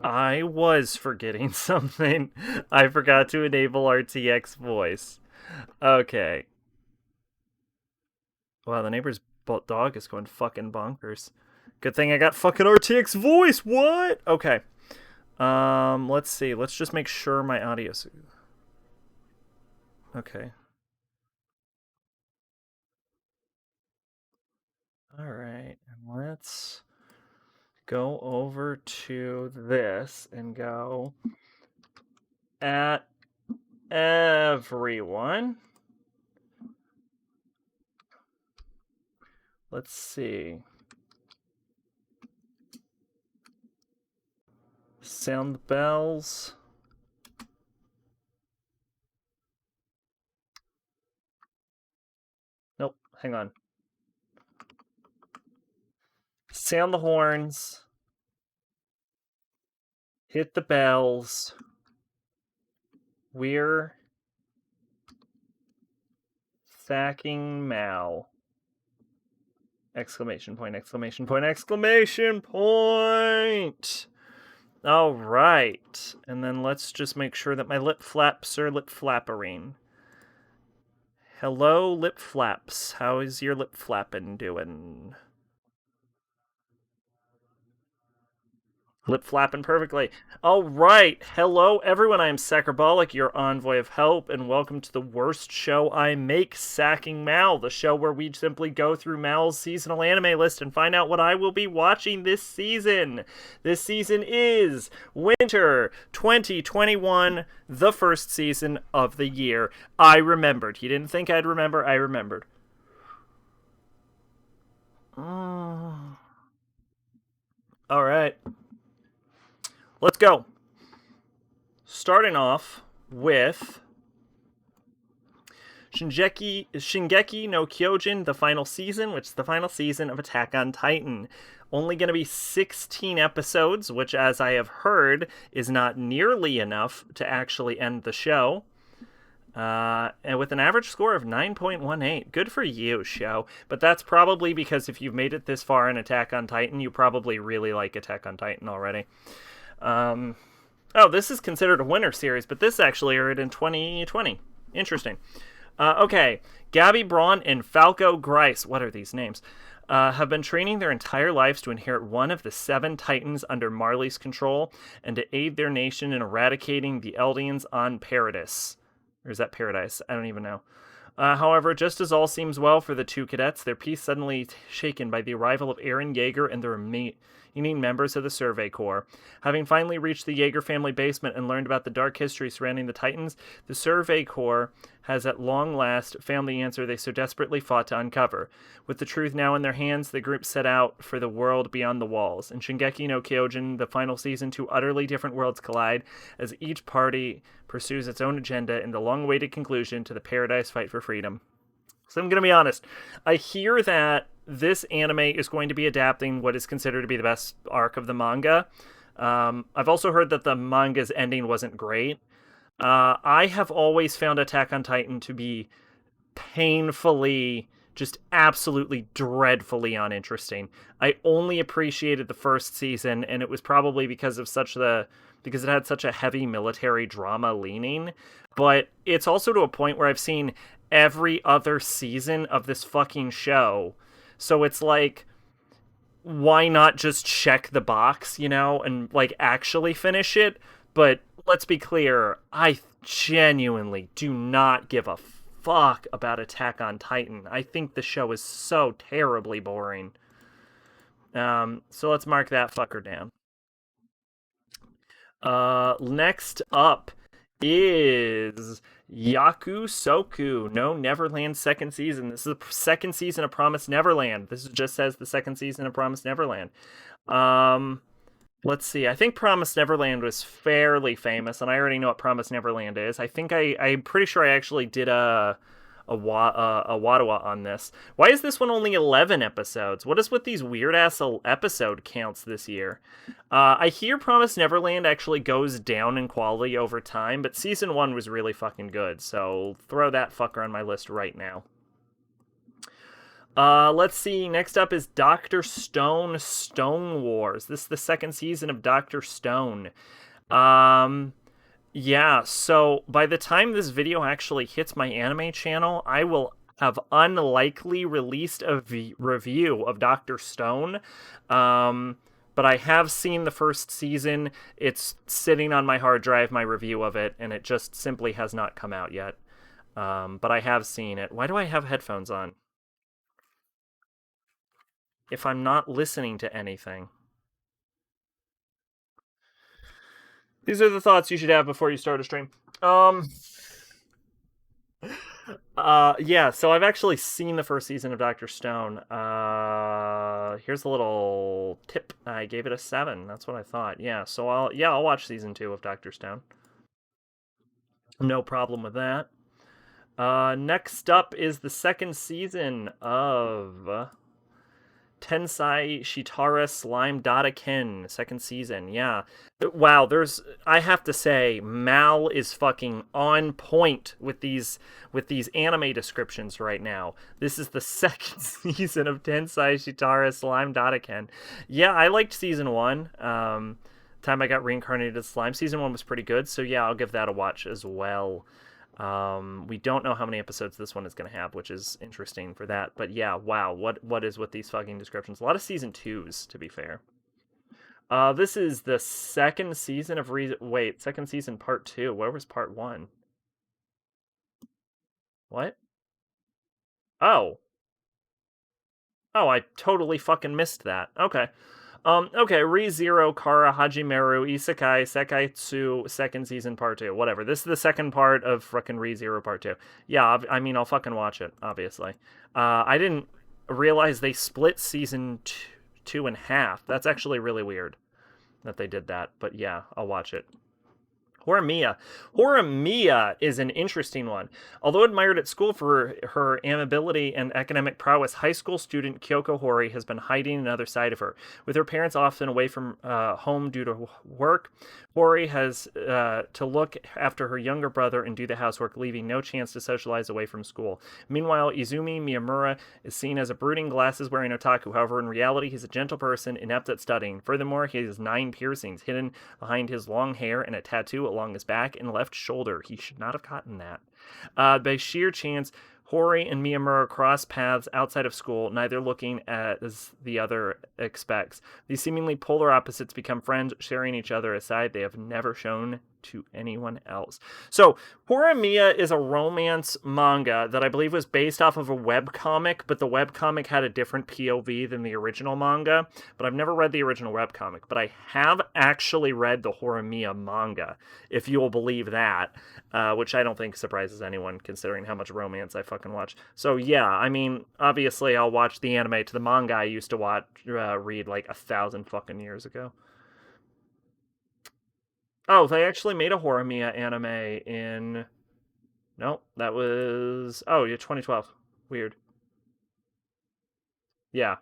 I was forgetting something. I forgot to enable RTX voice. Okay. Wow, the neighbor's dog is going fucking bonkers. Good thing I got fucking RTX voice. What? Okay. Let's see. Let's just make sure my audio's okay. All right. And let's go over to this and go at everyone. Let's see. Sound the bells. Nope, hang on. Sound the horns. Hit the bells. We're SACing MAL. Exclamation point, exclamation point, exclamation point! All right. And then let's just make sure that my lip flaps are lip flappering. Hello, lip flaps. How is your lip flapping doing? Lip flapping perfectly. All right. Hello, everyone. I am Sacrabolic, your envoy of help, and welcome to the worst show I make, SACing MAL, the show where we simply go through Mal's seasonal anime list and find out what I will be watching this season. This season is Winter 2021, the first season of the year. I remembered. You didn't think I'd remember? I remembered. All right. Let's go. Starting off with Shingeki no Kyojin, the final season, which is the final season of Attack on Titan. Only going to be 16 episodes, which, as I have heard, is not nearly enough to actually end the show. And with an average score of 9.18. Good for you, show. But that's probably because if you've made it this far in Attack on Titan, you probably really like Attack on Titan already. Oh, this is considered a winter series, but this actually aired in 2020. Interesting. Okay, Gabby Braun and Falco Grice, what are these names? Have been training their entire lives to inherit one of the 7 titans under Marley's control and to aid their nation in eradicating the Eldians on Paradis. Or is that Paradise? I don't even know. However, just as all seems well for the 2 cadets, their peace suddenly shaken by the arrival of Eren Yeager and the remaining members of the Survey Corps. Having finally reached the Yeager family basement and learned about the dark history surrounding the Titans, the Survey Corps has at long last found the answer they so desperately fought to uncover. With the truth now in their hands, the group set out for the world beyond the walls. In Shingeki no Kyojin, the final season, 2 utterly different worlds collide as each party pursues its own agenda in the long-awaited conclusion to the Paradise fight for freedom. So I'm going to be honest. I hear that this anime is going to be adapting what is considered to be the best arc of the manga. I've also heard that the manga's ending wasn't great. I have always found Attack on Titan to be painfully, just absolutely dreadfully uninteresting. I only appreciated the first season, and it was probably because it had such a heavy military drama leaning. But it's also to a point where I've seen every other season of this fucking show. So it's like, why not just check the box, and like actually finish it? But let's be clear, I genuinely do not give a fuck about Attack on Titan. I think the show is so terribly boring. So let's mark that fucker down. Next up is Yakusoku no Neverland second season. This is the second season of Promised Neverland. This just says the second season of Promised Neverland. Let's see. I think Promised Neverland was fairly famous, and I already know what Promised Neverland is. I'm pretty sure I actually did a Wadawa on this. Why is this one only 11 episodes? What is with these weird-ass episode counts this year? I hear Promised Neverland actually goes down in quality over time, but Season 1 was really fucking good, so throw that fucker on my list right now. Let's see. Next up is Doctor Stone Stone Wars. This is the second season of Doctor Stone. Um, yeah, so by the time this video actually hits my anime channel, I will have unlikely released a review of Doctor Stone. Um, but I have seen the first season. It's sitting on my hard drive, my review of it, and it just simply has not come out yet. But I have seen it. Why do I have headphones on if I'm not listening to anything? These are the thoughts you should have before you start a stream. Um, yeah, so I've actually seen the first season of Doctor Stone. Here's a little tip. I gave it a 7. That's what I thought. Yeah, so I'll watch season 2 of Doctor Stone. No problem with that. Next up is the second season of Tensai Shitara Slime Dadaken, second season. Yeah. Wow, I have to say Mal is fucking on point with these anime descriptions right now. This is the second season of Tensai Shitara Slime Dadaken. Yeah, I liked season 1. Time I got reincarnated as slime. Season 1 was pretty good, so yeah, I'll give that a watch as well. We don't know how many episodes this one is going to have, which is interesting for that. But yeah, wow, what is with these fucking descriptions? A lot of season 2s, to be fair. This is the second season of wait, second season part 2. Where was part 1? What? Oh. Oh, I totally fucking missed that. Okay. Okay, ReZero Kara Hajimeru Isekai Sekaitsu second season part 2. Whatever. This is the second part of fucking ReZero part 2. Yeah, I mean, I'll fucking watch it, obviously. I didn't realize they split season two in half. That's actually really weird that they did that, but yeah, I'll watch it. Horimiya. Horimiya is an interesting one. Although admired at school for her amiability and academic prowess, high school student Kyoko Hori has been hiding another side of her. With her parents often away from home due to work, Hori has to look after her younger brother and do the housework, leaving no chance to socialize away from school. Meanwhile, Izumi Miyamura is seen as a brooding, glasses-wearing otaku. However, in reality, he's a gentle person, inept at studying. Furthermore, he has 9 piercings hidden behind his long hair and a tattoo along his back and left shoulder. He should not have gotten that. By sheer chance, Hori and Miyamura cross paths outside of school, neither looking as the other expects. These seemingly polar opposites become friends, sharing each other a side they have never shown to anyone else. So, Horimiya is a romance manga that I believe was based off of a webcomic, but the webcomic had a different POV than the original manga. But I've never read the original webcomic, but I have actually read the Horimiya manga, if you'll believe that, which I don't think surprises anyone considering how much romance I fucking watch. So yeah, I mean, obviously I'll watch the anime to the manga I used to read like 1,000 fucking years ago. Oh, they actually made a Horimiya anime in. No, that was. Oh, yeah, 2012. Weird. Yeah.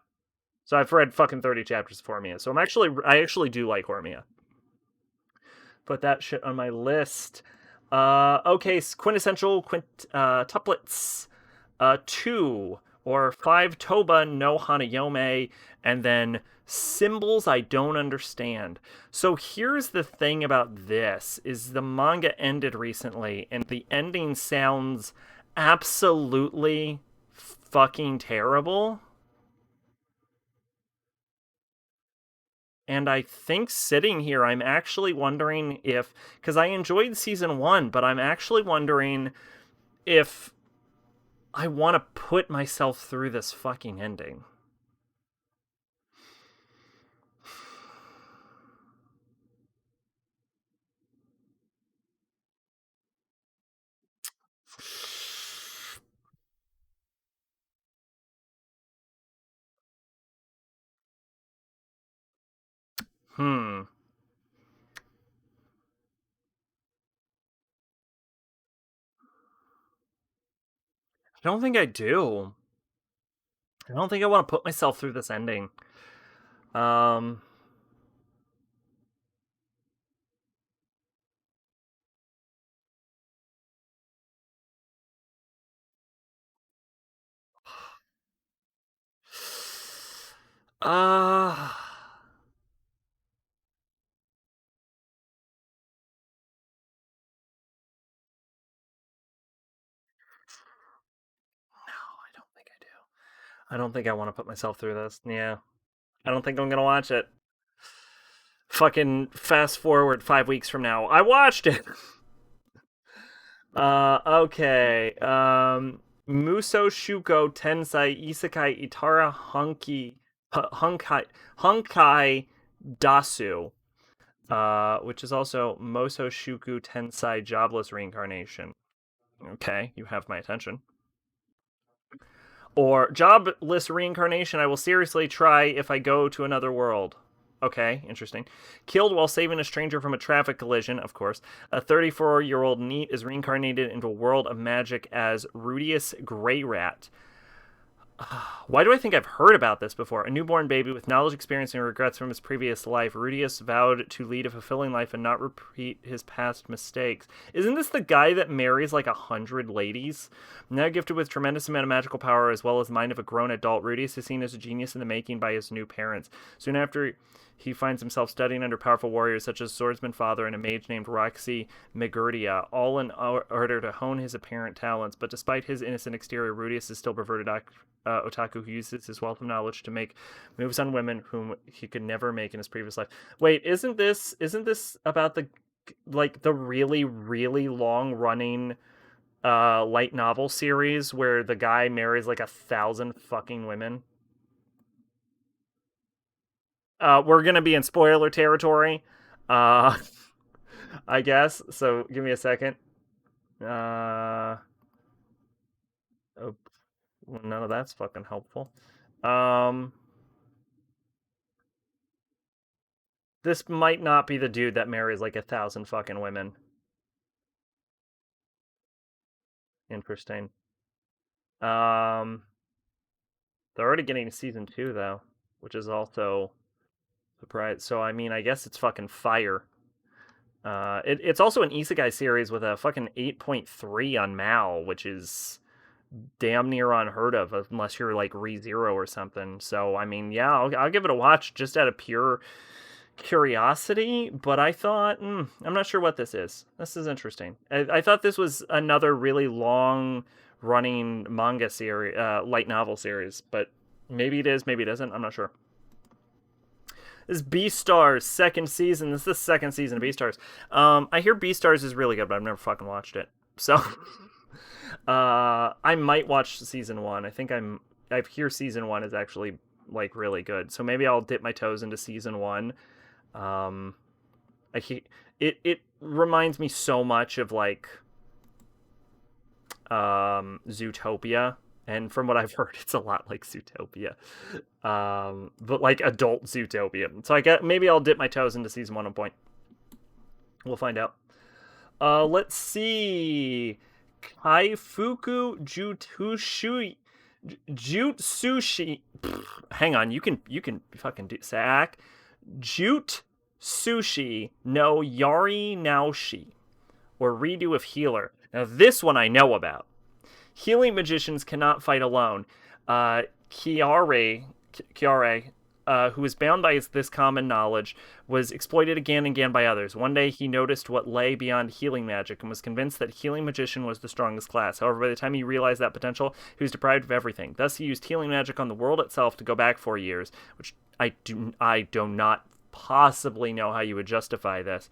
So I've read fucking 30 chapters of Horimiya. So I actually do like Horimiya. Put that shit on my list. Okay, quintessential tuplets. 2 or 5 Toba no Hanayome, and then symbols I don't understand. So here's the thing about this is the manga ended recently and the ending sounds absolutely fucking terrible. And I think sitting here I'm actually wondering if cuz I enjoyed season 1, but I'm actually wondering if I want to put myself through this fucking ending. Hmm. I don't think I do. I don't think I want to put myself through this ending. Um. Uh no, I don't think I do. I don't think I want to put myself through this. Yeah. I don't think I'm gonna watch it. Fucking fast forward 5 weeks from now. I watched it. Okay. Muso Shuko Tensai Isekai Itara Hunkai Dasu. Which is also Moso Shuku Tensai Jobless Reincarnation. Okay, you have my attention. Or Jobless Reincarnation, I will seriously try if I go to another world. Okay, interesting. Killed while saving a stranger from a traffic collision, of course. A 34-year-old NEET is reincarnated into a world of magic as Rudius Grey Rat. Why do I think I've heard about this before? A newborn baby with knowledge, experience, and regrets from his previous life. Rudius vowed to lead a fulfilling life and not repeat his past mistakes. Isn't this the guy that marries like 100 ladies? Now gifted with tremendous amount of magical power as well as the mind of a grown adult, Rudius is seen as a genius in the making by his new parents. Soon after, he finds himself studying under powerful warriors such as Swordsman Father and a mage named Roxy Megurdia, all in order to hone his apparent talents. But despite his innocent exterior, Rudius is still perverted otaku who uses his wealth of knowledge to make moves on women whom he could never make in his previous life. Wait, isn't this about the really long running light novel series where the guy marries like 1,000 fucking women? We're gonna be in spoiler territory, uh, I guess. So give me a second. Uh, oh, well, none of that's fucking helpful. Um, this might not be the dude that marries like 1,000 fucking women. Interesting. Um, they're already getting season two though, which is also surprise. So I mean, I guess it's fucking fire. It's also an isekai series with a fucking 8.3 on Mal, which is damn near unheard of unless you're like ReZero or something. So I mean, yeah, I'll give it a watch just out of pure curiosity. But I thought, I'm not sure what this is. This is interesting. I thought this was another really long running manga series, light novel series, but maybe it is, maybe it isn't. I'm not sure. This is Beastars second season. This is the second season of Beastars. I hear Beastars is really good, but I've never fucking watched it. So I might watch season one. I hear season one is actually like really good. So maybe I'll dip my toes into season one. Um, it reminds me so much of like Zootopia, and from what I've heard, it's a lot like Zootopia, but like adult Zootopia. So I get maybe I'll dip my toes into season one at point. We'll find out. Let's see. Kaifuku Jutsushi. Hang on, you can fucking do sack. Jute Sushi no Yari Naoshi, or Redo of Healer. Now this one I know about. Healing magicians cannot fight alone. Kiare, who was bound by this common knowledge, was exploited again and again by others. One day he noticed what lay beyond healing magic and was convinced that healing magician was the strongest class. However, by the time he realized that potential, he was deprived of everything. Thus, he used healing magic on the world itself to go back 4 years, which I do not possibly know how you would justify this.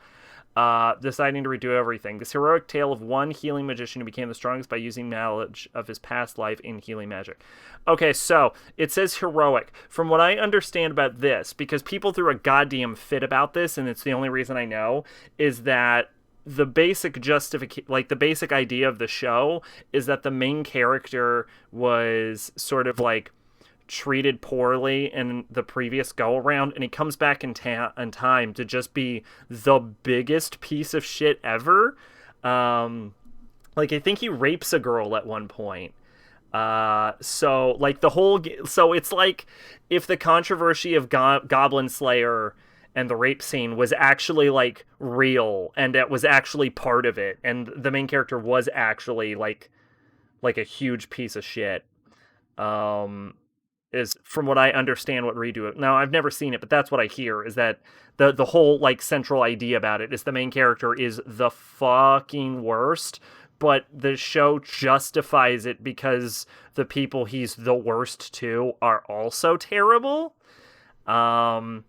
Deciding to redo everything. This heroic tale of one healing magician who became the strongest by using knowledge of his past life in healing magic. Okay, so it says heroic. From what I understand about this, because people threw a goddamn fit about this, and it's the only reason I know, is that the basic the basic idea of the show is that the main character was sort of like treated poorly in the previous go around, and he comes back in time to just be the biggest piece of shit ever. Like I think he rapes a girl at one point. So like so it's like if the controversy of Goblin Slayer and the rape scene was actually like real and it was actually part of it, and the main character was actually like a huge piece of shit. Um, is from what I understand what redo it. Now I've never seen it, but that's what I hear is that the whole like central idea about it is the main character is the fucking worst, but the show justifies it because the people he's the worst to are also terrible. Um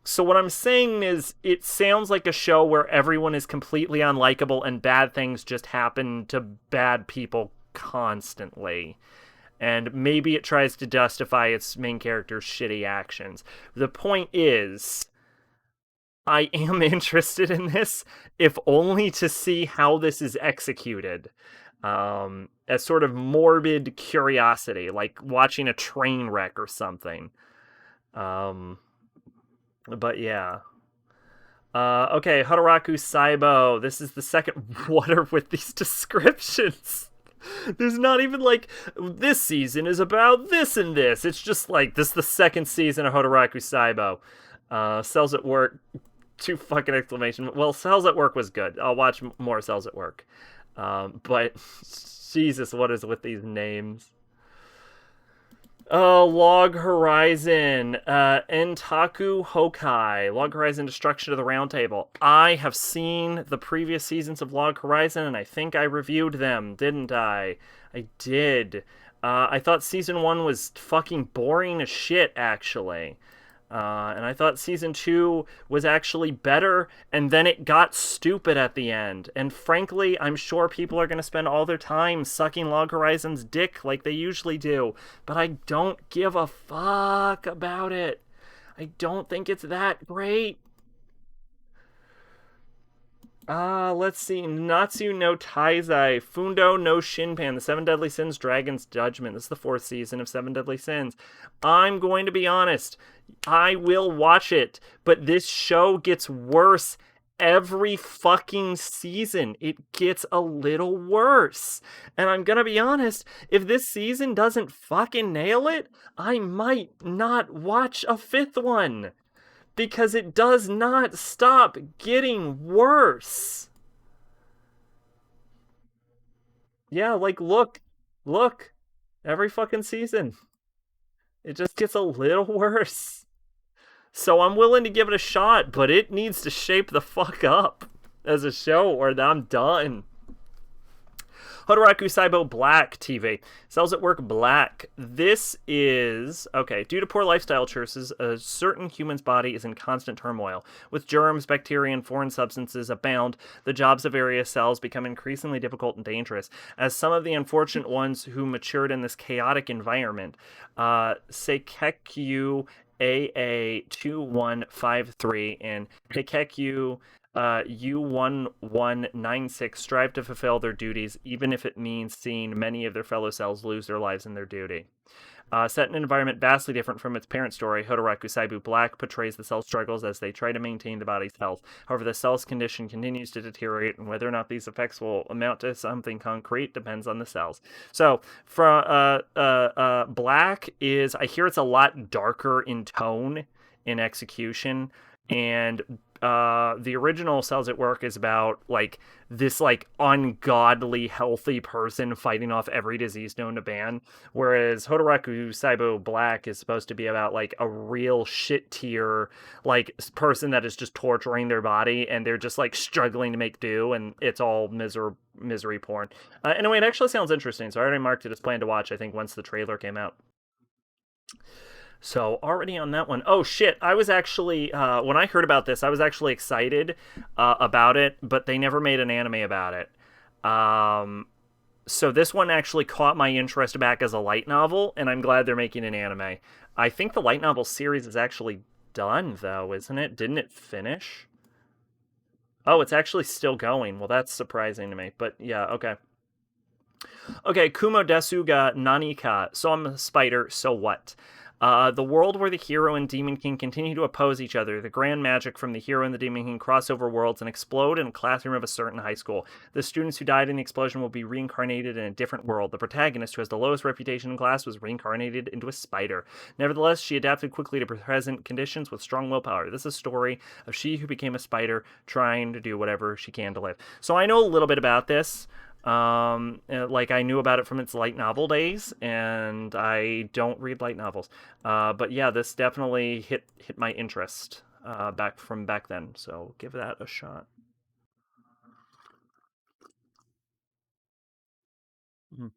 so what I'm saying is it sounds like a show where everyone is completely unlikable and bad things just happen to bad people constantly. And maybe it tries to justify its main character's shitty actions. The point is, I am interested in this, if only to see how this is executed. As sort of morbid curiosity, like watching a train wreck or something. Um, but yeah. Okay, Hataraku Saibo. This is the second. What are with these descriptions? There's not even like this season is about this and this. It's just like this is the second season of Hataraku Saibo. Cells at Work. 2 fucking exclamation. Well, Cells at Work was good. I'll watch more Cells at Work. But Jesus, what is with these names? Oh, Log Horizon, Entaku Hokai, Log Horizon Destruction of the Round Table. I have seen the previous seasons of Log Horizon, and I think I reviewed them, didn't I? I did. I thought season 1 was fucking boring as shit, actually. And I thought season 2 was actually better, and then it got stupid at the end. And frankly, I'm sure people are going to spend all their time sucking Log Horizon's dick like they usually do. But I don't give a fuck about it. I don't think it's that great. Let's see. Natsu no Taizai, Fundo no Shinpan, The Seven Deadly Sins, Dragon's Judgment. This is the 4th season of Seven Deadly Sins. I'm going to be honest. I will watch it, but this show gets worse every fucking season. It gets a little worse. And I'm gonna be honest, if this season doesn't fucking nail it, I might not watch a 5th one. Because it does not stop getting worse. Yeah, like, look. Every fucking season. It just gets a little worse. So I'm willing to give it a shot, but it needs to shape the fuck up as a show or I'm done. Hodораku Saibo Black TV. Cells at Work Black. This is, okay, due to poor lifestyle choices, a certain human's body is in constant turmoil. With germs, bacteria, and foreign substances abound, the jobs of various cells become increasingly difficult and dangerous. As some of the unfortunate ones who matured in this chaotic environment, Seikekyu AA2153 and Hikekyu U1196 strive to fulfill their duties, even if it means seeing many of their fellow cells lose their lives in their duty. Set in an environment vastly different from its parent story, Hodораku Saibo Black portrays the cell's struggles as they try to maintain the body's health. However, the cell's condition continues to deteriorate, and whether or not these effects will amount to something concrete depends on the cells. So, from Black is, I hear it's a lot darker in tone, in execution, and the original Cells at Work is about like this like ungodly healthy person fighting off every disease known to man, whereas Hodораku Saibo Black is supposed to be about like a real shit tier like person that is just torturing their body and they're just like struggling to make do, and it's all misery porn. Anyway, it actually sounds interesting, so I already marked it as planned to watch, I think, once the trailer came out. So already on that one. Oh shit! I was actually when I heard about this, I was actually excited about it, but they never made an anime about it. So this one actually caught my interest back as a light novel, and I'm glad they're making an anime. I think the light novel series is actually done, though, isn't it? Didn't it finish? Oh, it's actually still going. Well, that's surprising to me. But yeah, okay. Okay, Kumo Desu ga nani ka. So I'm a spider, so what? The world where the hero and Demon King continue to oppose each other. The grand magic from the hero and the Demon King cross over worlds and explode in a classroom of a certain high school. The students who died in the explosion will be reincarnated in a different world. The protagonist, who has the lowest reputation in class, was reincarnated into a spider. Nevertheless, she adapted quickly to present conditions with strong willpower. This is a story of she who became a spider trying to do whatever she can to live. So I know a little bit about this. Like I knew about it from its light novel days, and I don't read light novels. But yeah, this definitely hit my interest back then. So give that a shot. Mm,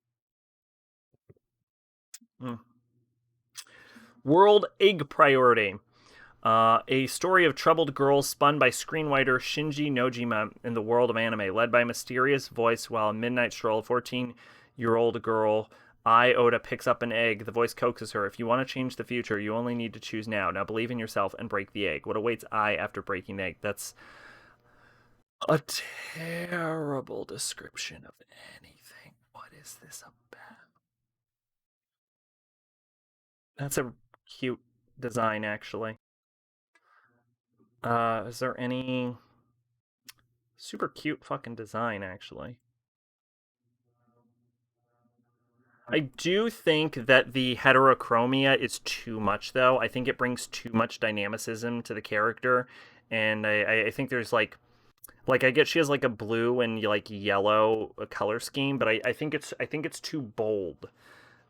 mm. World Egg Priority. A story of troubled girls spun by screenwriter Shinji Nojima in the world of anime, led by a mysterious voice while a midnight stroll, a 14-year-old girl, Ai Oda, picks up an egg. The voice coaxes her. If you want to change the future, you only need to choose now. Now believe in yourself and break the egg. What awaits Ai after breaking the egg? That's a terrible description of anything. What is this about? That's a cute design, actually. Is there any super cute fucking design, actually? I do think that the heterochromia is too much, though. I think it brings too much dynamicism to the character, and I think there's like I get she has like a blue and like yellow color scheme, but I think it's too bold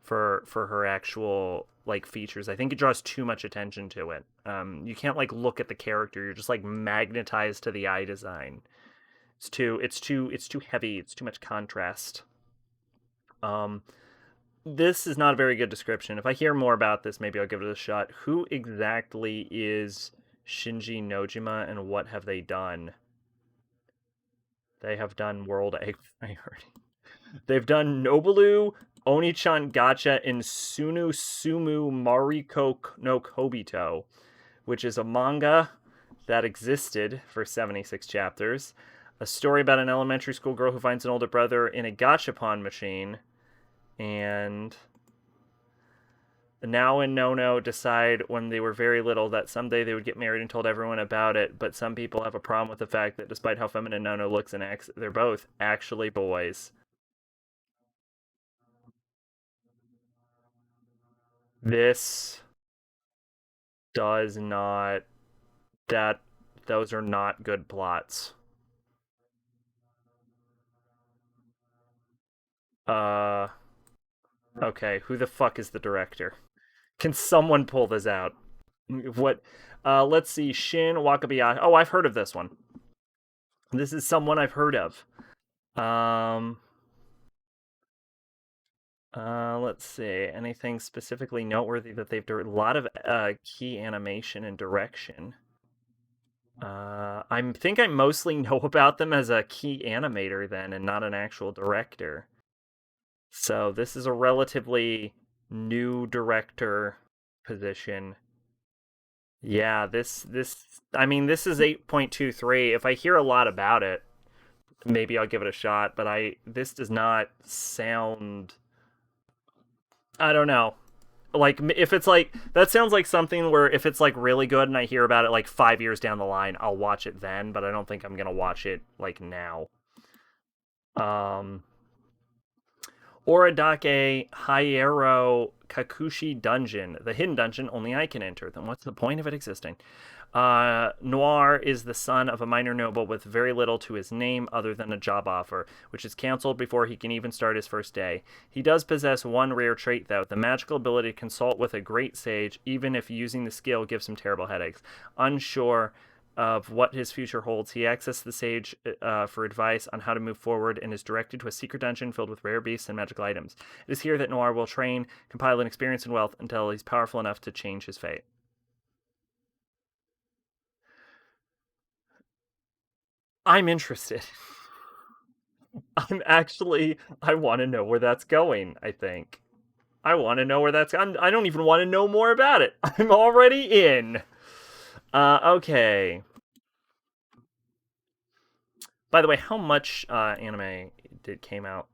for her actual like features. I think it draws too much attention to it. You can't like look at the character; you're just like magnetized to the eye design. It's too heavy. It's too much contrast. Um, this is not a very good description. If I hear more about this, maybe I'll give it a shot. Who exactly is Shinji Nojima and what have they done? They have done World Egg Priority. They've done Nobulu, Onichan Gacha, and Sunu Sumu Mariko no Kobito, which is a manga that existed for 76 chapters. A story about an elementary school girl who finds an older brother in a gachapon machine. And Now and Nono decide when they were very little that someday they would get married and told everyone about it, but some people have a problem with the fact that despite how feminine Nono looks and acts, they're both actually boys. This does not that those are not good plots. Uh okay, who the fuck is the director? Can someone pull this out? What let's see, Shin Wakabayashi. Oh, I've heard of this one. This is someone I've heard of. Um let's see. Anything specifically noteworthy that they've done? A lot of key animation and direction. I think I mostly know about them as a key animator then, and not an actual director. So this is a relatively new director position. Yeah, this I mean this is 8.23. If I hear a lot about it, maybe I'll give it a shot, but I this does not sound I don't know. Like if it's like that sounds like something where if it's like really good and I hear about it like 5 years down the line, I'll watch it then, but I don't think I'm gonna watch it like now. Um, Oradake Hyero Kakushi Dungeon, the hidden dungeon only I can enter. Then what's the point of it existing? Noir is the son of a minor noble with very little to his name other than a job offer, which is cancelled before he can even start his first day. He does possess one rare trait, though, the magical ability to consult with a great sage, even if using the skill gives him terrible headaches. Unsure of what his future holds, he accesses the sage for advice on how to move forward and is directed to a secret dungeon filled with rare beasts and magical items. It is here that Noir will train, compile an experience and wealth until he's powerful enough to change his fate. I'm interested. I want to know where that's going, I think. I want to know where that's I don't even want to know more about it. I'm already in. Okay. By the way, how much anime did came out?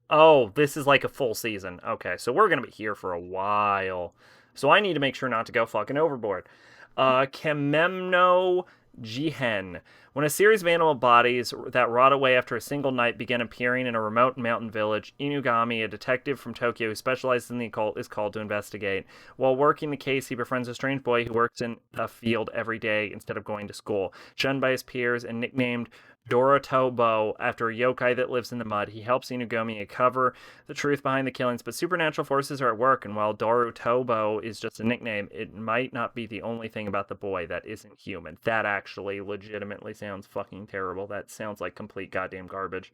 Oh, this is like a full season. Okay, so we're gonna be here for a while. So I need to make sure not to go fucking overboard. Kememno Jihen. When a series of animal bodies that rot away after a single night begin appearing in a remote mountain village, Inugami, a detective from Tokyo who specializes in the occult, is called to investigate. While working the case, he befriends a strange boy who works in a field every day instead of going to school. Shunned by his peers and nicknamed Dorotobo after a yokai that lives in the mud, he helps Inugami uncover the truth behind the killings, but supernatural forces are at work, and while Dorotobo is just a nickname, it might not be the only thing about the boy that isn't human. That actually legitimately sounds fucking terrible. That sounds like complete goddamn garbage.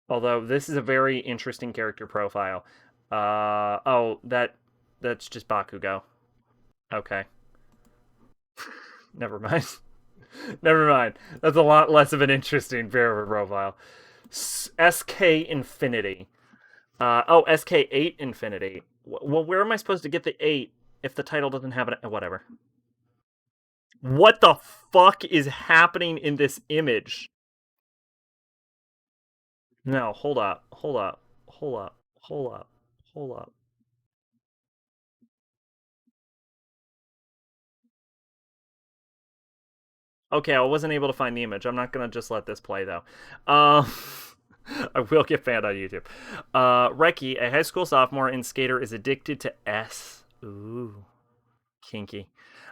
Although this is a very interesting character profile. That's just Bakugo. Okay, never mind. Never mind. That's a lot less of an interesting character profile. SK Infinity. SK8 Infinity. Well, where am I supposed to get the 8 if the title doesn't have it? Whatever. What the fuck is happening in this image? No, hold up. Hold up. Hold up. Hold up. Hold up. Okay, I wasn't able to find the image. I'm not gonna just let this play though. Um, I will get banned on YouTube. Reki, a high school sophomore and skater, is addicted to S. Ooh, kinky.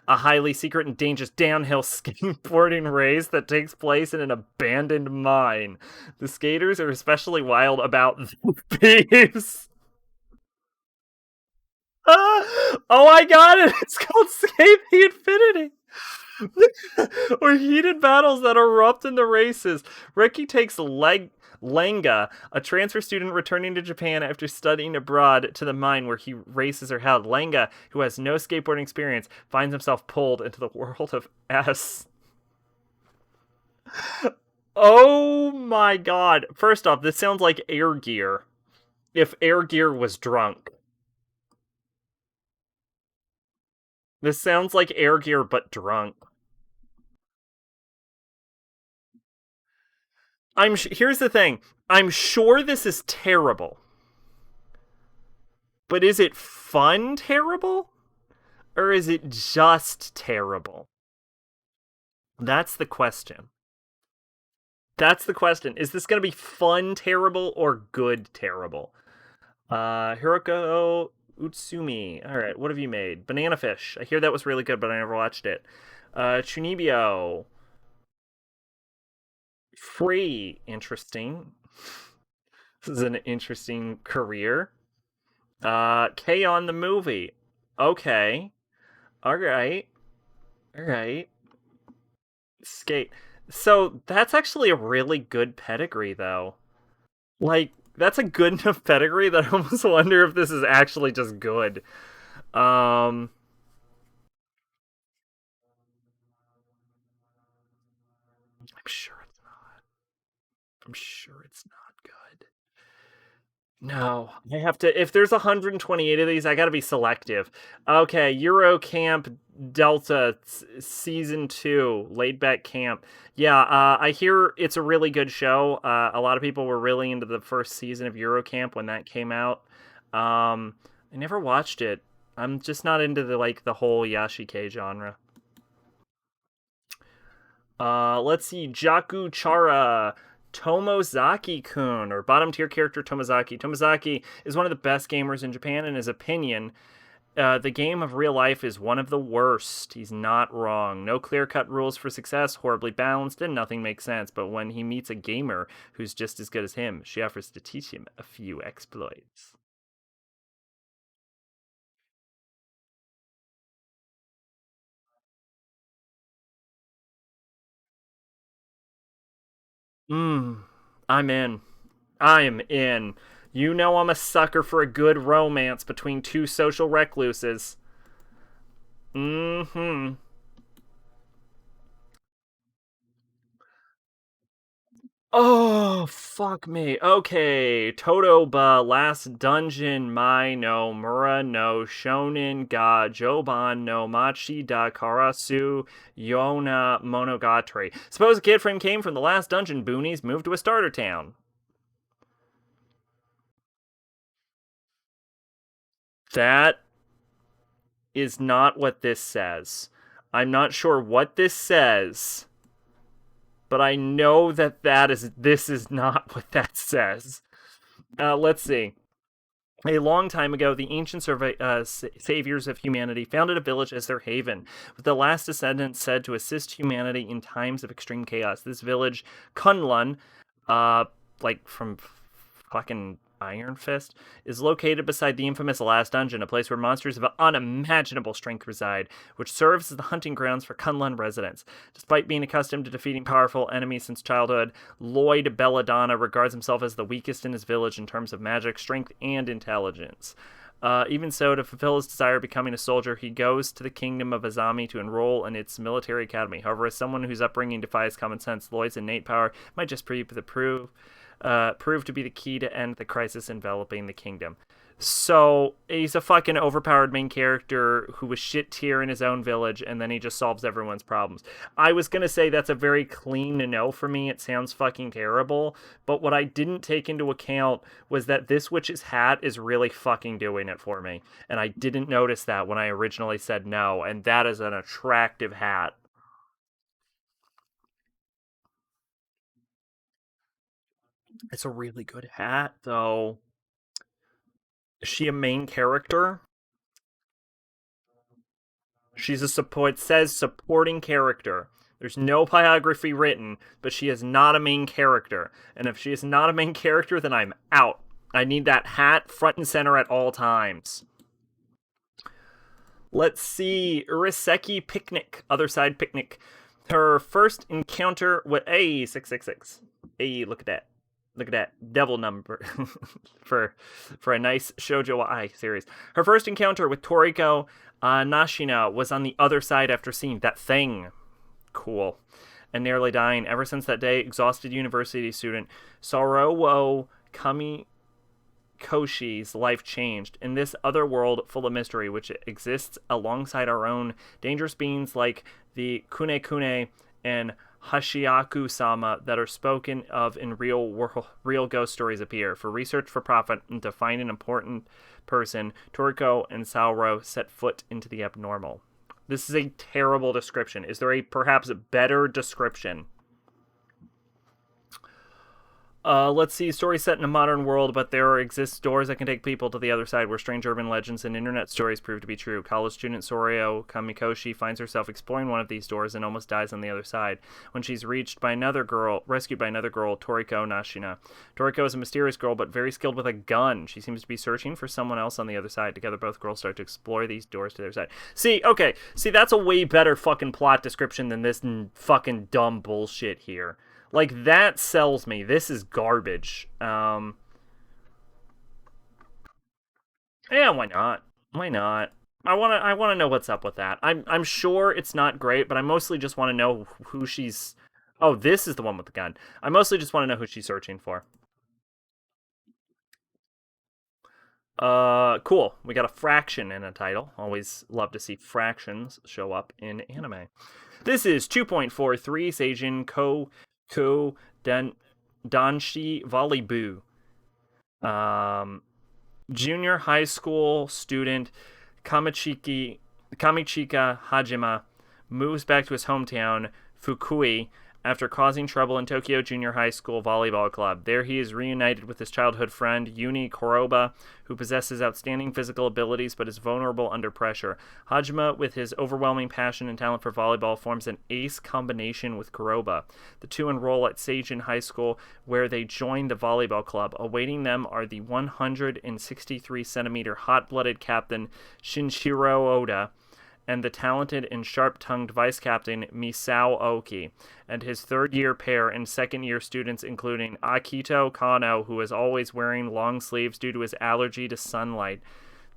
A highly secret and dangerous downhill skateboarding race that takes place in an abandoned mine. The skaters are especially wild about the thieves. Oh, I got it! It's called Skate the Infinity! Or heated battles that erupt in the races. Reki takes Lenga, a transfer student returning to Japan after studying abroad, to the mine where he races are held. Lenga, who has no skateboarding experience, finds himself pulled into the world of S. Oh my god. First off, this sounds like Air Gear. If Air Gear was drunk. This sounds like Air Gear but drunk. Here's the thing. I'm sure this is terrible. But is it fun terrible? Or is it just terrible? That's the question. That's the question. Is this going to be fun terrible or good terrible? Hiroko Utsumi. All right, what have you made? Banana Fish. I hear that was really good, but I never watched it. Chunibyo. Free. Interesting. This is an interesting career. K on the movie. Okay. All right. All right. Skate. So that's actually a really good pedigree, though. Like, that's a good enough pedigree that I almost wonder if this is actually just good. Um, I'm sure it's not. I'm sure it's not good. No, I have to. If there's 128 of these, I got to be selective. Okay, Euro Camp Delta season 2, laid back camp. Yeah, I hear it's a really good show. A lot of people were really into the first season of Euro Camp when that came out. I never watched it. I'm just not into the whole Yashike genre. Let's see, Jaku Chara. Tomozaki-kun, or bottom tier character Tomozaki. Tomozaki is one of the best gamers in Japan. In his opinion, the game of real life is one of the worst. He's not wrong. No clear-cut rules for success, horribly balanced, and nothing makes sense. But when he meets a gamer who's just as good as him, she offers to teach him a few exploits. Mmm, I'm in. I'm in. You know I'm a sucker for a good romance between two social recluses. Mm-hmm. Oh, fuck me. Okay. Totoba, Last Dungeon, Mai no Mura no Shonen ga Joban no Machi da Karasu Yona Monogatari. Suppose a kid friend came from the Last Dungeon boonies, moved to a starter town. That is not what this says. I'm not sure what this says, but I know that this is not what that says. Let's see. A long time ago, the ancient saviors of humanity founded a village as their haven, with the last descendants said to assist humanity in times of extreme chaos. This village, Kunlun, uh, like from fucking Iron Fist, is located beside the infamous Last Dungeon, a place where monsters of unimaginable strength reside, which serves as the hunting grounds for Kunlun residents. Despite being accustomed to defeating powerful enemies since childhood, Lloyd Belladonna regards himself as the weakest in his village in terms of magic, strength, and intelligence. Even so, to fulfill his desire of becoming a soldier, he goes to the kingdom of Azami to enroll in its military academy. However, as someone whose upbringing defies common sense, Lloyd's innate power might just prove to be the key to end the crisis enveloping the kingdom. So he's a fucking overpowered main character who was shit tier in his own village, and then he just solves everyone's problems. I was gonna say that's a very clean no for me. It sounds fucking terrible, but what I didn't take into account was that this witch's hat is really fucking doing it for me, and I didn't notice that when I originally said no, and that is an attractive hat. It's a really good hat, though. Is she a main character? She's a support. It says supporting character. There's no biography written, but she is not a main character. And if she is not a main character, then I'm out. I need that hat front and center at all times. Let's see. Uriseki Picnic. Other Side Picnic. Her first encounter with 666. Hey, look at that. Look at that devil number for a nice shoujo ai series. Her first encounter with Toriko Nashina was on the other side after seeing that thing. Cool. And nearly dying. Ever since that day, exhausted university student Sorowo Kamikoshi's life changed. In this other world full of mystery, which exists alongside our own, dangerous beings like the Kune Kune and Hashiaku-sama that are spoken of in real ghost stories appear. For research for profit and to find an important person, Toriko and Sauro set foot into the abnormal. This is a terrible description. Is there a perhaps better description? Let's see. Story set in a modern world, but there exist doors that can take people to the other side where strange urban legends and internet stories prove to be true. College student Soryo Kamikoshi finds herself exploring one of these doors and almost dies on the other side when she's rescued by another girl, Toriko Nashina. Toriko is a mysterious girl, but very skilled with a gun. She seems to be searching for someone else on the other side. Together, both girls start to explore these doors to their side. See, that's a way better fucking plot description than this fucking dumb bullshit here. Like, that sells me. This is garbage. Yeah, why not? Why not? I wanna know what's up with that. I'm sure it's not great, but I mostly just want to know who she's. Oh, this is the one with the gun. I mostly just want to know who she's searching for. Cool. We got a fraction in a title. Always love to see fractions show up in anime. This is 2.43 Seijin Ko Danshi Volleyball. Junior high school student Kamichika Hajima moves back to his hometown, Fukui, after causing trouble in Tokyo Junior High School Volleyball Club. There he is reunited with his childhood friend, Yuni Koroba, who possesses outstanding physical abilities but is vulnerable under pressure. Hajima, with his overwhelming passion and talent for volleyball, forms an ace combination with Koroba. The two enroll at Seijin High School, where they join the volleyball club. Awaiting them are the 163-centimeter hot-blooded captain, Shinshiro Oda, and the talented and sharp-tongued vice captain Misao Oki, and his third-year pair and second-year students including Akito Kano, who is always wearing long sleeves due to his allergy to sunlight.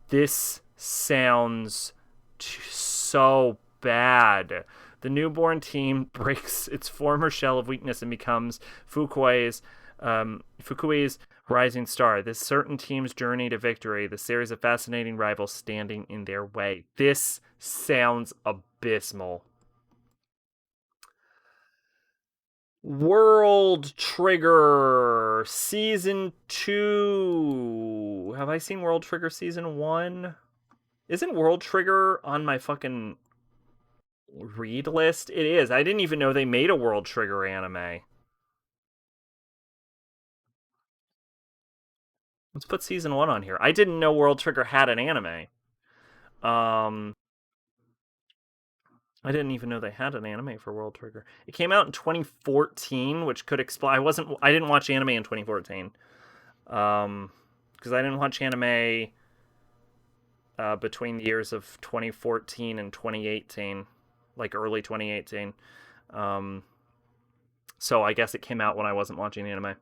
This sounds so bad. The newborn team breaks its former shell of weakness and becomes Fukui's rising star. This certain team's journey to victory, the series of fascinating rivals standing in their way. This sounds abysmal. World Trigger Season 2. Have I seen World Trigger Season 1? Isn't World Trigger on my fucking Read list? It is. I didn't even know they made a World Trigger anime. Let's put season one on here. I didn't know World Trigger had an anime. Um, I didn't even know they had an anime for World Trigger. It came out in 2014, which could explain. I didn't watch anime in 2014. Because I didn't watch anime between the years of 2014 and 2018, like early 2018. Um, so I guess it came out when I wasn't watching anime.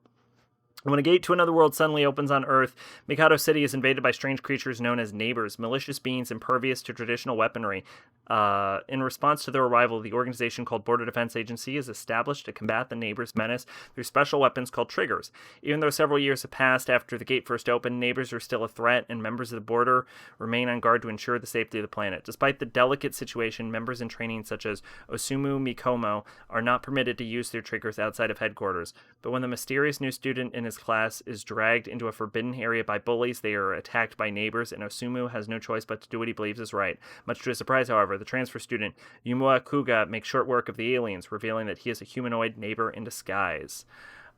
When a gate to another world suddenly opens on Earth, Mikado City is invaded by strange creatures known as neighbors, malicious beings impervious to traditional weaponry. In response to their arrival, the organization called Border Defense Agency is established to combat the neighbors' menace through special weapons called triggers. Even though several years have passed after the gate first opened, neighbors are still a threat, and members of the border remain on guard to ensure the safety of the planet. Despite the delicate situation, members in training such as Osumu Mikomo are not permitted to use their triggers outside of headquarters. But when the mysterious new student in his class is dragged into a forbidden area by bullies, they are attacked by neighbors, and Osumu has no choice but to do what he believes is right. Much to his surprise, however, the transfer student Yumua Kuga makes short work of the aliens, revealing that he is a humanoid neighbor in disguise.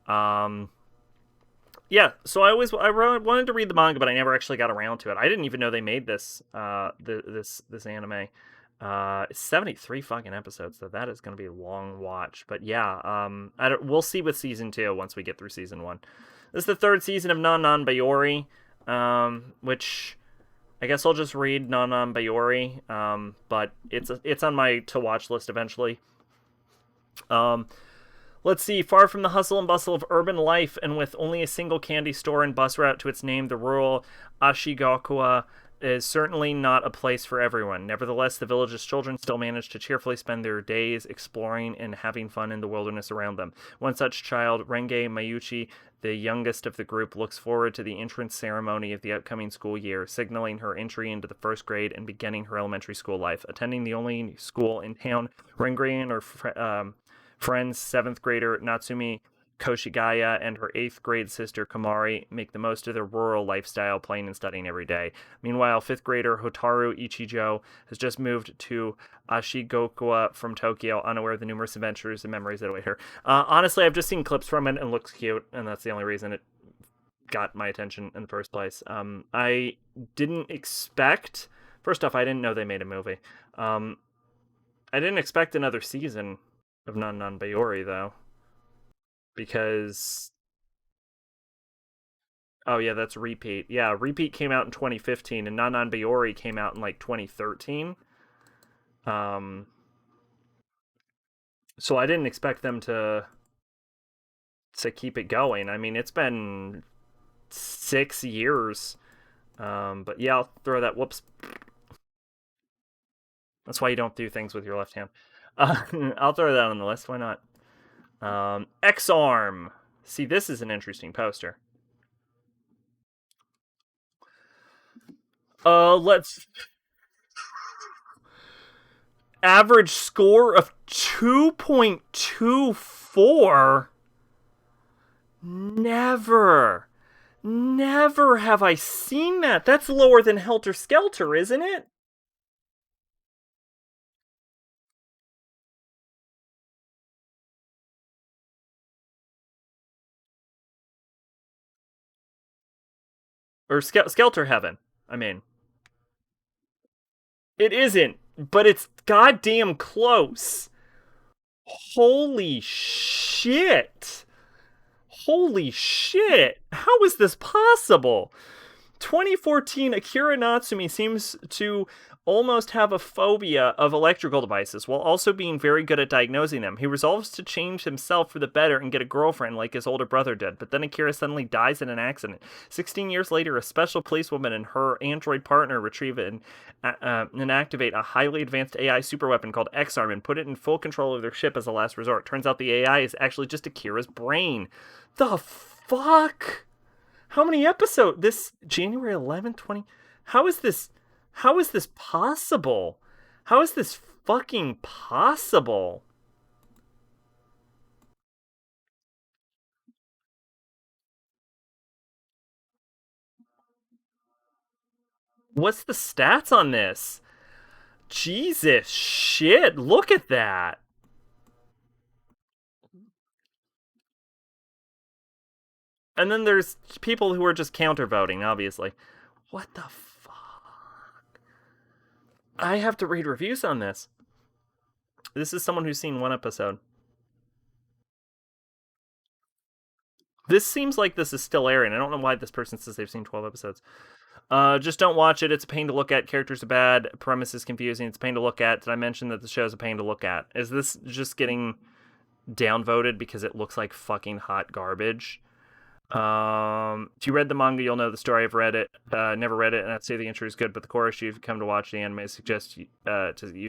Um, yeah, so I wanted to read the manga, but I never actually got around to it. I didn't even know they made this anime. It's 73 fucking episodes, so that is going to be a long watch. But yeah, we'll see with season 2 once we get through season 1. This is the third season of Non Non Bayori, which I guess I'll just read Non Non Bayori, but it's on my to watch list eventually. Um, let's see. Far from the hustle and bustle of urban life, and with only a single candy store and bus route to its name, the rural Ashigakura is certainly not a place for everyone. Nevertheless, the village's children still manage to cheerfully spend their days exploring and having fun in the wilderness around them. One such child, Renge Mayuchi, the youngest of the group, looks forward to the entrance ceremony of the upcoming school year, signaling her entry into the first grade and beginning her elementary school life. Attending the only school in town, Renge and her friends, 7th grader Natsumi Koshigaya and her 8th grade sister Kamari make the most of their rural lifestyle, playing and studying every day. Meanwhile, 5th grader Hotaru Ichijo has just moved to Ashigokura from Tokyo, unaware of the numerous adventures and memories that await her. Honestly, I've just seen clips from it and it looks cute, and that's the only reason it got my attention in the first place. I didn't expect. First off, I didn't know they made a movie. I didn't expect another season of Non Non Bayori, though, because oh yeah, that's Repeat. Yeah, Repeat came out in 2015, and Non Non Bayori came out in like 2013. Um, so I didn't expect them to keep it going. I mean, it's been 6 years. But yeah, I'll throw that. Whoops. That's why you don't do things with your left hand. I'll throw that on the list. Why not? X-Arm. See, this is an interesting poster. Let's average score of 2.24. Never. Never have I seen that. That's lower than Helter Skelter, isn't it? Or Skelter Heaven. I mean, it isn't, but it's goddamn close. Holy shit. Holy shit. How is this possible? 2014, Akira Natsumi seems to almost have a phobia of electrical devices while also being very good at diagnosing them. He resolves to change himself for the better and get a girlfriend like his older brother did, but then Akira suddenly dies in an accident. 16 years later, a special policewoman and her android partner retrieve and activate a highly advanced AI superweapon called X-Arm and put it in full control of their ship as a last resort. Turns out the AI is actually just Akira's brain. The fuck? How many episodes? This January 11th, 20. How is this? How is this possible? How is this fucking possible? What's the stats on this? Jesus shit, look at that. And then there's people who are just counter voting, obviously. What the fuck? I have to read reviews on this. This is someone who's seen one episode. This seems like this is still airing. I don't know why this person says they've seen 12 episodes. Just don't watch it. It's a pain to look at. Characters are bad. Premise is confusing. It's a pain to look at. Did I mention that the show's a pain to look at? Is this just getting downvoted because it looks like fucking hot garbage? If you read the manga, you'll know the story. I've read it, never read it, and I'd say the intro is good, but the core issue, if you come to watch the anime, I suggest you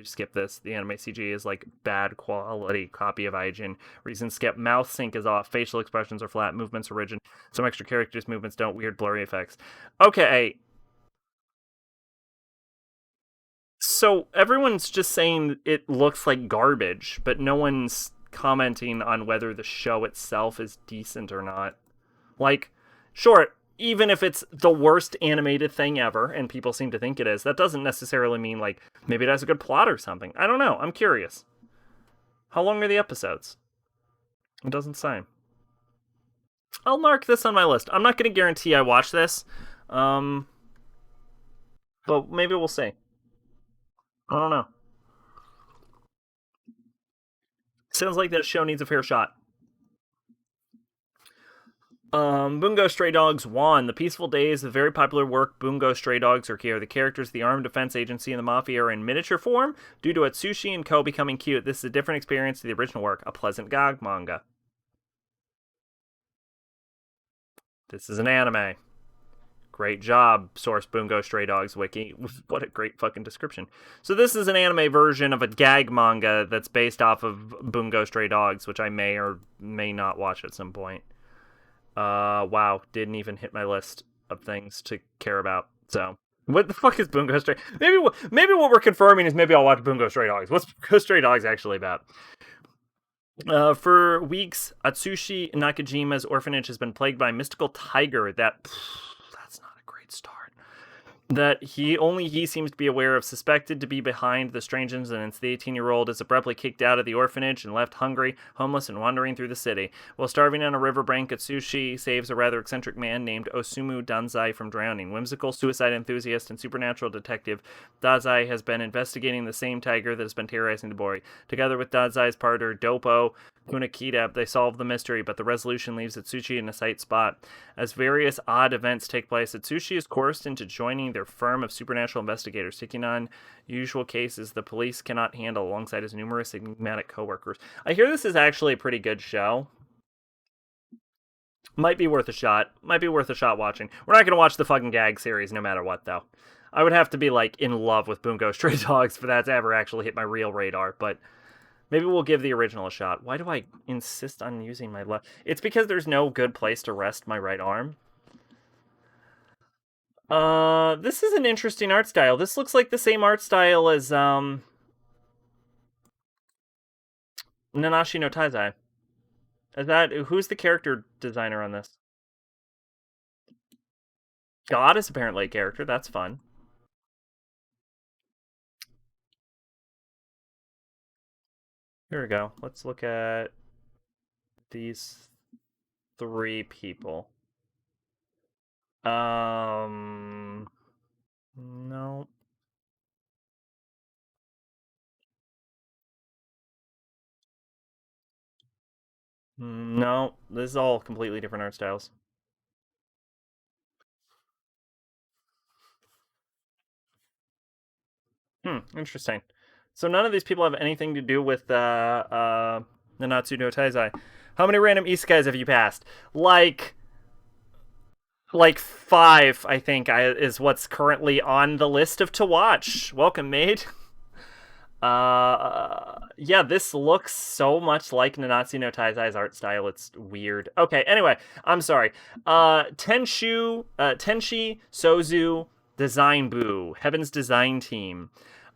skip this. The anime CG is like bad quality copy of Aijin. Reason skip: mouth sync is off, facial expressions are flat, movements are rigid, some extra characters' movements don't, weird blurry effects. Okay, so everyone's just saying it looks like garbage, but no one's commenting on whether the show itself is decent or not. Like, sure, even if it's the worst animated thing ever, and people seem to think it is, that doesn't necessarily mean, like, maybe it has a good plot or something. I don't know. I'm curious. How long are the episodes? It doesn't say. I'll mark this on my list. I'm not going to guarantee I watch this, um, but maybe we'll see. I don't know. Sounds like that show needs a fair shot. Bungo Stray Dogs 1. The peaceful days of very popular work Bungo Stray Dogs are here. The characters, the Armed Defense Agency, and the Mafia are in miniature form due to Atsushi and Co. becoming cute. This is a different experience to the original work. A pleasant gag manga. This is an anime. Great job, Source Bungo Stray Dogs Wiki. What a great fucking description. So this is an anime version of a gag manga that's based off of Bungo Stray Dogs, which I may or may not watch at some point. Wow, didn't even hit my list of things to care about. So, what the fuck is Bungo Stray? Maybe what we're confirming is maybe I'll watch Bungo Stray Dogs. What's Bungo Stray Dogs actually about? For weeks, Atsushi Nakajima's orphanage has been plagued by a mystical tiger that's not a great start. That he seems to be aware of, suspected to be behind the strange incidents. The 18-year-old is abruptly kicked out of the orphanage and left hungry, homeless, and wandering through the city. While starving on a riverbank, Atsushi saves a rather eccentric man named Osumu Danzai from drowning. Whimsical suicide enthusiast and supernatural detective, Danzai has been investigating the same tiger that has been terrorizing the boy. Together with Danzai's partner, Dopo Kunakita, they solve the mystery, but the resolution leaves Atsushi in a tight spot. As various odd events take place, Atsushi is coerced into joining their firm of supernatural investigators, taking on usual cases the police cannot handle alongside his numerous enigmatic coworkers. I hear this is actually a pretty good show. Might be worth a shot. Might be worth a shot watching. We're not going to watch the fucking gag series no matter what, though. I would have to be, like, in love with Bungo Stray Dogs for that to ever actually hit my real radar, but maybe we'll give the original a shot. Why do I insist on using my left? It's because there's no good place to rest my right arm. This is an interesting art style. This looks like the same art style as, Nanashi no Taizai. Who's the character designer on this? God is apparently a character. That's fun. Here we go. Let's look at these three people. No. No, this is all completely different art styles. Interesting. So none of these people have anything to do with Nanatsu no Taizai. How many random isekais have you passed? Like five, I think, is what's currently on the list of to watch. Welcome, mate. Yeah, this looks so much like Nanatsu no Taizai's art style. It's weird. Okay, anyway, I'm sorry. Tenshi Sozu Design Boo, Heaven's Design Team.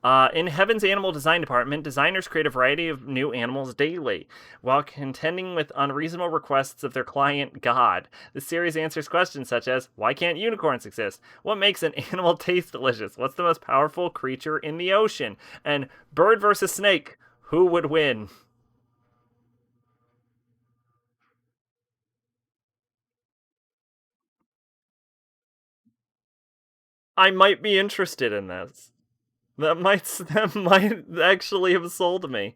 In Heaven's Animal Design Department, designers create a variety of new animals daily, while contending with unreasonable requests of their client, God. The series answers questions such as, why can't unicorns exist? What makes an animal taste delicious? What's the most powerful creature in the ocean? And bird versus snake, who would win? I might be interested in this. That might actually have sold me.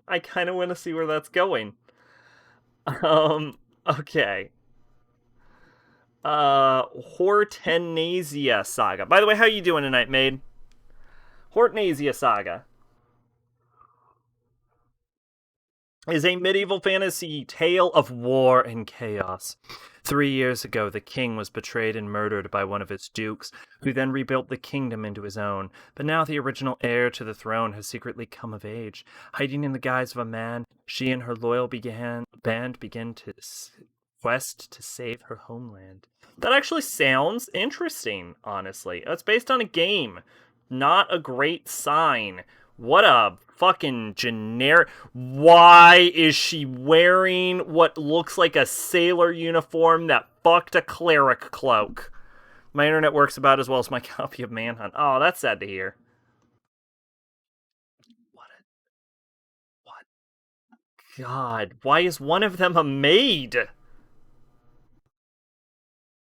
I kind of want to see where that's going. Okay. Hortenasia Saga. By the way, how you doing tonight, maid? Hortenasia Saga is a medieval fantasy tale of war and chaos. 3 years ago, the king was betrayed and murdered by one of his dukes, who then rebuilt the kingdom into his own. But now the original heir to the throne has secretly come of age. Hiding in the guise of a man, she and her loyal band begin to quest to save her homeland. That actually sounds interesting, honestly. It's based on a game. Not a great sign. What a fucking generic. Why is she wearing what looks like a sailor uniform that fucked a cleric cloak? My internet works about as well as my copy of Manhunt. Oh, that's sad to hear. What? What? God, why is one of them a maid?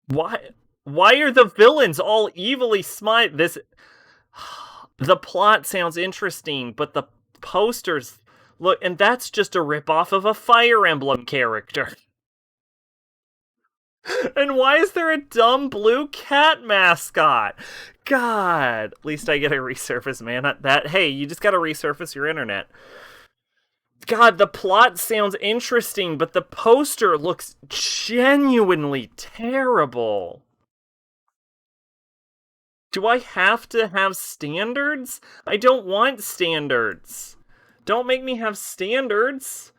Why? Why are the villains all evilly smite? This. The plot sounds interesting, but the posters look, and that's just a ripoff of a Fire Emblem character. And why is there a dumb blue cat mascot? God, at least I get a resurface, man. That hey, you just gotta resurface your internet. God, the plot sounds interesting, but the poster looks genuinely terrible. Do I have to have standards? I don't want standards. Don't make me have standards.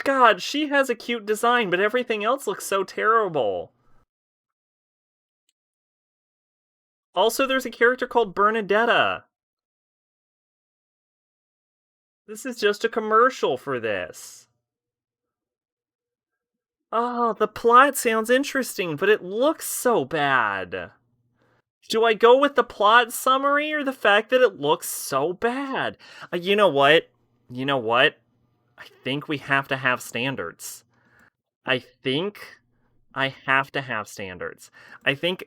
God, she has a cute design, but everything else looks so terrible. Also, there's a character called Bernadetta. This is just a commercial for this. Oh, the plot sounds interesting, but it looks so bad. Do I go with the plot summary or the fact that it looks so bad? You know what? You know what? I think we have to have standards. I think I have to have standards. I think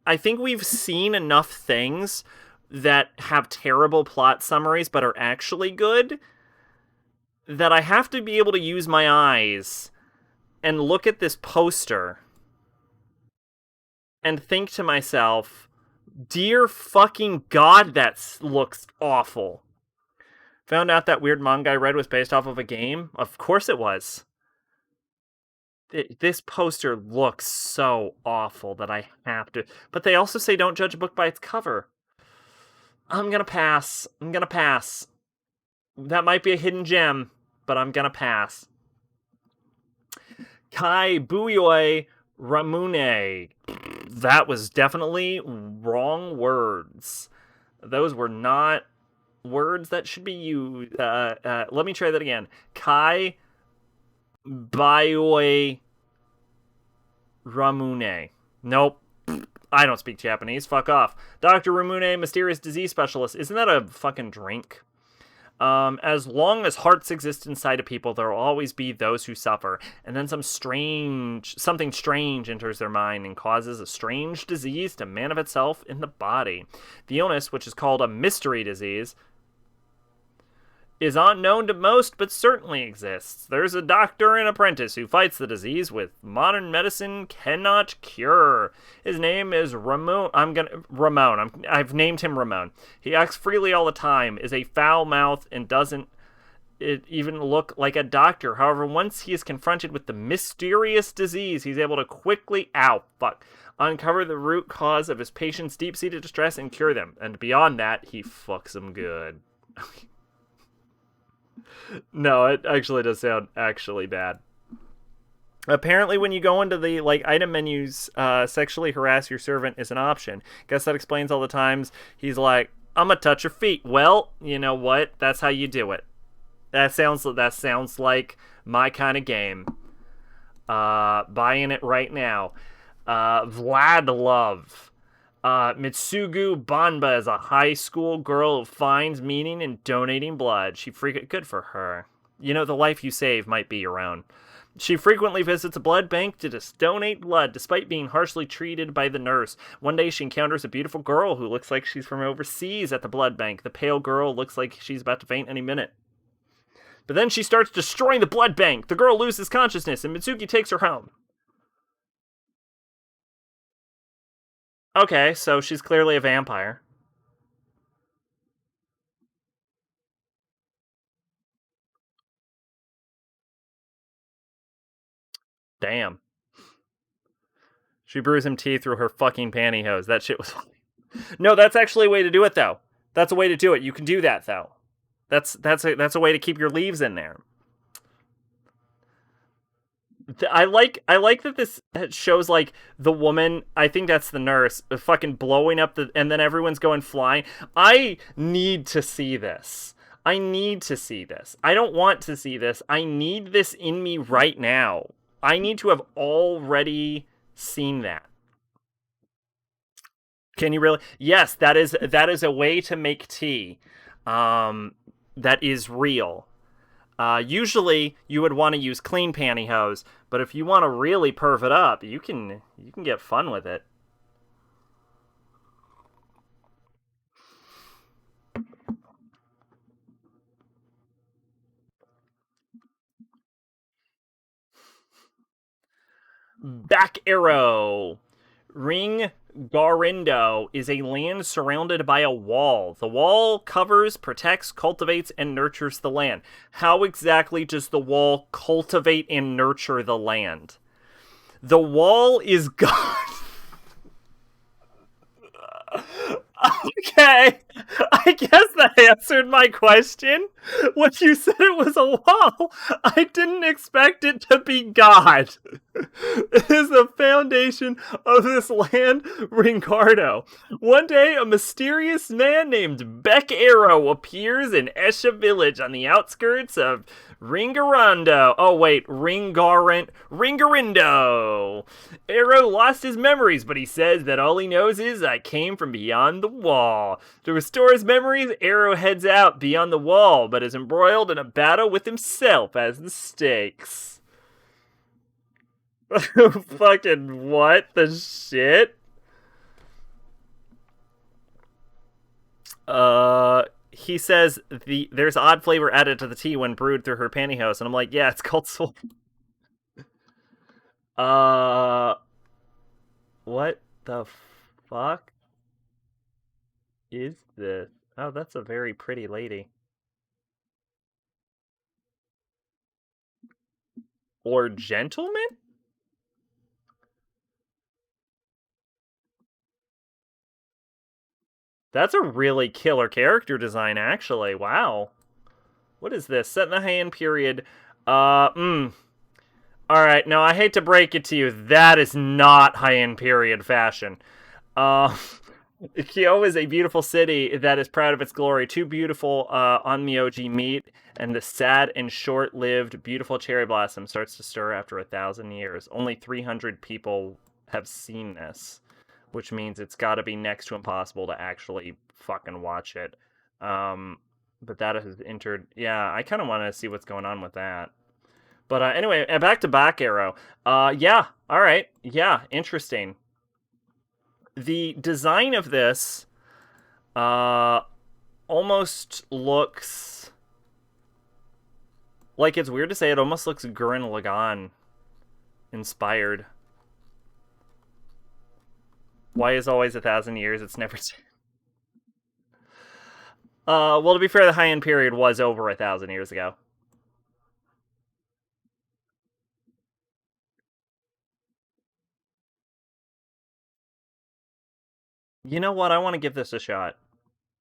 I think we've seen enough things that have terrible plot summaries but are actually good that I have to be able to use my eyes and look at this poster and think to myself, dear fucking god, that looks awful. Found out that weird manga I read was based off of a game? Of course it was. This poster looks so awful that I have to. But they also say don't judge a book by its cover. I'm gonna pass. I'm gonna pass. That might be a hidden gem, but I'm gonna pass. Kai Buyoi Ramune. That was definitely wrong words. Those were not words that should be used. Let me try that again. Kai Buyoi Ramune. Nope. I don't speak Japanese. Fuck off. Dr. Ramune, mysterious disease specialist. Isn't that a fucking drink? As long as hearts exist inside of people, there will always be those who suffer. And then something strange enters their mind and causes a strange disease to manifest itself in the body. The illness, which is called a mystery disease, is unknown to most, but certainly exists. There's a doctor and apprentice who fights the disease with modern medicine cannot cure. His name is Ramon. I've named him Ramon. He acts freely all the time, is a foul mouth, and doesn't even look like a doctor. However, once he is confronted with the mysterious disease, he's able to quickly uncover the root cause of his patient's deep-seated distress and cure them. And beyond that, he fucks them good. No, it actually does sound actually bad. Apparently, when you go into the like item menus, sexually harass your servant is an option. Guess that explains all the times he's like, "I'm gonna touch your feet." Well, you know what? That's how you do it. That sounds like my kind of game. Buying it right now. Vlad Love. Mitsugu Banba is a high school girl who finds meaning in donating blood. She freaking good for her. You know, the life you save might be your own. She frequently visits a blood bank to just donate blood, despite being harshly treated by the nurse. One day, she encounters a beautiful girl who looks like she's from overseas at the blood bank. The pale girl looks like she's about to faint any minute. But then she starts destroying the blood bank. The girl loses consciousness, and Mitsuki takes her home. Okay, so she's clearly a vampire. Damn. She brews him tea through her fucking pantyhose. That shit was funny. No, that's actually a way to do it, though. That's a way to do it. You can do that, though. That's a way to keep your leaves in there. I like that this shows like the woman. I think that's the nurse fucking blowing up the, and then everyone's going flying. I need to see this. I need to see this. I don't want to see this. I need this in me right now. I need to have already seen that. Can you really? Yes, that is a way to make tea. That is real. Usually, you would want to use clean pantyhose, but if you want to really perv it up, you can get fun with it. Back arrow. Ring Garindo is a land surrounded by a wall. The wall covers, protects, cultivates, and nurtures the land. How exactly does the wall cultivate and nurture the land? The wall is God. Okay, I guess that answered my question. When you said it was a wall, I didn't expect it to be God. It is the foundation of this land, Ringardo. One day, a mysterious man named Beck Arrow appears in Esha village on the outskirts of Ringarondo. Oh, wait, Ringarindo. Arrow lost his memories, but he says that all he knows is I came from beyond the wall. To restore his memories, Arrow heads out beyond the wall, but is embroiled in a battle with himself as the stakes. Fucking what the shit? He says there's odd flavor added to the tea when brewed through her pantyhose, and I'm like, yeah, it's called soul. Uh, what the fuck is this? Oh, that's a very pretty lady. Or gentleman? That's a really killer character design, actually. Wow. What is this? Set in the Heian period. All right. No, I hate to break it to you. That is not Heian period fashion. Uh, Kyo is a beautiful city that is proud of its glory. Too beautiful Onmyoji meet, and the sad and short-lived beautiful cherry blossom starts to stir after 1,000 years. Only 300 people have seen this, which means it's got to be next to impossible to actually fucking watch it. Um, but that has entered. Yeah, I kind of want to see what's going on with that. But anyway, back to Back Arrow. Yeah, all right. Yeah, interesting. The design of this uh, almost looks like, it's weird to say, it almost looks Gurren Lagann inspired. Why is always 1,000 years? It's never. Well, to be fair, the high end period was over 1,000 years ago. You know what? I want to give this a shot.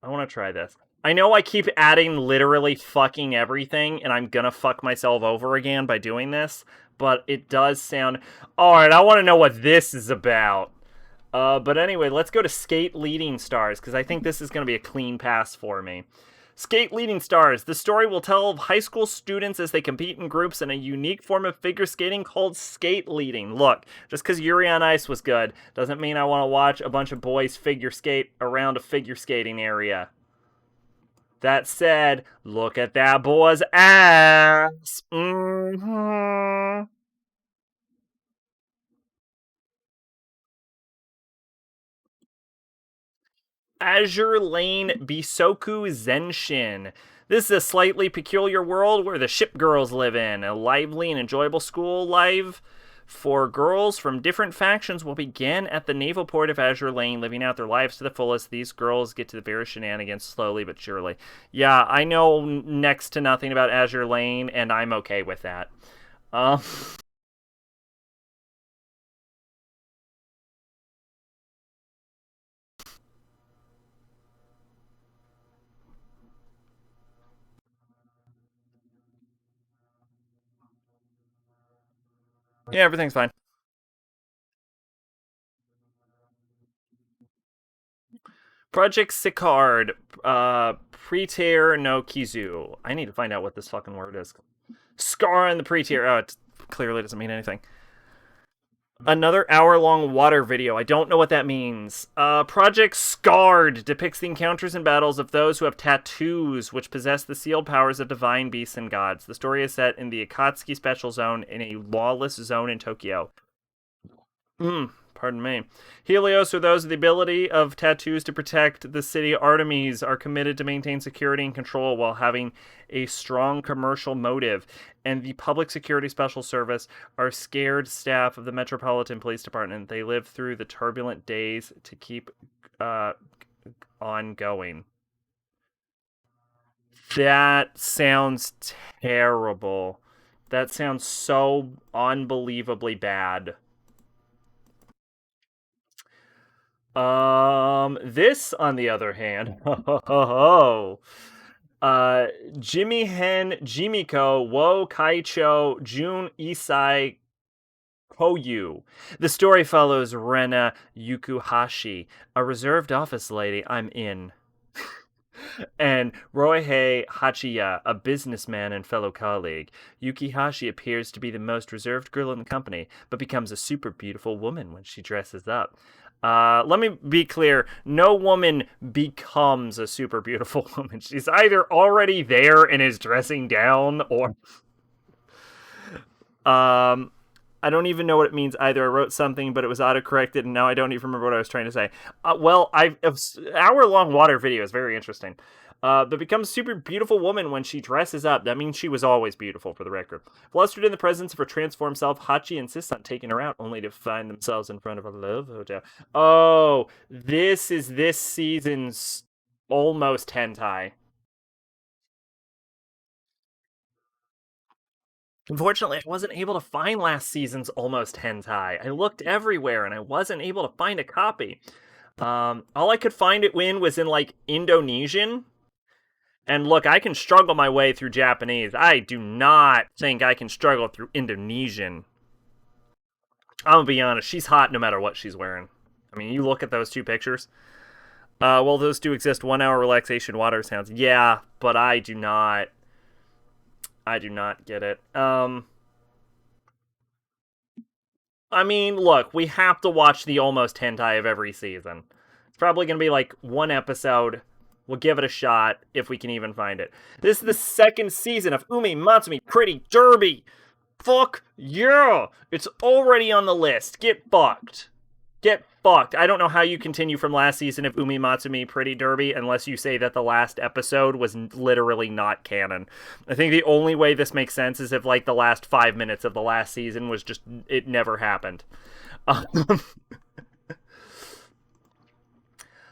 I want to try this. I know I keep adding literally fucking everything, and I'm gonna fuck myself over again by doing this, but it does sound. Alright, I want to know what this is about. But anyway, let's go to Skate Leading Stars, because I think this is going to be a clean pass for me. Skate Leading Stars. The story will tell of high school students as they compete in groups in a unique form of figure skating called skate leading. Look, just because Yuri on Ice was good doesn't mean I want to watch a bunch of boys figure skate around a figure skating area. That said, look at that boy's ass. Mm-hmm. Azure Lane Bisoku Zenshin. This is a slightly peculiar world where the ship girls live in. A lively and enjoyable school life for girls from different factions will begin at the naval port of Azure Lane, living out their lives to the fullest. These girls get to the various shenanigans slowly but surely. Yeah, I know next to nothing about Azure Lane, and I'm okay with that. Um, yeah, everything's fine. Project Sicard, Preter no Kizu. I need to find out what this fucking word is. Scar in the pre-tier. Oh, it clearly doesn't mean anything. Another hour-long water video. I don't know what that means. Project Scarred depicts the encounters and battles of those who have tattoos, which possess the sealed powers of divine beasts and gods. The story is set in the Akatsuki Special Zone in a lawless zone in Tokyo. Pardon me. Helios, or those with the ability of tattoos to protect the city Artemis, are committed to maintain security and control while having a strong commercial motive. And the Public Security Special Service are scared staff of the Metropolitan Police Department. They live through the turbulent days to keep uh, on going. That sounds terrible. That sounds so unbelievably bad. This, on the other hand, uh, Jimmy Hen, Jimiko, Wo Kaicho, Jun Isai, Koyu. The story follows Rena Yukuhashi, a reserved office lady. I'm in. And Roihei Hachiya, a businessman and fellow colleague. Yukihashi appears to be the most reserved girl in the company, but becomes a super beautiful woman when she dresses up. Let me be clear. No woman becomes a super beautiful woman. She's either already there and is dressing down, or um, I don't even know what it means either. I wrote something, but it was autocorrected, and now I don't even remember what I was trying to say. Well, hour-long water video is very interesting. But becomes a super beautiful woman when she dresses up. That means she was always beautiful, for the record. Flustered in the presence of her transformed self, Hachi insists on taking her out, only to find themselves in front of a love hotel. Oh, this is this season's almost hentai. Unfortunately, I wasn't able to find last season's almost hentai. I looked everywhere and I wasn't able to find a copy. All I could find it in was in like Indonesian. And look, I can struggle my way through Japanese. I do not think I can struggle through Indonesian. I'm gonna be honest, she's hot no matter what she's wearing. I mean, you look at those two pictures. Well, those do exist. 1 hour relaxation water sounds. Yeah, but I do not. I do not get it. I mean, look, we have to watch the almost hentai of every season. It's probably going to be like one episode. We'll give it a shot if we can even find it. This is the second season of Umi Matsumi Pretty Derby. Fuck yeah! It's already on the list. Get fucked. Get fucked. I don't know how you continue from last season of Umi Matsumi Pretty Derby unless you say that the last episode was literally not canon. I think the only way this makes sense is if, like, the last 5 minutes of the last season was just, it never happened.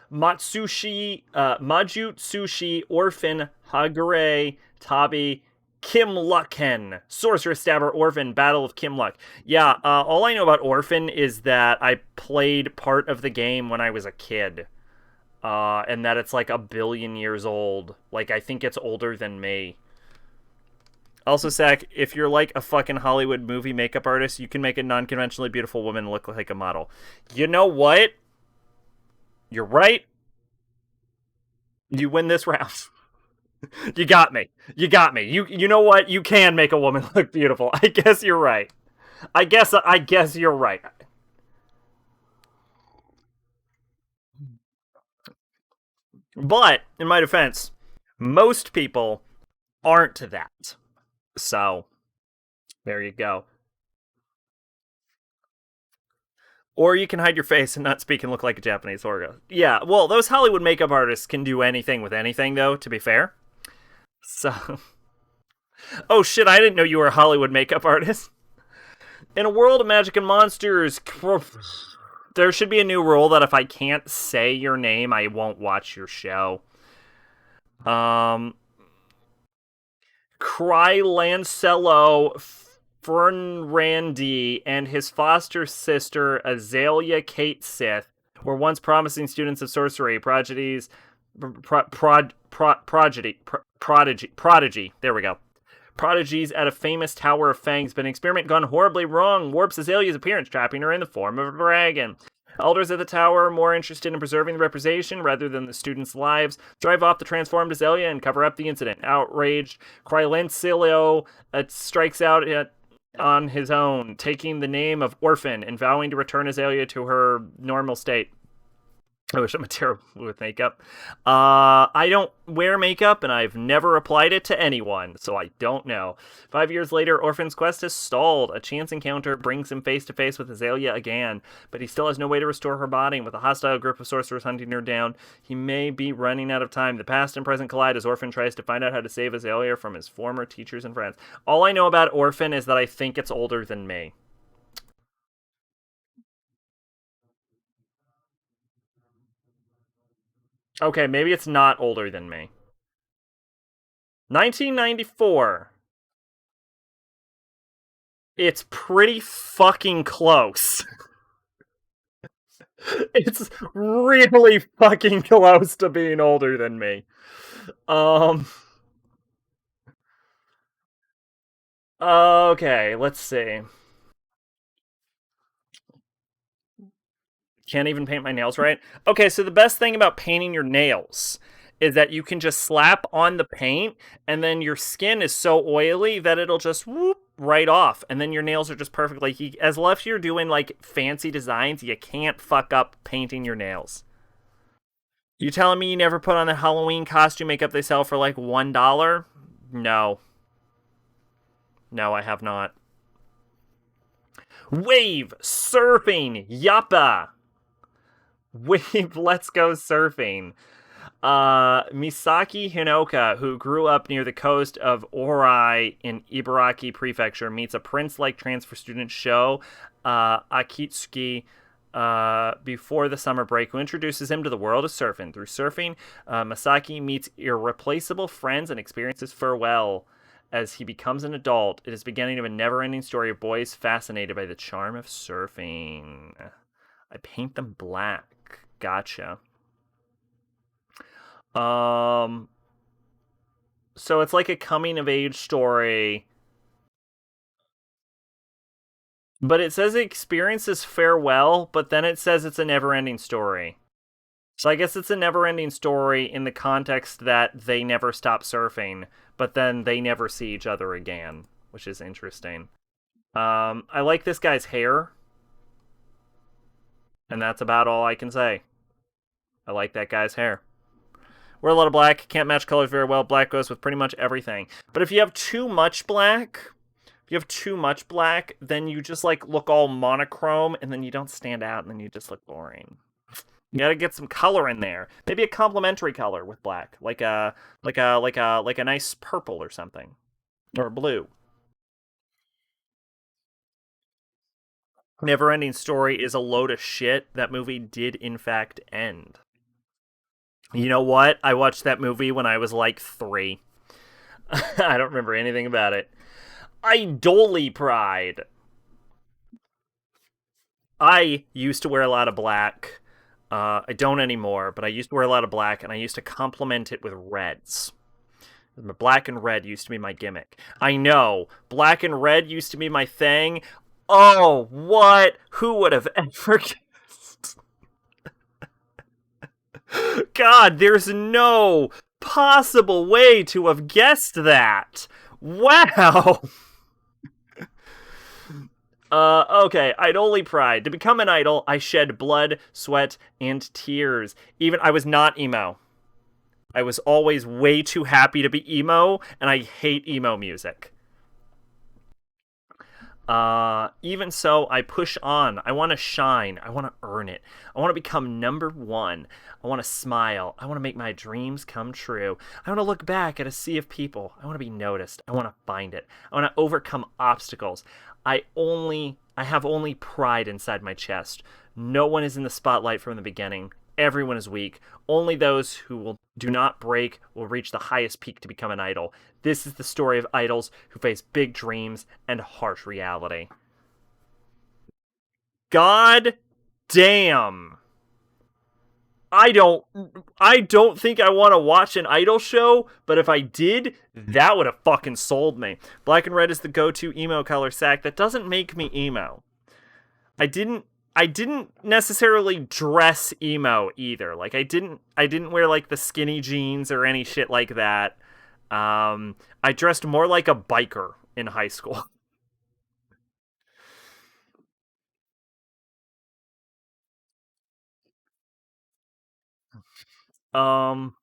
Majutsushi Orphan Hagure Tabi Kimlucken, Sorceress Stabber Orphan Battle of Kimluck. Yeah, all I know about Orphan is that I played part of the game when I was a kid. and that it's like a billion years old. Like, I think it's older than me. Also, Zach, if you're like a fucking Hollywood movie makeup artist, you can make a non-conventionally beautiful woman look like a model. You know what? You're right. You win this round. You got me. You got me. You know what? You can make a woman look beautiful. I guess you're right. I guess you're right. But in my defense, most people aren't that. So there you go. Or you can hide your face and not speak and look like a Japanese orga. Yeah, well, those Hollywood makeup artists can do anything with anything, though, to be fair. So, oh shit, I didn't know you were a Hollywood makeup artist. In a world of magic and monsters, there should be a new rule that if I can't say your name, I won't watch your show. Um, Cry Lancello Fernrandy and his foster sister Azalea Kate Sith were once promising students of sorcery, prodigy. There we go. Prodigies at a famous Tower of Fangs, but an experiment gone horribly wrong warps Azalea's appearance, trapping her in the form of a dragon. Elders at the tower, more interested in preserving the reputation rather than the students' lives, drive off the transformed Azalea and cover up the incident. Outraged, Crylencilio strikes out on his own, taking the name of Orphan and vowing to return Azalea to her normal state. I wish I'm terrible with makeup. I don't wear makeup, and I've never applied it to anyone, so I don't know. 5 years later, Orphan's quest has stalled. A chance encounter brings him face to face with Azalea again, but he still has no way to restore her body. With a hostile group of sorcerers hunting her down, he may be running out of time. The past and present collide as Orphan tries to find out how to save Azalea from his former teachers and friends. All I know about Orphan is that I think it's older than me. Okay, maybe it's not older than me. 1994. It's pretty fucking close. It's really fucking close to being older than me. Um okay, let's see. Can't even paint my nails right. Okay, so the best thing about painting your nails is that you can just slap on the paint and then your skin is so oily that it'll just whoop right off and then your nails are just perfect. Like as long as you're doing like fancy designs, you can't fuck up painting your nails. You telling me you never put on the Halloween costume makeup they sell for like $1? No. No, I have not. Wave surfing. Yappa. Wave, let's go surfing. Misaki Hinoka, who grew up near the coast of Orai in Ibaraki Prefecture, meets a prince-like transfer student Sho Akitsuki before the summer break, who introduces him to the world of surfing. Through surfing, Masaki meets irreplaceable friends and experiences farewell. As he becomes an adult, it is the beginning of a never-ending story of boys fascinated by the charm of surfing. I paint them black. Gotcha. Um, so it's like a coming of age story, but it says it experiences farewell, but then it says it's a never ending story. So I guess it's a never ending story in the context that they never stop surfing, but then they never see each other again, which is interesting. I like this guy's hair, and that's about all I can say. I like that guy's hair. Wear a lot of black, can't match colors very well. Black goes with pretty much everything. But if you have too much black, then you just like look all monochrome and then you don't stand out and then you just look boring. You gotta get some color in there. Maybe a complementary color with black, like a nice purple or something, or blue. Neverending Story is a load of shit. That movie did in fact end. You know what? I watched that movie when I was like 3. I don't remember anything about it. Idoli Pride. I used to wear a lot of black. I don't anymore, but I used to wear a lot of black, and I used to complement it with reds. Black and red used to be my gimmick. I know, black and red used to be my thing. Oh, what? Who would have ever guessed? God, there's no possible way to have guessed that. Wow. Okay, Idoli Pride. To become an idol, I shed blood, sweat, and tears. Even I was not emo. I was always way too happy to be emo, and I hate emo music. Even so, I push on. I want to shine. I want to earn it. I want to become number one. I want to smile. I want to make my dreams come true. I want to look back at a sea of people. I want to be noticed. I want to find it. I want to overcome obstacles. I have only pride inside my chest. No one is in the spotlight from the beginning. Everyone is weak. Only those who will do not break will reach the highest peak to become an idol. This is the story of idols who face big dreams and harsh reality. God damn. I don't I don't think I want to watch an idol show, but if I did, that would have fucking sold me. Black and red is the go-to emo color, Sack. That doesn't make me emo. I didn't I didn't necessarily dress emo either. Like I didn't wear like the skinny jeans or any shit like that. I dressed more like a biker in high school. Um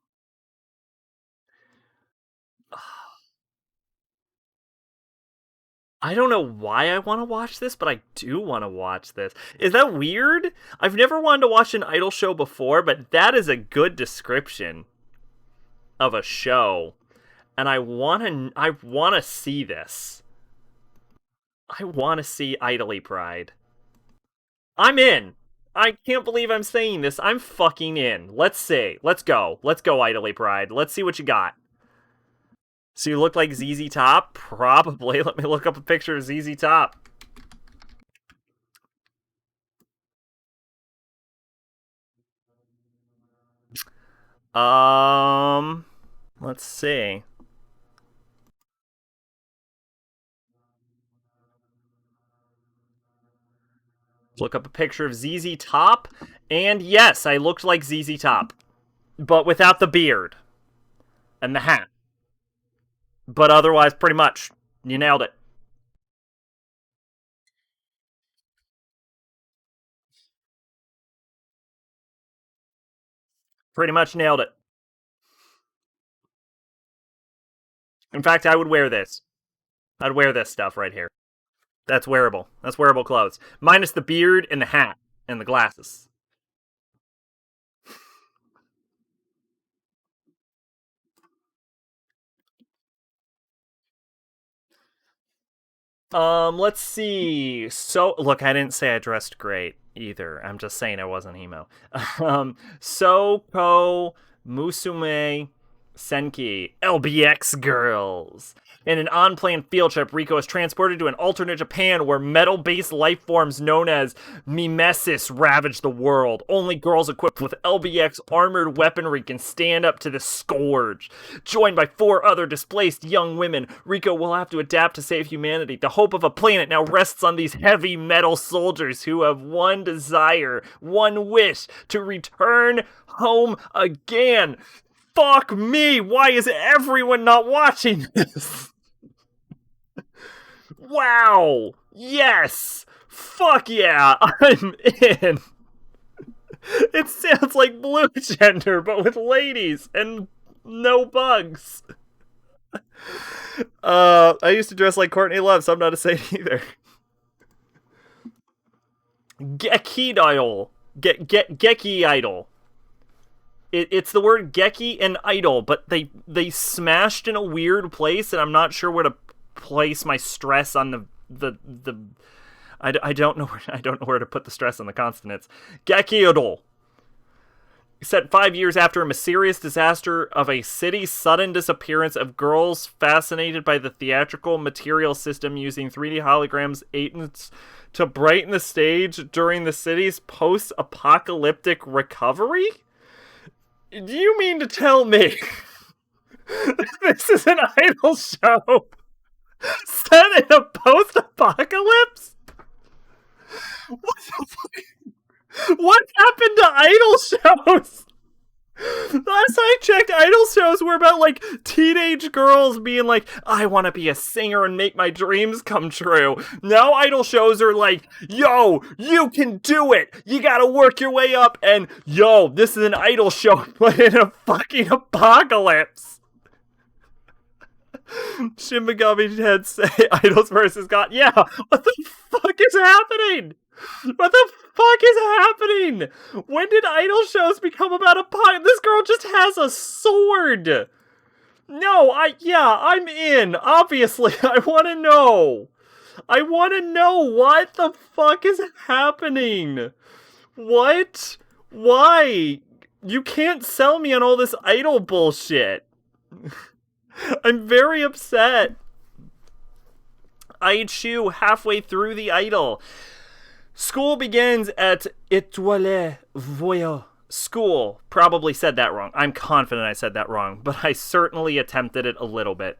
I don't know why I want to watch this, but I do want to watch this. Is that weird? I've never wanted to watch an idol show before, but that is a good description of a show, and I want to see this. I want to see Idly Pride. I'm in. I can't believe I'm saying this. I'm fucking in. Let's see. Let's go. Let's go, Idly Pride. Let's see what you got. So you look like ZZ Top? Probably. Let me look up a picture of ZZ Top. Um, let's see. Look up a picture of ZZ Top, and yes, I looked like ZZ Top, but without the beard and the hat. But otherwise, pretty much, you nailed it. Pretty much nailed it. In fact, I would wear this. I'd wear this stuff right here. That's wearable. That's wearable clothes. Minus the beard and the hat and the glasses. Let's see. So, look, I didn't say I dressed great either. I'm just saying I wasn't emo. Soko Musume Senki, LBX girls. In an unplanned field trip, Rico is transported to an alternate Japan where metal-based life forms known as mimesis ravage the world. Only girls equipped with LBX armored weaponry can stand up to the scourge. Joined by four other displaced young women, Rico will have to adapt to save humanity. The hope of a planet now rests on these heavy metal soldiers who have one desire, one wish, to return home again. Fuck me! Why is everyone not watching this? Wow! Yes! Fuck yeah! I'm in! It sounds like Blue Gender, but with ladies and no bugs. I used to dress like Courtney Love, so I'm not a saint either. Geki idol. Geki idol. It's the word Geki and idol, but they smashed in a weird place, and I'm not sure where to place my stress on the. I don't know where to put the stress on the consonants. Geki idol. set 5 years after a mysterious disaster of a city's sudden disappearance of girls fascinated by the theatrical material system using 3D holograms agents to brighten the stage during the city's post-apocalyptic recovery? Do you mean to tell me this is an idol show set in a post-apocalypse? What the fuck? What happened to idol shows? Last I checked, idol shows were about, like, teenage girls being like, I want to be a singer and make my dreams come true. Now idol shows are like, yo, you can do it. You gotta work your way up. And, yo, this is an idol show, but in a fucking apocalypse. Shin Megami Tensei Idols vs. God. Yeah, what the fuck is happening? What the fuck is happening? When did idol shows become about a pie? This girl just has a sword. No, I'm in. Obviously, I want to know. I want to know what the fuck is happening. What? Why? You can't sell me on all this idol bullshit. I'm very upset. I chew halfway through the idol. School begins at Étoile Voyant School. Probably said that wrong. I'm confident I said that wrong, but I certainly attempted it a little bit.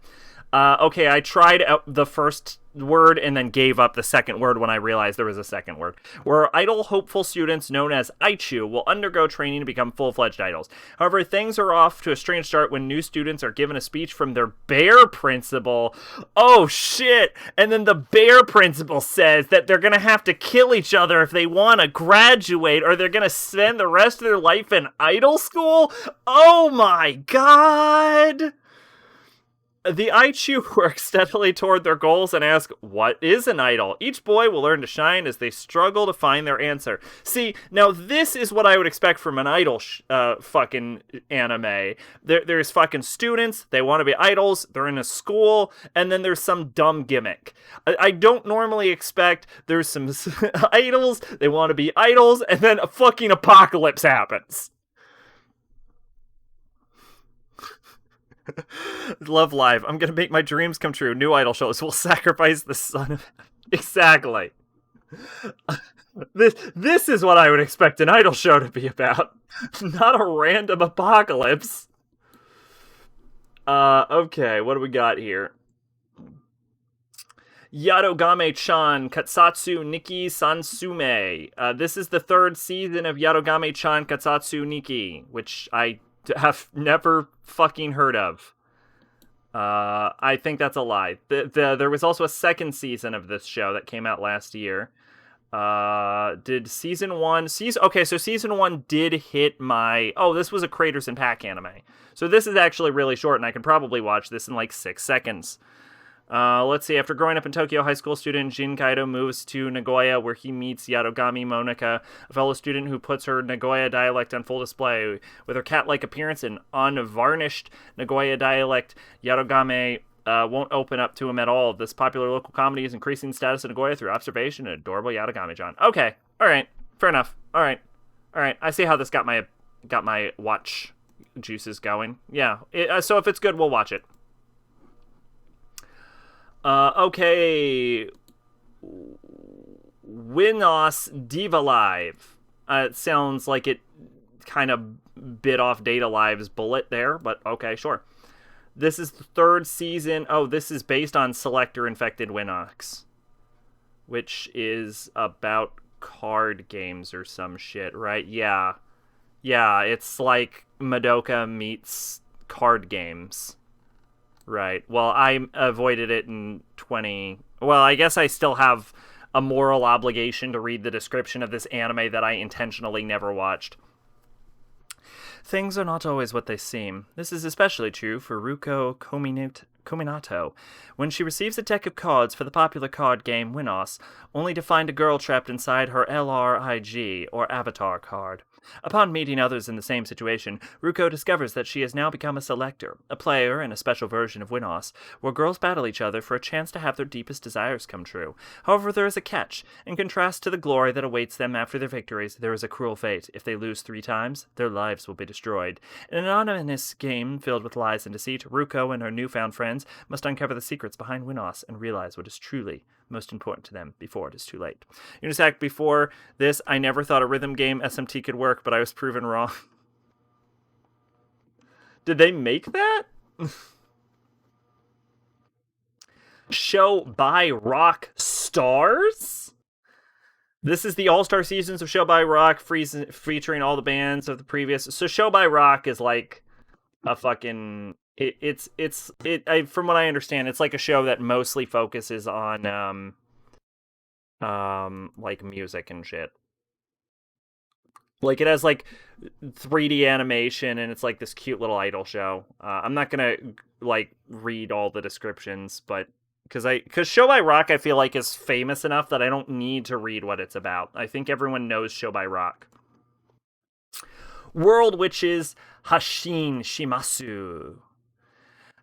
Okay, I tried out the first word and then gave up the second word when I realized there was a second word. Where idol hopeful students known as Aichu will undergo training to become full-fledged idols. However, things are off to a strange start when new students are given a speech from their bear principal. Oh shit! And then the bear principal says that they're gonna have to kill each other if they want to graduate, or they're gonna spend the rest of their life in idol school? Oh my god! The Aichu work steadily toward their goals and ask, what is an idol? Each boy will learn to shine as they struggle to find their answer. See, now this is what I would expect from an idol fucking anime. There's fucking students, they want to be idols, they're in a school, and then there's some dumb gimmick. I don't normally expect there's some idols, they want to be idols, and then a fucking apocalypse happens. Love Live. I'm gonna make my dreams come true. New idol shows will sacrifice the son of... Exactly. This is what I would expect an idol show to be about. Not a random apocalypse. Okay, what do we got here? Yadogame-chan Katsatsu Nikki Sansume. This is the third season of Yadogame-chan Katsatsu Nikki, which I have never fucking heard of. I think that's a lie. There was also a second season of this show that came out last year. Did season one... Okay, so season one did hit my... Oh, this was a Craters and Pack anime. So this is actually really short, and I can probably watch this in like 6 seconds. Let's see. After growing up in Tokyo, high school student Jin Kaido moves to Nagoya, where he meets Yadogami Monika, a fellow student who puts her Nagoya dialect on full display. With her cat-like appearance and unvarnished Nagoya dialect, Yadogame won't open up to him at all. This popular local comedy is increasing the status of Nagoya through observation and adorable Yadogami-chan. Okay, all right, fair enough. All right. I see how this got my watch juices going. Yeah. So if it's good, we'll watch it. Okay. Winos Diva Live. It sounds like it kind of bit off Data Live's bullet there, but okay, sure. This is the third season. Oh, this is based on Selector Infected Winox, which is about card games or some shit, right? Yeah, it's like Madoka meets card games. Right. Well, I avoided it in 20... Well, I guess I still have a moral obligation to read the description of this anime that I intentionally never watched. Things are not always what they seem. This is especially true for Ruko Kominato, when she receives a deck of cards for the popular card game Winos, only to find a girl trapped inside her LRIG, or avatar card. Upon meeting others in the same situation, Ruko discovers that she has now become a selector, a player in a special version of Winnos, where girls battle each other for a chance to have their deepest desires come true. However, there is a catch. In contrast to the glory that awaits them after their victories, there is a cruel fate. If they lose 3 times, their lives will be destroyed. In an anonymous game filled with lies and deceit, Ruko and her newfound friends must uncover the secrets behind Winnos and realize what is truly most important to them before it is too late. Unisac, before this, I never thought a rhythm game SMT could work, but I was proven wrong. Did they make that? Show by Rock Stars? This is the All-Star Seasons of Show by Rock, featuring all the bands of the previous. So Show by Rock is like a fucking... from what I understand, it's like a show that mostly focuses on like music and shit. Like, it has like 3D animation, and it's like this cute little idol show. I'm not gonna like read all the descriptions, but because Show by Rock, I feel like, is famous enough that I don't need to read what it's about. I think everyone knows Show by Rock. World Witches Hashin Shimasu.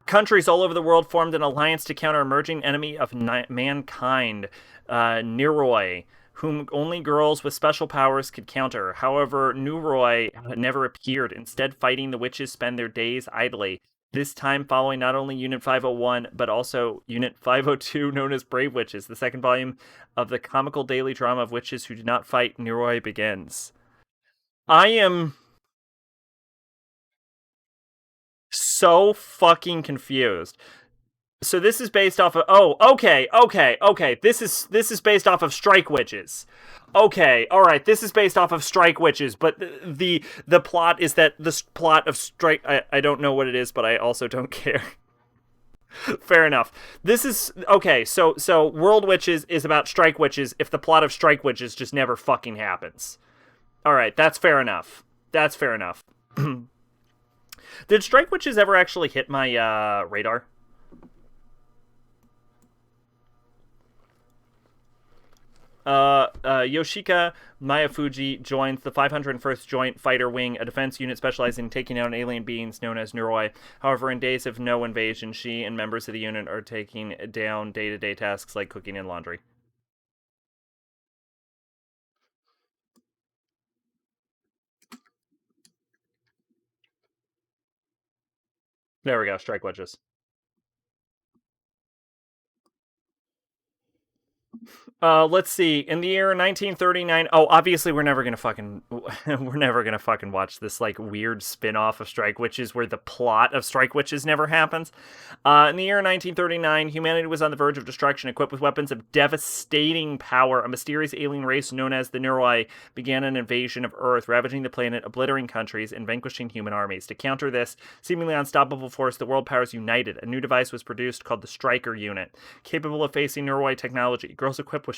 Countries all over the world formed an alliance to counter emerging enemy of mankind, Niroi, whom only girls with special powers could counter. However, Niroi never appeared, instead fighting the witches spend their days idly. This time following not only Unit 501, but also Unit 502, known as Brave Witches. The second volume of the comical daily drama of witches who do not fight Niroi begins. I am so fucking confused. So this is based off of okay. This is based off of Strike Witches. Okay, all right. This is based off of Strike Witches, but the plot is that the plot of Strike. I don't know what it is, but I also don't care. Fair enough. This is okay. So World Witches is about Strike Witches. If the plot of Strike Witches just never fucking happens, all right. That's fair enough. That's fair enough. Did Strike Witches ever actually hit my radar? Yoshika Mayafuji joins the 501st Joint Fighter Wing, a defense unit specializing in taking out alien beings known as Niroi. However, in days of no invasion, she and members of the unit are taking down day-to-day tasks like cooking and laundry. There we go, Strike Witches. Let's see. In the year 1939, obviously we're never gonna fucking watch this like weird spin-off of Strike Witches where the plot of Strike Witches never happens. In the year 1939, humanity was on the verge of destruction. Equipped with weapons of devastating power, a mysterious alien race known as the Niroi began an invasion of Earth, ravaging the planet, obliterating countries, and vanquishing human armies. To counter this seemingly unstoppable force, the world powers united. A new device was produced called the Striker Unit, capable of facing Niroi technology. Girls equipped with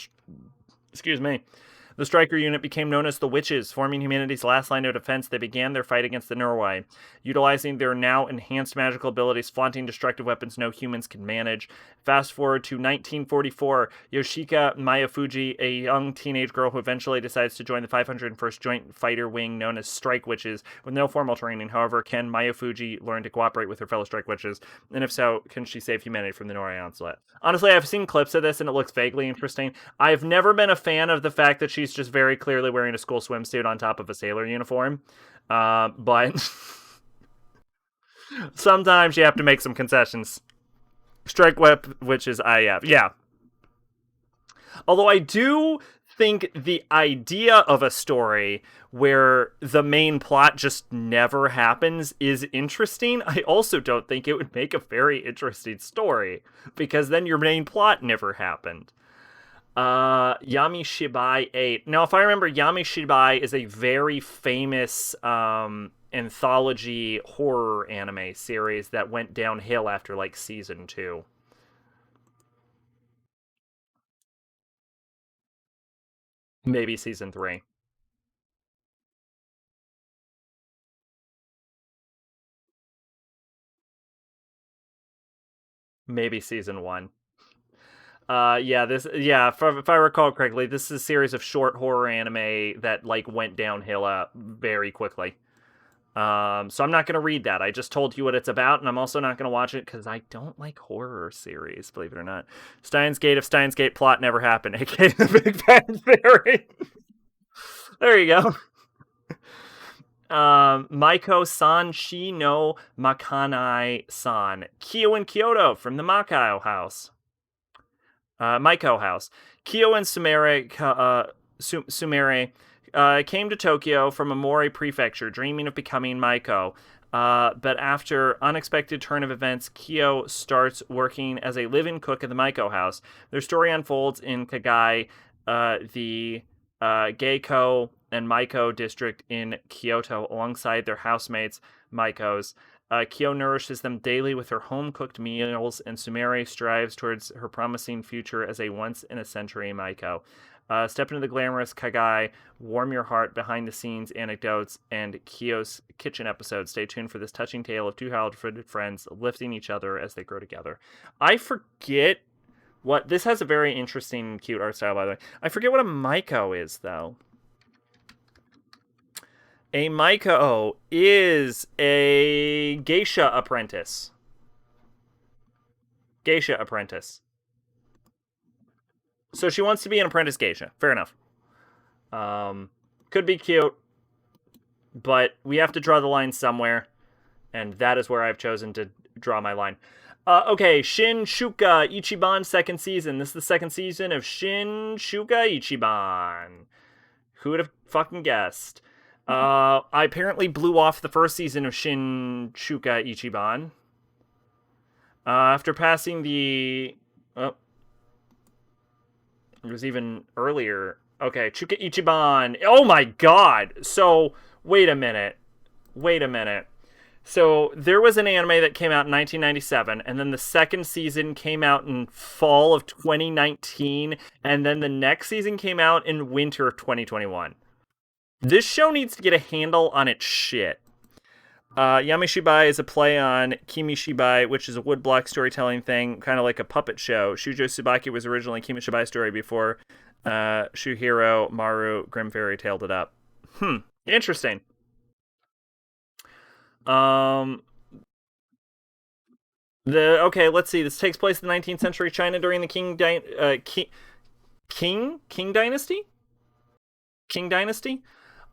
the Striker Unit became known as the Witches. Forming humanity's last line of defense, they began their fight against the Niroi, utilizing their now enhanced magical abilities, flaunting destructive weapons no humans can manage. Fast forward to 1944, Yoshika Mayafuji, a young teenage girl who eventually decides to join the 501st Joint Fighter Wing known as Strike Witches, with no formal training. However, can Mayafuji learn to cooperate with her fellow Strike Witches? And if so, can she save humanity from the Niroi onslaught? Honestly, I've seen clips of this and it looks vaguely interesting. I've never been a fan of the fact that she's just very clearly wearing a school swimsuit on top of a sailor uniform. But sometimes you have to make some concessions. Strike Witches, yeah. Although I do think the idea of a story where the main plot just never happens is interesting. I also don't think it would make a very interesting story, because then your main plot never happened. Yami Shibai 8. Now, if I remember, Yami Shibai is a very famous anthology horror anime series that went downhill after like season 2. Maybe season 3. Maybe season 1. If I recall correctly, this is a series of short horror anime that like went downhill very quickly. So I'm not going to read that. I just told you what it's about, and I'm also not going to watch it because I don't like horror series, believe it or not. Steins Gate, if Steins Gate plot never happened, aka The Big Bang Theory. There you go. Maiko San Shi no Makanai San. Kyo in Kyoto from the Maiko House. Maiko House. Kyo and Sumire came to Tokyo from Amori Prefecture, dreaming of becoming Maiko. But after unexpected turn of events, Kyo starts working as a live-in cook at the Maiko house. Their story unfolds in Kagai, the Geiko and Maiko district in Kyoto, alongside their housemates, Maikos. Kyo nourishes them daily with her home-cooked meals, and Sumire strives towards her promising future as a once-in-a-century Maiko. Step into the glamorous Kagai, warm your heart, behind-the-scenes anecdotes, and Kyo's kitchen episodes. Stay tuned for this touching tale of two childhood friends lifting each other as they grow together. I forget what... This has a very interesting, cute art style, by the way. I forget what a Maiko is, though. A Maiko is a geisha apprentice. Geisha apprentice. So she wants to be an apprentice geisha. Fair enough. Could be cute, but we have to draw the line somewhere, and that is where I've chosen to draw my line. Okay, Shin Shuka Ichiban second season. This is the second season of Shin Shuka Ichiban. Who would have fucking guessed? I apparently blew off the first season of Shin Shuka Ichiban. After passing the... Oh. It was even earlier. Okay, Shuka Ichiban. Oh my god! So, wait a minute. So, there was an anime that came out in 1997, and then the second season came out in fall of 2019, and then the next season came out in winter of 2021. This show needs to get a handle on its shit. Yamishibai is a play on Kimishibai, which is a woodblock storytelling thing, kind of like a puppet show. Shujo Tsubaki was originally Kimishibai's story before Shuhiro Maru Grim Fairy tailed it up. Interesting. Okay, let's see. This takes place in the 19th century China during the King Dynasty? King Dynasty?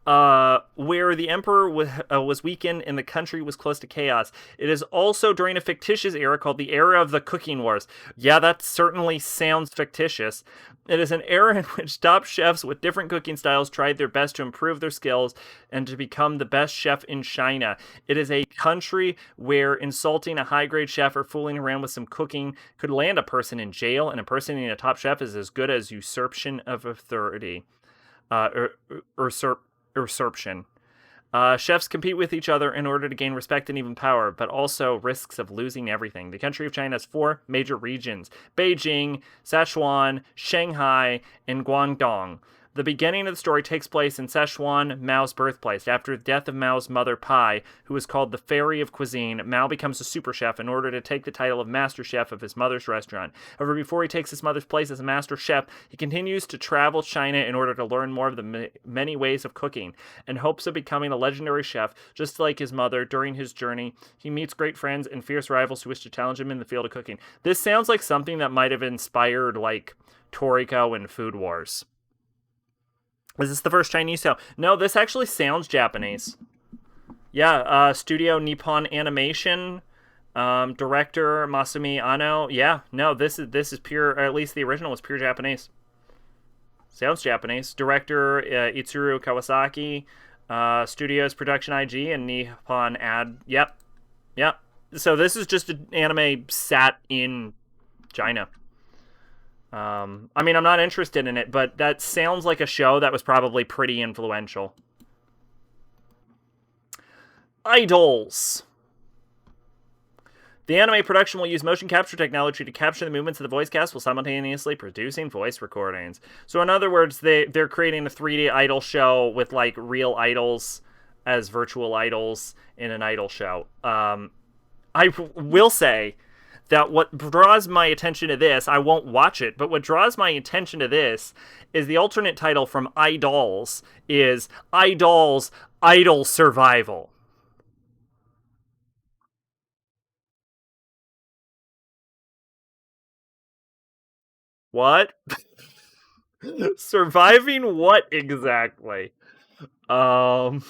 Where the emperor was weakened and the country was close to chaos. It is also during a fictitious era called the era of the cooking wars. Yeah, that certainly sounds fictitious. It is an era in which top chefs with different cooking styles tried their best to improve their skills and to become the best chef in China. It is a country where insulting a high-grade chef or fooling around with some cooking could land a person in jail, and impersonating a top chef is as good as usurpation of authority. Usurpation. Chefs compete with each other in order to gain respect and even power, but also risks of losing everything. The country of China has 4 major regions: Beijing, Sichuan, Shanghai, and Guangdong. The beginning of the story takes place in Sichuan, Mao's birthplace. After the death of Mao's mother, Pai, who is called the Fairy of Cuisine, Mao becomes a super chef in order to take the title of master chef of his mother's restaurant. However, before he takes his mother's place as a master chef, he continues to travel China in order to learn more of the many ways of cooking. In hopes of becoming a legendary chef, just like his mother, during his journey, he meets great friends and fierce rivals who wish to challenge him in the field of cooking. This sounds like something that might have inspired, like, Toriko and Food Wars. Is this the first Chinese show? No, this actually sounds Japanese. Yeah, Studio Nippon Animation, director Masumi Ano. Yeah, no, this is pure, or at least the original was pure Japanese. Sounds Japanese. Director Itsuru Kawasaki, studios Production IG and Nippon Ad. Yep. So this is just an anime sat in China. I mean, I'm not interested in it, but that sounds like a show that was probably pretty influential. Idols. The anime production will use motion capture technology to capture the movements of the voice cast while simultaneously producing voice recordings. So in other words, they're creating a 3D idol show with, like, real idols as virtual idols in an idol show. I will say that what draws my attention to this, I won't watch it, but what draws my attention to this is the alternate title from Idols is Idols Idol Survival. What? Surviving what exactly? Um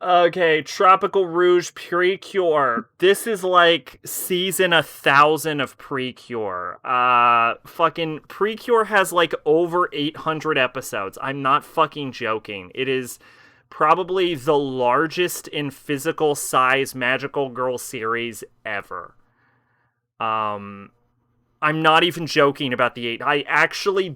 Okay, Tropical Rouge Precure. This is like season 1,000 of Precure. Fucking Precure has like over 800 episodes. I'm not fucking joking. It is probably the largest in physical size magical girl series ever. Um, I'm not even joking about the 8. I actually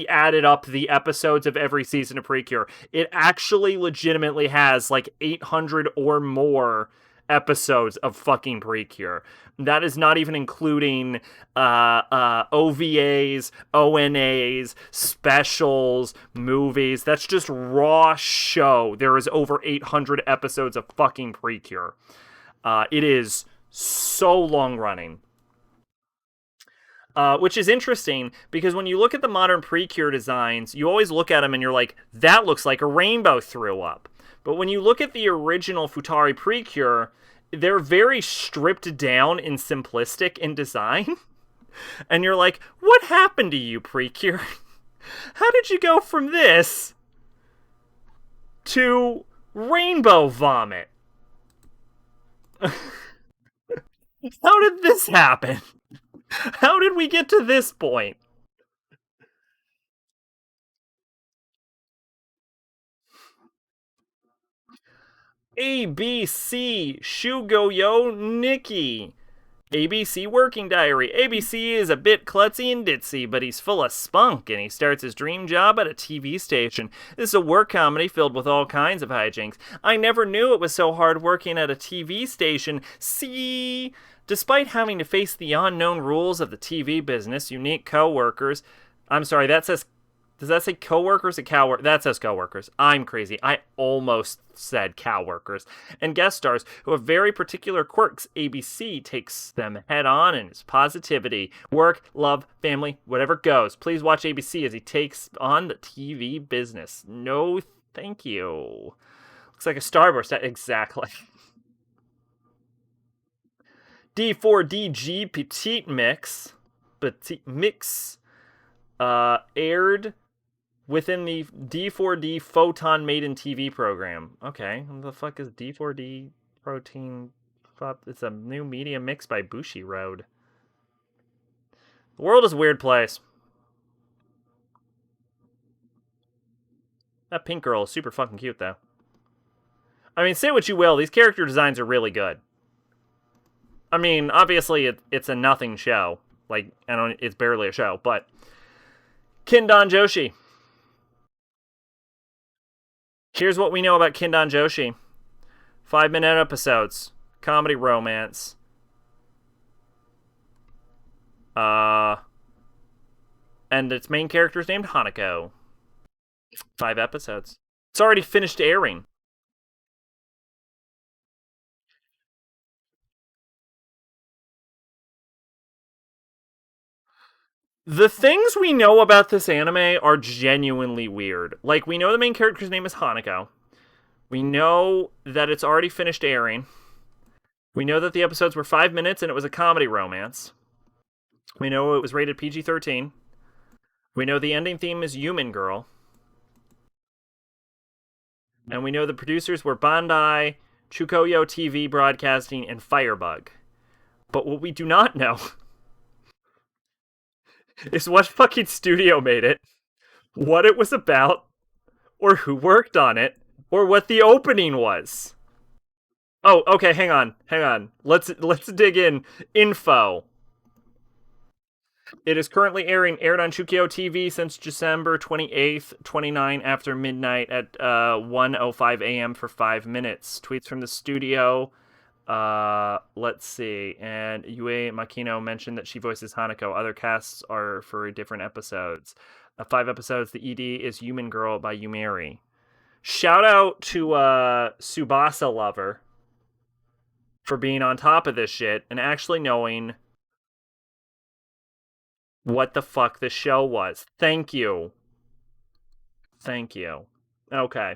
added up the episodes of every season of Precure. It actually legitimately has like 800 or more episodes of fucking Precure. That is not even including OVAs, ONAs, specials, movies. That's just raw show. There is over 800 episodes of fucking Precure. It is so long running. Which is interesting because when you look at the modern Precure designs, you always look at them and you're like, that looks like a rainbow threw up. But when you look at the original Futari Precure, they're very stripped down and simplistic in design. And you're like, what happened to you, Precure? How did you go from this to rainbow vomit? How did this happen? How did we get to this point? ABC Shugoyo Nikki. ABC Working Diary. ABC is a bit klutzy and ditzy, but he's full of spunk, and he starts his dream job at a TV station. This is a work comedy filled with all kinds of hijinks. I never knew it was so hard working at a TV station. See? Despite having to face the unknown rules of the TV business, unique co-workers... I'm sorry, that says does that say coworkers or cow? That says coworkers. I'm crazy. I almost said cow workers. And guest stars who have very particular quirks. ABC takes them head on in his positivity. Work, love, family, whatever goes. Please watch ABC as he takes on the TV business. No, thank you. Looks like a Starburst. Exactly. D4DG Petite Mix. Petite Mix. Aired within the D4D Photon Maiden TV program. Okay, what the fuck is D4D Protein? It's a new media mix by Bushiroad. The world is a weird place. That pink girl is super fucking cute, though. I mean, say what you will, these character designs are really good. I mean, obviously, it's a nothing show. Like, it's barely a show, but Kindan Joshi. Here's what we know about Kindan Joshi. 5-minute episodes. Comedy romance. And its main character is named Hanako. 5 episodes. It's already finished airing. The things we know about this anime are genuinely weird. Like, we know the main character's name is Hanako. We know that it's already finished airing. We know that the episodes were 5 minutes and it was a comedy romance. We know it was rated PG-13. We know the ending theme is Human Girl. And we know the producers were Bandai, Chukoyo TV Broadcasting, and Firebug. But what we do not know is what fucking studio made it, what it was about, or who worked on it, or what the opening was. Oh, okay, hang on. Let's dig in. Info. It is currently aired on Chukio TV since December 28th, 29 after midnight at 1:05 a.m. for 5 minutes. Tweets from the studio. Let's see. And Yue Makino mentioned that she voices Hanako. Other casts are for different episodes. 5 episodes. The ED is Human Girl by Yumeri. Shout out to Subasa Lover. for being on top of this shit and actually knowing what the fuck the show was. Thank you. Thank you. Okay.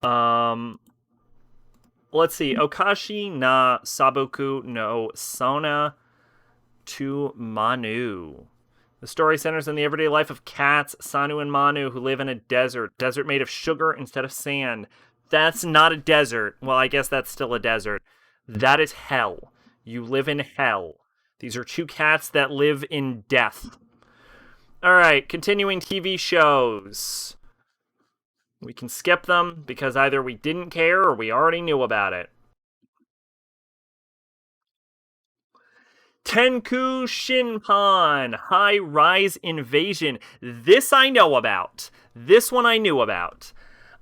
Um, let's see. Okashi na Saboku no Sona to Manu. The story centers on the everyday life of cats, Sanu and Manu, who live in a desert made of sugar instead of sand. That's not a desert. Well, I guess that's still a desert. That is hell. You live in hell. These are two cats that live in death. All right, continuing TV shows. We can skip them because either we didn't care or we already knew about it. Tenku Shinpan, High Rise Invasion. This I know about. This one I knew about.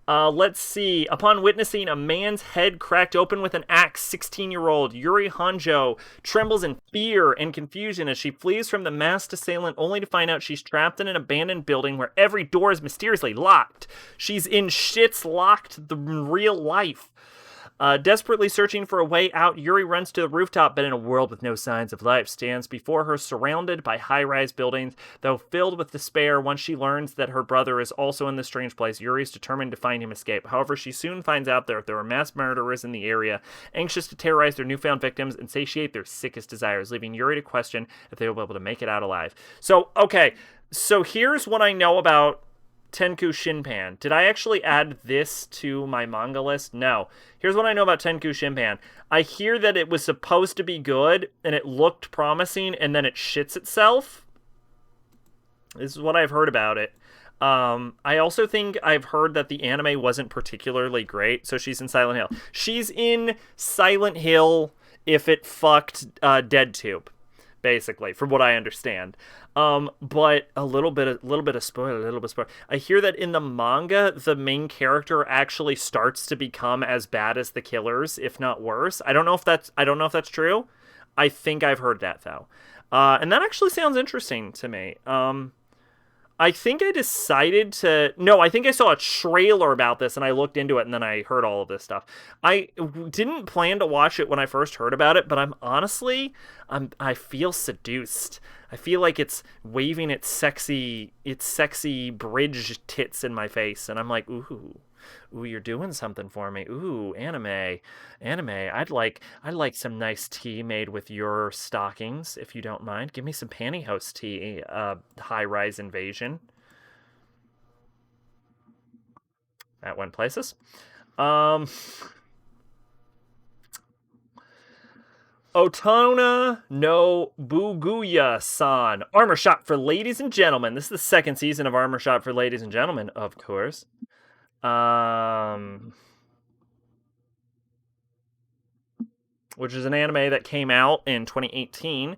Let's see. Upon witnessing a man's head cracked open with an axe, 16-year-old Yuri Hanjo trembles in fear and confusion as she flees from the masked assailant, only to find out she's trapped in an abandoned building where every door is mysteriously locked. She's in shit's locked the real life. Desperately searching for a way out, Yuri runs to the rooftop, but in a world with no signs of life, stands before her surrounded by high-rise buildings. Though filled with despair, once she learns that her brother is also in this strange place, Yuri is determined to find him escape. However, she soon finds out that there are mass murderers in the area, anxious to terrorize their newfound victims and satiate their sickest desires, leaving Yuri to question if they will be able to make it out alive. So, okay, so here's what I know about Tenku Shinpan. Did I actually add this to my manga list? No. Here's what I know about Tenku Shinpan. I hear that it was supposed to be good, and it looked promising, and then it shits itself. This is what I've heard about it. I also think I've heard that the anime wasn't particularly great, so she's in Silent Hill. She's in Silent Hill if it fucked DeadTube, basically, from what I understand. But a little bit of spoiler. I hear that in the manga, the main character actually starts to become as bad as the killers, if not worse. I don't know if that's true. I think I've heard that though. And that actually sounds interesting to me. I think I decided to... No, I think I saw a trailer about this, and I looked into it, and then I heard all of this stuff. I didn't plan to watch it when I first heard about it, but I feel seduced. I feel like it's waving its sexy bridge tits in my face, and I'm like, ooh, you're doing something for me. Ooh, anime. I'd like some nice tea made with your stockings, if you don't mind. Give me some pantyhose tea. High-rise invasion. That went places. Otona no Buguya-san. Armor Shop for Ladies and Gentlemen. This is the second season of Armor Shop for Ladies and Gentlemen, of course. Which is an anime that came out in 2018.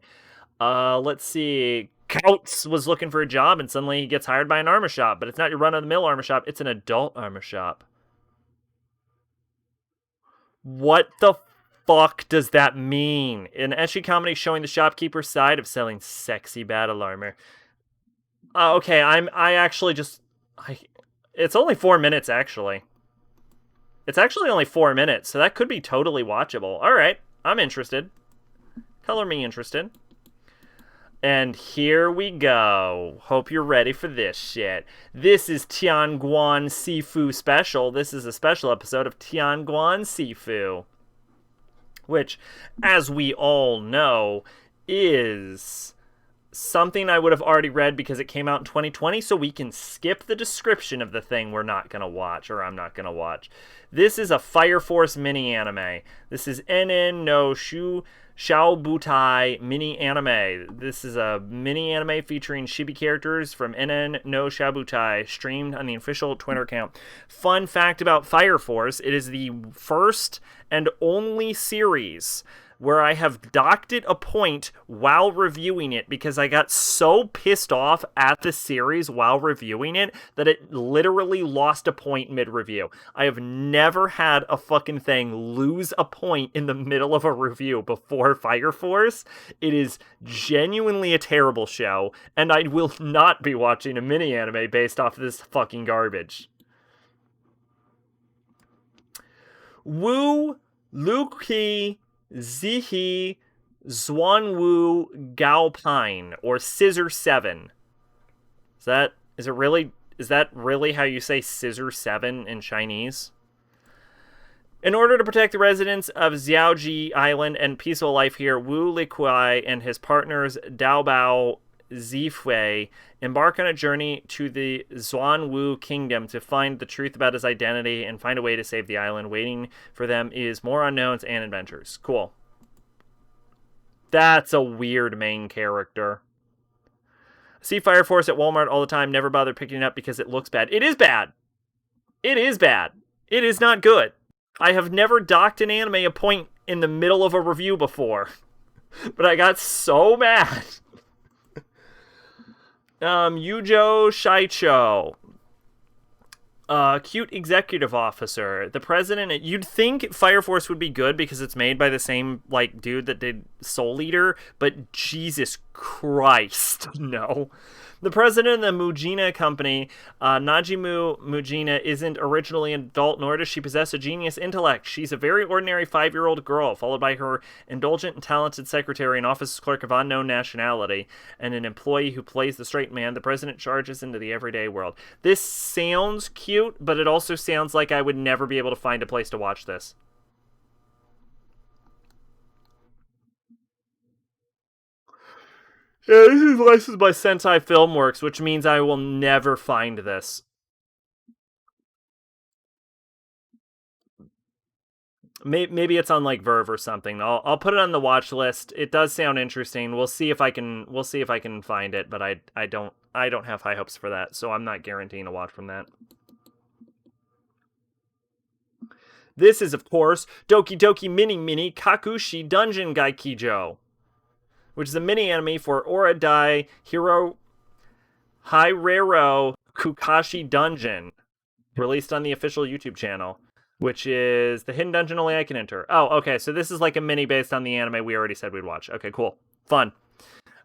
Let's see. Coutts was looking for a job, and suddenly he gets hired by an armor shop. But it's not your run-of-the-mill armor shop. It's an adult armor shop. What the fuck does that mean? An ecchi comedy showing the shopkeeper's side of selling sexy battle armor. Okay, it's only 4 minutes, actually. It's actually only 4 minutes, so that could be totally watchable. Alright, I'm interested. Color me interested. And here we go. Hope you're ready for this shit. This is Tianguan Sifu Special. This is a special episode of Tianguan Sifu, which, as we all know, is something I would have already read because it came out in 2020, so we can skip the description of the thing we're not going to watch, or I'm not going to watch. This is a Fire Force mini-anime. This is NN no Shaobutai mini-anime. This is a mini-anime featuring chibi characters from NN no Shaobutai, streamed on the official Twitter account. Fun fact about Fire Force, it is the first and only series where I have docked it a point while reviewing it because I got so pissed off at the series while reviewing it that it literally lost a point mid-review. I have never had a fucking thing lose a point in the middle of a review before Fire Force. It is genuinely a terrible show, and I will not be watching a mini-anime based off of this fucking garbage. Wu Luki Zihi Zhuanwu Gaopine, or Scissor 7. Is that really how you say Scissor 7 in Chinese? In order to protect the residents of Xiaoji Island and peaceful life here, Wu Liquai and his partners Daobao Zifui embark on a journey to the Xuanwu Kingdom to find the truth about his identity and find a way to save the island. Waiting for them is more unknowns and adventures. Cool. That's a weird main character. I see Fire Force at Walmart all the time, never bother picking it up because it looks bad. It is bad. It is bad. It is not good. I have never docked an anime a point in the middle of a review before. But I got so mad. Yujo Shaicho. Cute executive officer. The president. You'd think Fire Force would be good because it's made by the same dude that did Soul Eater, but Jesus Christ, no. The president of the Mujina company, Najimu Mujina, isn't originally an adult, nor does she possess a genius intellect. She's a very ordinary 5-year-old girl, followed by her indulgent and talented secretary, an office clerk of unknown nationality, and an employee who plays the straight man. The president charges into the everyday world. This sounds cute, but it also sounds like I would never be able to find a place to watch this. Yeah, this is licensed by Sentai Filmworks, which means I will never find this. Maybe it's on Verve or something. I'll put it on the watch list. It does sound interesting. We'll see if I can find it, but I don't have high hopes for that, so I'm not guaranteeing a watch from that. This is, of course, Doki Doki Mini Mini Kakushi Dungeon Gaikijo, which is a mini anime for Ora Dai Hiro Hirero Kukashi Dungeon, released on the official YouTube channel, which is the hidden dungeon only I can enter. Oh, okay, so this is like a mini based on the anime we already said we'd watch. Okay, cool. Fun.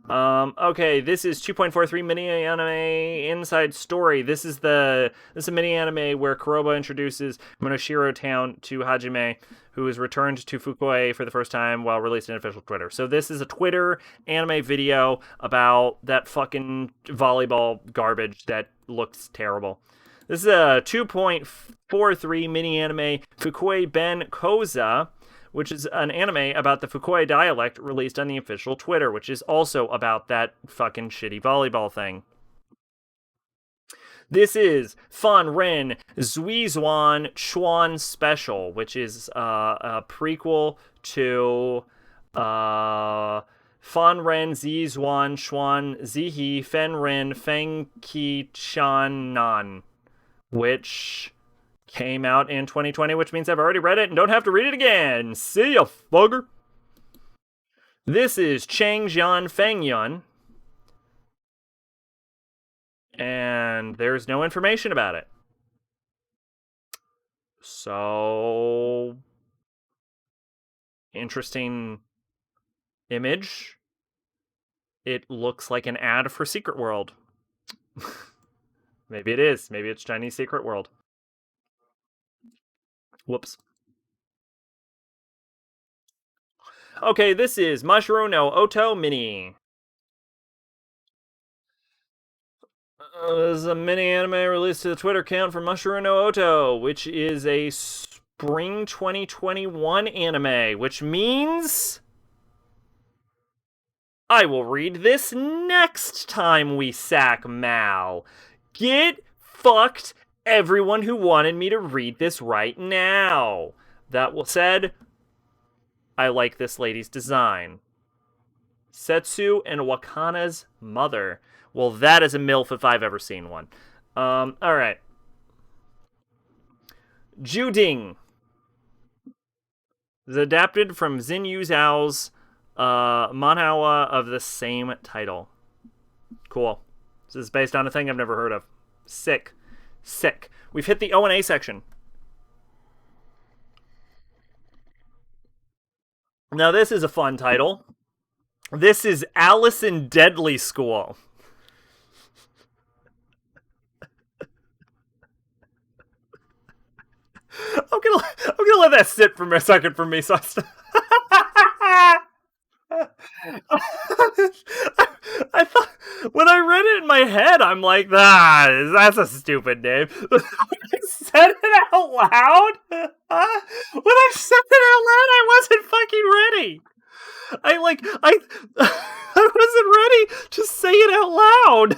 Okay, this is 2.43 mini anime inside story. This is a mini anime where Kuroba introduces Monoshiro Town to Hajime, who is returned to Fukui for the first time while released on official Twitter. So this is a Twitter anime video about that fucking volleyball garbage that looks terrible. This is a 2.43 mini anime Fukui Ben Koza, which is an anime about the Fukui dialect released on the official Twitter, which is also about that fucking shitty volleyball thing. This is Fan Ren Zuizhuan Chuan Special, which is a prequel to Fan Ren Zizhuan Chuan Zihi Fen Ren Feng Qi Chan Nan, which came out in 2020, which means I've already read it and don't have to read it again. See ya, fugger. This is Chang Jian Feng Yun, and there's no information about it. So, interesting image. It looks like an ad for Secret World. Maybe it is. Maybe it's Chinese Secret World. Whoops. Okay, this is Mashiro no Oto Mini. This is a mini anime released to the Twitter account for Mashiro no Oto, which is a spring 2021 anime, which means I will read this next time we sack Mal. Get fucked, everyone who wanted me to read this right now. That said, I like this lady's design. Setsu and Wakana's mother. Well, that is a MILF if I've ever seen one. Alright. Juding is adapted from Zin Yu Zhao's manhwa of the same title. Cool. This is based on a thing I've never heard of. Sick. Sick. We've hit the O&A section. Now this is a fun title. This is Alice in Deadly School. I'm gonna let that sit for a second for me. So I thought when I read it in my head, I'm like, that's a stupid name. When I said it out loud, when I said it out loud, I wasn't fucking ready. I wasn't ready to say it out loud.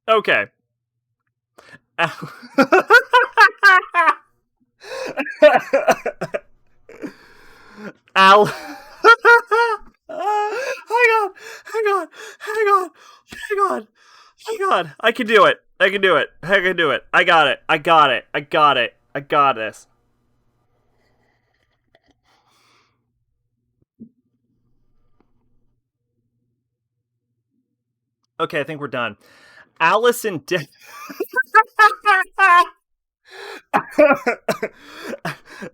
Okay. Al. Hang on, hang on, hang on, hang on, hang on. I can do it. I can do it. I can do it. I got it. I got it. I got it. I got this. Okay, I think we're done. Allison did.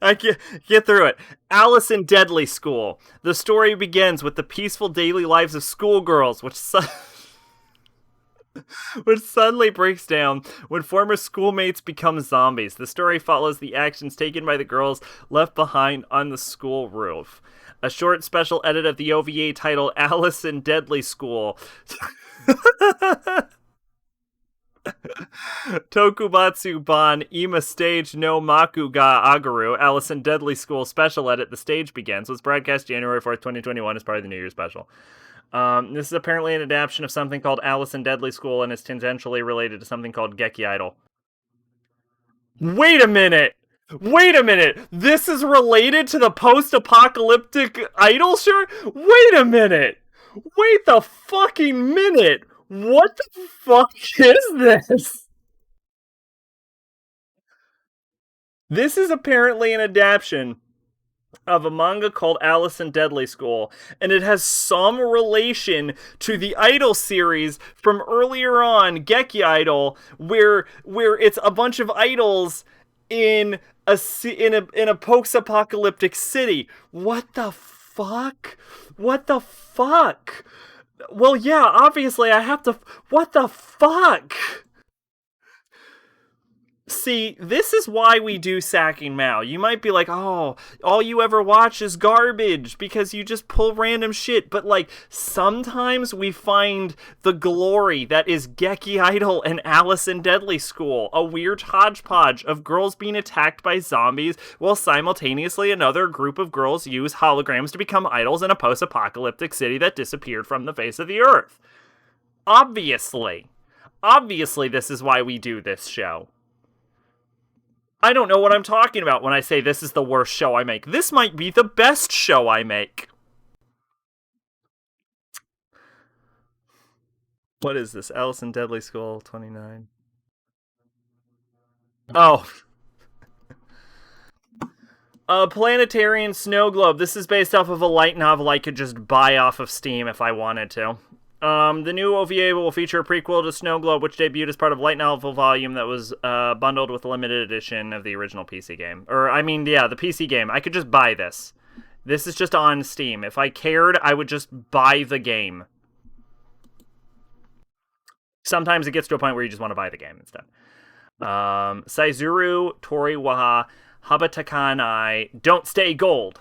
I get through it. Alice in Deadly School. The story begins with the peaceful daily lives of schoolgirls, which suddenly breaks down when former schoolmates become zombies. The story follows the actions taken by the girls left behind on the school roof. A short special edit of the OVA titled Alice in Deadly School. Tokumatsu Ban Ima Stage no Maku ga Agaru, Alice in Deadly School special edit, The Stage Begins, was broadcast January 4th, 2021 as part of the New Year special. This is apparently an adaptation of something called Alice in Deadly School and is tangentially related to something called Geki Idol. Wait a minute! Wait a minute! This is related to the post-apocalyptic idol shirt? Wait a minute! Wait the fucking minute! What the fuck is this? This is apparently an adaptation of a manga called Alice in Deadly School, and it has some relation to the Idol series from earlier on, Geki Idol, where it's a bunch of idols in a post-apocalyptic city. What the fuck? What the fuck? Well, yeah, obviously I have to. What the fuck? See, this is why we do SACing MAL. You might be like, oh, all you ever watch is garbage because you just pull random shit. But, like, sometimes we find the glory that is Geki Idol and Alice in Deadly School. A weird hodgepodge of girls being attacked by zombies while simultaneously another group of girls use holograms to become idols in a post-apocalyptic city that disappeared from the face of the earth. Obviously. Obviously, this is why we do this show. I don't know what I'm talking about when I say this is the worst show I make. This might be the best show I make. What is this? Alice in Deadly School 29. Oh. Planetarian Snow Globe. This is based off of a light novel I could just buy off of Steam if I wanted to. The new OVA will feature a prequel to Snow Globe, which debuted as part of a light novel volume that was bundled with a limited edition of the original PC game. The PC game. I could just buy this. This is just on Steam. If I cared, I would just buy the game. Sometimes it gets to a point where you just want to buy the game instead. Saizuru Toriwa Habatakanai Don't Stay Gold.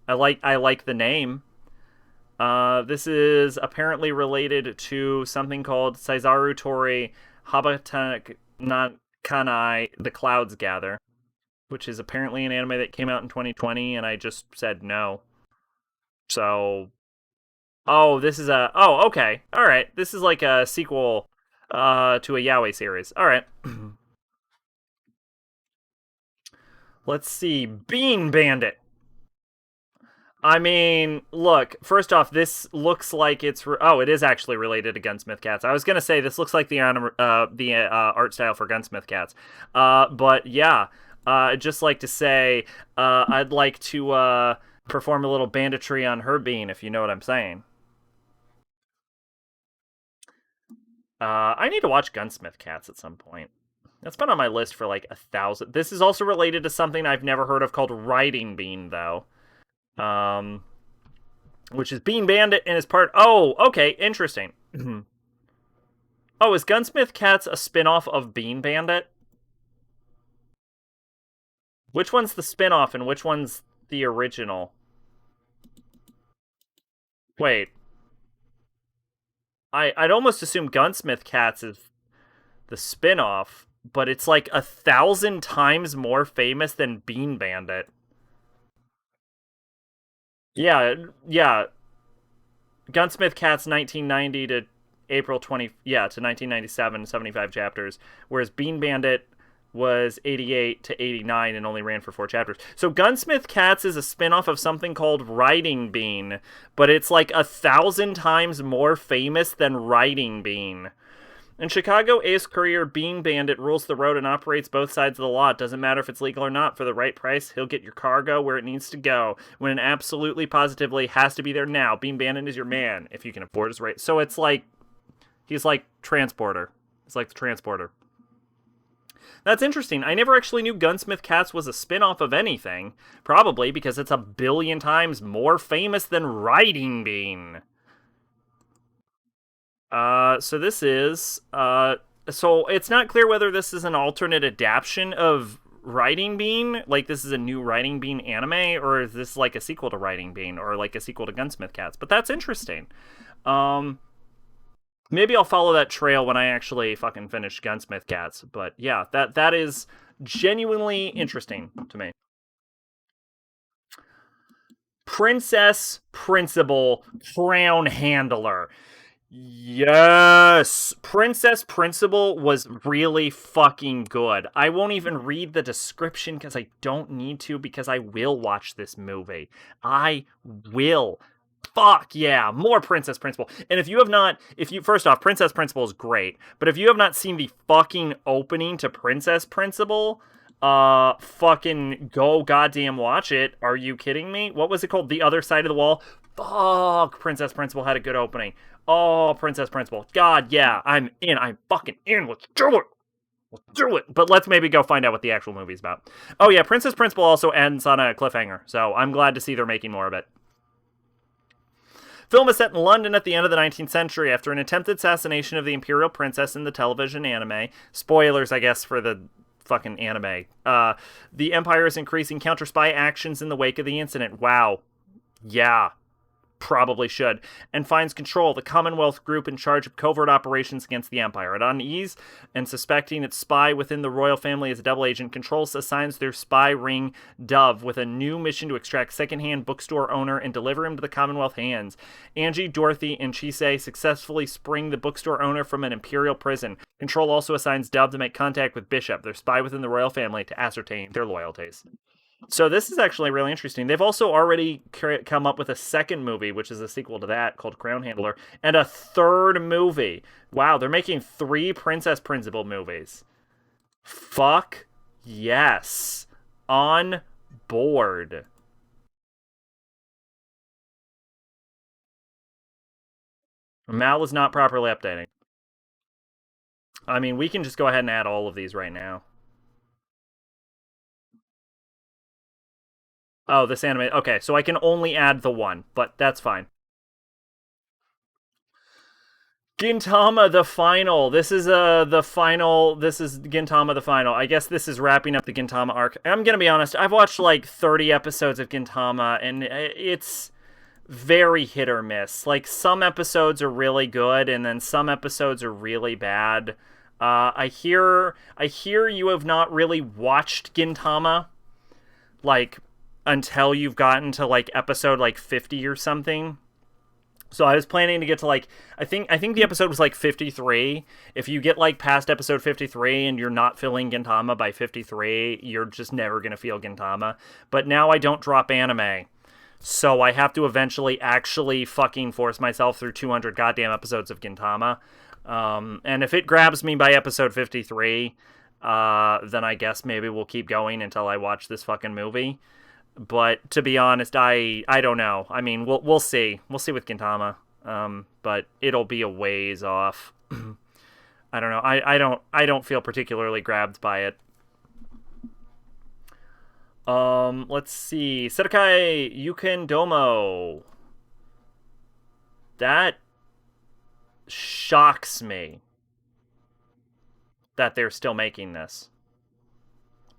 I like the name. This is apparently related to something called Saizaru Tori Habatakanai The Clouds Gather, which is apparently an anime that came out in 2020, and I just said no. So, this is okay. Alright, this is like a sequel to a yaoi series. Alright. Let's see. Bean Bandit. I mean, look, first off, this looks like it is actually related to Gunsmith Cats. I was going to say this looks like the art style for Gunsmith Cats. But yeah, I'd just like to say I'd like to perform a little banditry on her bean, if you know what I'm saying. I need to watch Gunsmith Cats at some point. That's been on my list for like 1,000. This is also related to something I've never heard of called Riding Bean, though. which is Bean Bandit and is part. Oh, okay, interesting. Oh, is Gunsmith Cats a spin-off of Bean Bandit? Which one's the spin-off and which one's the original? Wait, I'd almost assume Gunsmith Cats is the spin-off, but it's like 1,000 times more famous than Bean Bandit. Yeah, yeah. Gunsmith Cats 1990 to April 20, yeah, to 1997, 75 chapters, whereas Bean Bandit was 88 to 89 and only ran for 4 chapters. So Gunsmith Cats is a spin-off of something called Riding Bean, but it's like 1,000 times more famous than Riding Bean. In Chicago, Ace Courier Bean Bandit rules the road and operates both sides of the law. It doesn't matter if it's legal or not. For the right price, he'll get your cargo where it needs to go. When it absolutely positively has to be there now, Bean Bandit is your man if you can afford his rate. So it's like, he's like Transporter. It's like the Transporter. That's interesting. I never actually knew Gunsmith Cats was a spin-off of anything. Probably because it's 1,000,000,000 times more famous than Riding Bean. So this is, so it's not clear whether this is an alternate adaptation of Riding Bean, like this is a new Riding Bean anime, or is this like a sequel to Riding Bean, or like a sequel to Gunsmith Cats? But that's interesting. Um, Maybe I'll follow that trail when I actually fucking finish Gunsmith Cats. But yeah, that is genuinely interesting to me. Princess Principal Crown Handler. Yes! Princess Principal was really fucking good. I won't even read the description because I don't need to, because I will watch this movie. I will. Fuck yeah, more Princess Principal. And if you have not, first off, Princess Principal is great, but if you have not seen the fucking opening to Princess Principal, fucking go goddamn watch it. Are you kidding me? What was it called? The Other Side of the Wall? Fuck, Princess Principal had a good opening. Oh, Princess Principal. God, yeah, I'm in. I'm fucking in. Let's do it. Let's do it. But let's maybe go find out what the actual movie's about. Oh yeah, Princess Principal also ends on a cliffhanger, so I'm glad to see they're making more of it. Film is set in London at the end of the 19th century after an attempted assassination of the imperial princess in the television anime. Spoilers, I guess, for the fucking anime. The Empire is increasing counter-spy actions in the wake of the incident. Wow. Yeah. Probably should, and finds Control, the Commonwealth group in charge of covert operations against the Empire. At unease and suspecting its spy within the royal family as a double agent, Control assigns their spy ring, Dove, with a new mission to extract secondhand bookstore owner and deliver him to the Commonwealth hands. Angie, Dorothy, and Chise successfully spring the bookstore owner from an imperial prison. Control also assigns Dove to make contact with Bishop, their spy within the royal family, to ascertain their loyalties. So this is actually really interesting. They've also already come up with a second movie, which is a sequel to that, called Crown Handler, and a third movie. Wow, they're making 3 Princess Principal movies. Fuck yes. On board. Mal is not properly updating. I mean, we can just go ahead and add all of these right now. Oh, this anime. Okay, so I can only add the one, but that's fine. Gintama the final. This is the final. This is Gintama the final. I guess this is wrapping up the Gintama arc. I'm gonna be honest. I've watched like 30 episodes of Gintama, and it's very hit or miss. Like some episodes are really good, and then some episodes are really bad. I hear you have not really watched Gintama, like until you've gotten to like episode like 50 or something. So I was planning to get to like I think the episode was like 53. If you get like past episode 53 and you're not feeling Gintama by 53, you're just never going to feel Gintama. But now I don't drop anime. So I have to eventually actually fucking force myself through 200 goddamn episodes of Gintama. And if it grabs me by episode 53, then I guess maybe we'll keep going until I watch this fucking movie. But to be honest, I don't know. I mean, we'll see. We'll see with Gintama. But it'll be a ways off. I don't know. I don't feel particularly grabbed by it. Let's see. Sekai Yuken Domo. That shocks me that they're still making this.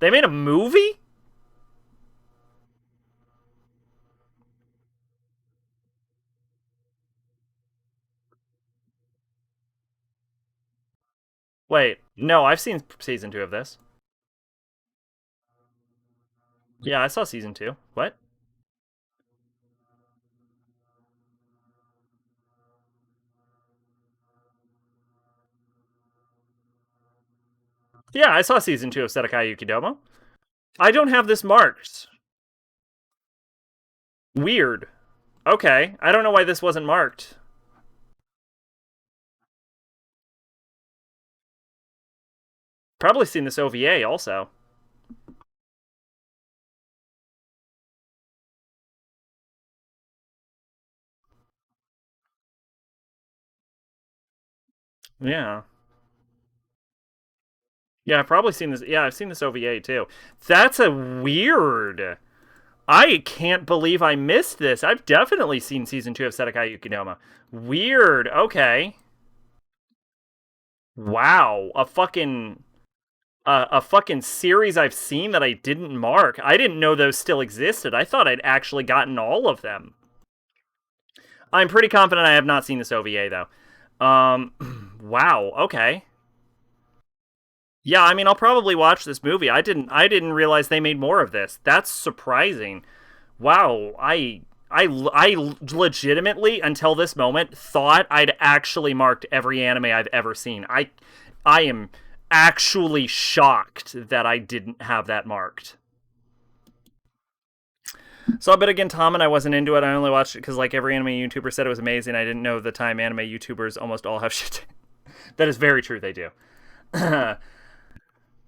They made a movie? Wait, no, I've seen season 2 of this. Yeah, I saw season 2. What? Yeah, I saw season 2 of Sedakai Yukidomo. I don't have this marked. Weird. Okay, I don't know why this wasn't marked. Probably seen this OVA also. Yeah. Yeah, I've probably seen this. Yeah, I've seen this OVA too. That's a weird. I can't believe I missed this. I've definitely seen season 2 of Sedakai Yukinoma. Weird. Okay. Wow. A fucking series I've seen that I didn't mark. I didn't know those still existed. I thought I'd actually gotten all of them. I'm pretty confident I have not seen this OVA though. Wow. Okay. Yeah, I mean, I'll probably watch this movie. I didn't realize they made more of this. That's surprising. Wow, I legitimately until this moment thought I'd actually marked every anime I've ever seen. I am actually shocked that I didn't have that marked. So I bet again, Tom, and I wasn't into it. I only watched it because like every anime YouTuber said it was amazing. I didn't know the time anime YouTubers almost all have shit. That is very true. They do.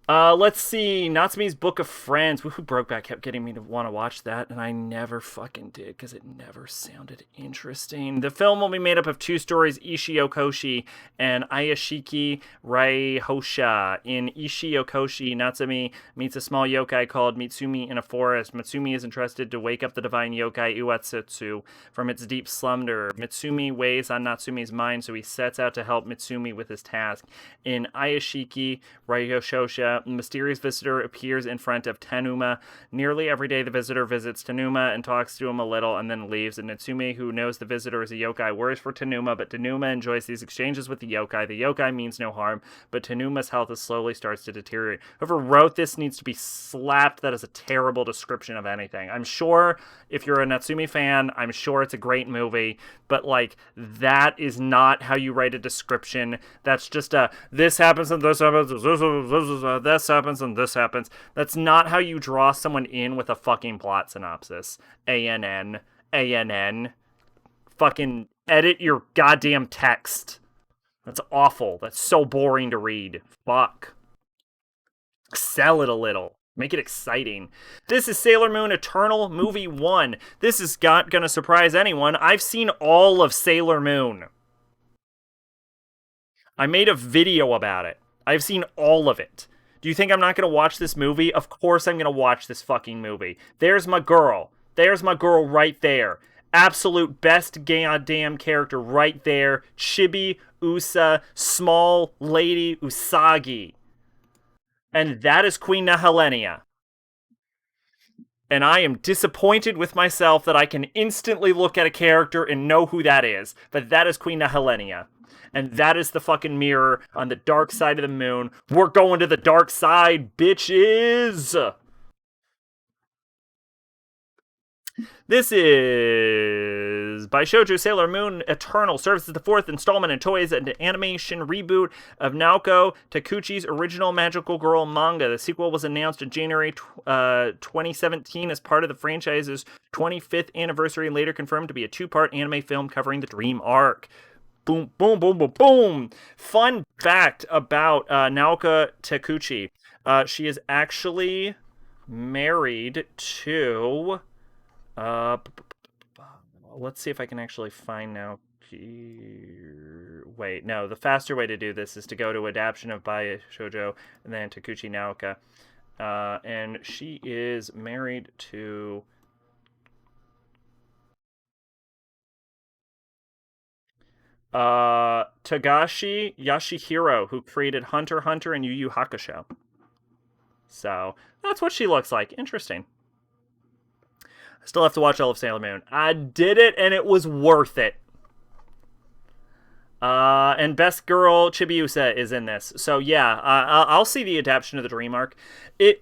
Let's see. Natsume's Book of Friends. Woohoo Brokeback kept getting me to want to watch that, and I never fucking did because it never sounded interesting. The film will be made up of two stories, Ishi Okoshi and Ayashiki Raihosha. In Ishi Okoshi, Natsume meets a small yokai called Mitsumi in a forest. Mitsumi is entrusted to wake up the divine yokai Uatsutsu from its deep slumber. Mitsumi weighs on Natsume's mind, so he sets out to help Mitsumi with his task. In Ayashiki Raihosha, a mysterious visitor appears in front of Tanuma. Nearly every day, the visitor visits Tanuma and talks to him a little and then leaves. And Natsume, who knows the visitor is a yokai, worries for Tanuma, but Tanuma enjoys these exchanges with the yokai. The yokai means no harm, but Tanuma's health slowly starts to deteriorate. Whoever wrote this needs to be slapped. That is a terrible description of anything. I'm sure if you're a Natsume fan, I'm sure it's a great movie, but like that is not how you write a description. That's just a this happens and this happens, this happens and this happens. That's not how you draw someone in with a fucking plot synopsis. ANN. ANN. Fucking edit your goddamn text. That's awful. That's so boring to read. Fuck. Sell it a little. Make it exciting. This is Sailor Moon Eternal Movie 1. This is not gonna surprise anyone. I've seen all of Sailor Moon. I made a video about it. I've seen all of it. Do you think I'm not going to watch this movie? Of course I'm going to watch this fucking movie. There's my girl. There's my girl right there. Absolute best goddamn character right there. Chibi Usa, small lady Usagi. And that is Queen Nahelenia. And I am disappointed with myself that I can instantly look at a character and know who that is. But that is Queen Nahelenia. And that is the fucking mirror on the dark side of the moon. We're going to the dark side, bitches! This is by Shoujo Sailor Moon Eternal. Serves as the fourth installment in Toei's animation reboot of Naoko Takeuchi's original Magical Girl manga. The sequel was announced in January 2017 as part of the franchise's 25th anniversary and later confirmed to be a two-part anime film covering the Dream arc. Boom, boom, boom, boom, boom. Fun fact about Naoka Takeuchi. She is actually married to... let's see if I can actually find Naoki... Wait, no. The faster way to do this is to go to adaptation of Bai Shoujo and then Takeuchi Naoka. And she is married to... Tagashi Yashihiro, who created Hunter x Hunter and Yu Yu Hakusho. So that's what she looks like. Interesting. I still have to watch all of Sailor Moon. I did it, and it was worth it. And Best Girl Chibiusa is in this. So yeah, I'll see the adaptation of the Dream Arc.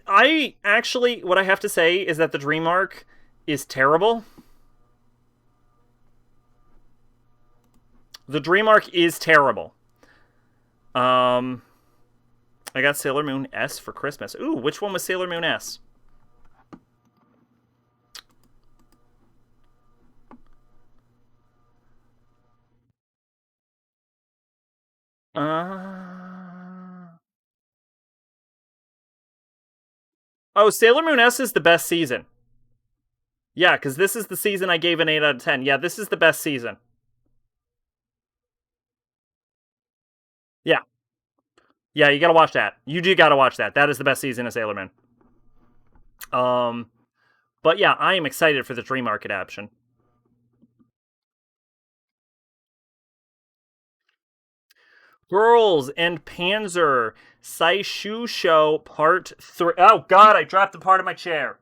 I actually, what I have to say is that the Dream Arc is terrible. The Dream Arc is terrible. I got Sailor Moon S for Christmas. Ooh, which one was Sailor Moon S? Oh, Sailor Moon S is the best season. Yeah, because this is the season I gave an 8 out of 10. Yeah, this is the best season. Yeah. Yeah, you gotta watch that. You do gotta watch that. That is the best season of Sailor Moon. But yeah, I am excited for the Dream Arc adaptation. Girls and Panzer Saishu Show Part 3. Oh god, I dropped the part of my chair.